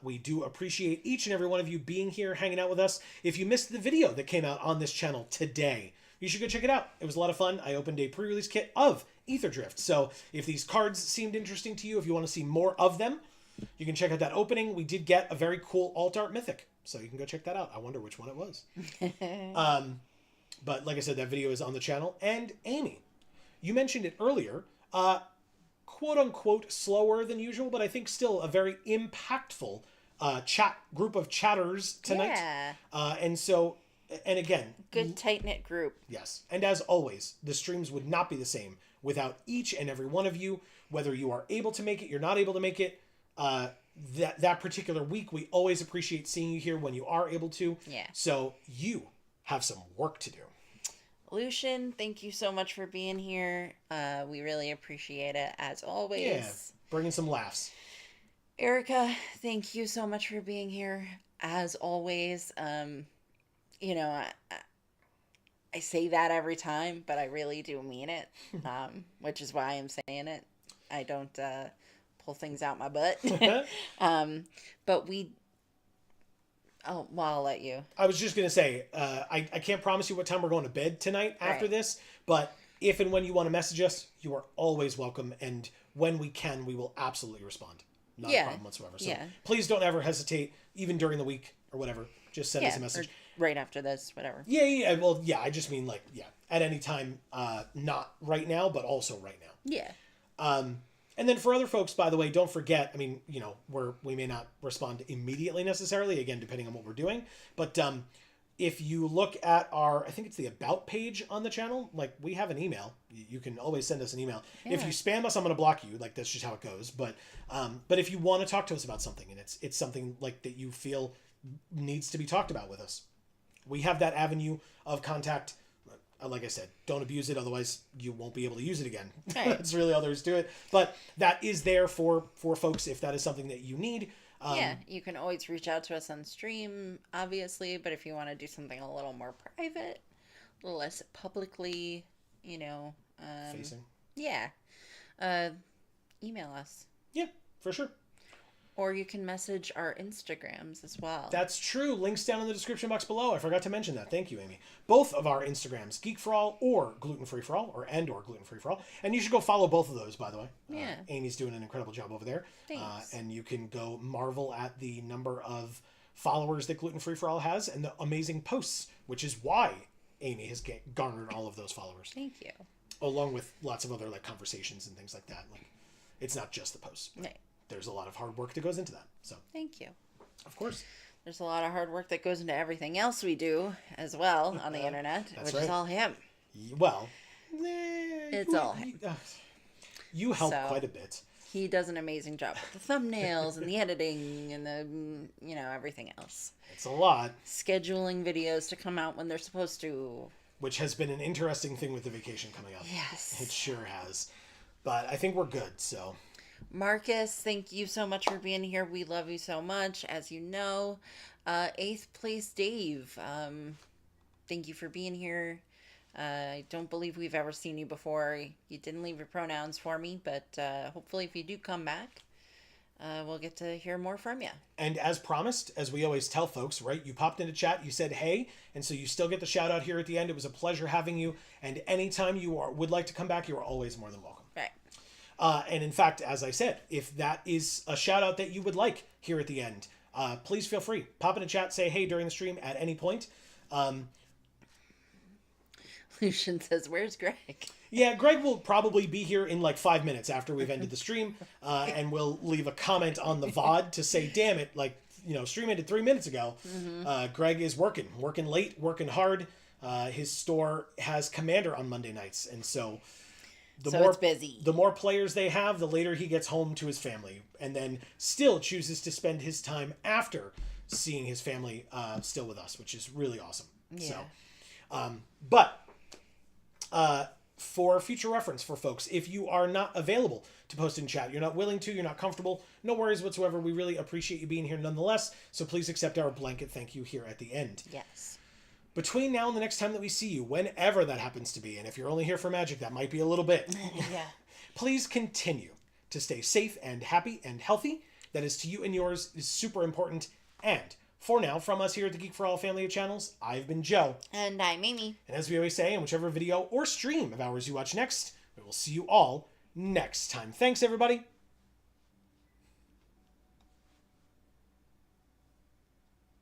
We do appreciate each and every one of you being here, hanging out with us. If you missed the video that came out on this channel today, you should go check it out. It was a lot of fun. I opened a pre-release kit of Aetherdrift. So if these cards seemed interesting to you, if you want to see more of them, you can check out that opening. We did get a very cool alt art mythic, so you can go check that out. I wonder which one it was. But like I said, that video is on the channel. And Amy, you mentioned it earlier. Quote unquote slower than usual, but I think still a very impactful group of chatters tonight. Yeah. And again, good tight knit group. Yes. And as always, the streams would not be the same without each and every one of you, whether you are able to make it, you're not able to make it. That particular week, we always appreciate seeing you here when you are able to. Yeah. So you have some work to do. Lucian, thank you so much for being here. We really appreciate it, as always. Yeah, bringing some laughs. Erica, thank you so much for being here, as always. I say that every time, but I really do mean it, which is why I'm saying it. I don't pull things out my butt. But I'll let you. I was just going to say, I can't promise you what time we're going to bed tonight after this, but if and when you want to message us, you are always welcome. And when we can, we will absolutely respond. Not a problem whatsoever. So please don't ever hesitate, even during the week or whatever. Just send us a message. Right after this, whatever. Yeah. Well, yeah, I just mean at any time, not right now, but also right now. Yeah. And then for other folks, by the way, don't forget, I mean, we may not respond immediately necessarily, again, depending on what we're doing. But if you look at I think it's the About page on the channel, we have an email. You can always send us an email. Yeah. If you spam us, I'm going to block you. That's just how it goes. But if you want to talk to us about something, and it's something that you feel needs to be talked about with us, we have that avenue of contact. Like I said, don't abuse it, otherwise you won't be able to use it again. Right. That's really all there is to it. But that is there for folks if that is something that you need. You can always reach out to us on stream, obviously, but if you want to do something a little more private, a little less publicly, facing. Yeah. Email us. Yeah, for sure. Or you can message our Instagrams as well. That's true. Links down in the description box below. I forgot to mention that. Thank you, Amy. Both of our Instagrams, Geek for All or Gluten Free for All, or Gluten Free for All. And you should go follow both of those, by the way. Yeah. Amy's doing an incredible job over there. Thanks. And you can go marvel at the number of followers that Gluten Free for All has and the amazing posts, which is why Amy has garnered all of those followers. Thank you. Along with lots of other conversations and things like that. It's not just the posts. Right. There's a lot of hard work that goes into that. So thank you. Of course. There's a lot of hard work that goes into everything else we do as well on the internet, which is all him. Well, it's all him. You help quite a bit. He does an amazing job with the thumbnails and the editing and the, everything else. It's a lot. Scheduling videos to come out when they're supposed to. Which has been an interesting thing with the vacation coming up. Yes. It sure has. But I think we're good, so. Marcus, thank you so much for being here. We love you so much, as you know. Eighth place Dave, thank you for being here. I don't believe we've ever seen you before. You didn't leave your pronouns for me, but hopefully, if you do come back, we'll get to hear more from you. And as promised, as we always tell folks, right? You popped into chat, you said hey, and so you still get the shout out here at the end. It was a pleasure having you, and anytime would like to come back, you are always more than welcome. Right. And in fact, as I said, if that is a shout out that you would like here at the end, please feel free. Pop in a chat, say hey during the stream at any point. Lucian says, "Where's Greg?" Yeah, Greg will probably be here in like 5 minutes after we've ended the stream, and we'll leave a comment on the VOD to say, damn it, like, stream ended 3 minutes ago. Greg is working late, working hard. His store has Commander on Monday nights, and so it's busy. The more players they have, the later he gets home to his family, and then still chooses to spend his time after seeing his family still with us, which is really awesome. Yeah. So, but for future reference for folks, if you are not available to post in chat, you're not willing to, you're not comfortable, no worries whatsoever. We really appreciate you being here nonetheless. So please accept our blanket thank you here at the end. Yes. Between now and the next time that we see you, whenever that happens to be, and if you're only here for Magic, that might be a little bit. Yeah. Please continue to stay safe and happy and healthy. That is to you and yours is super important. And for now, from us here at the Geek for All family of channels, I've been Joe. And I'm Amy. And as we always say, in whichever video or stream of ours you watch next, we will see you all next time. Thanks, everybody.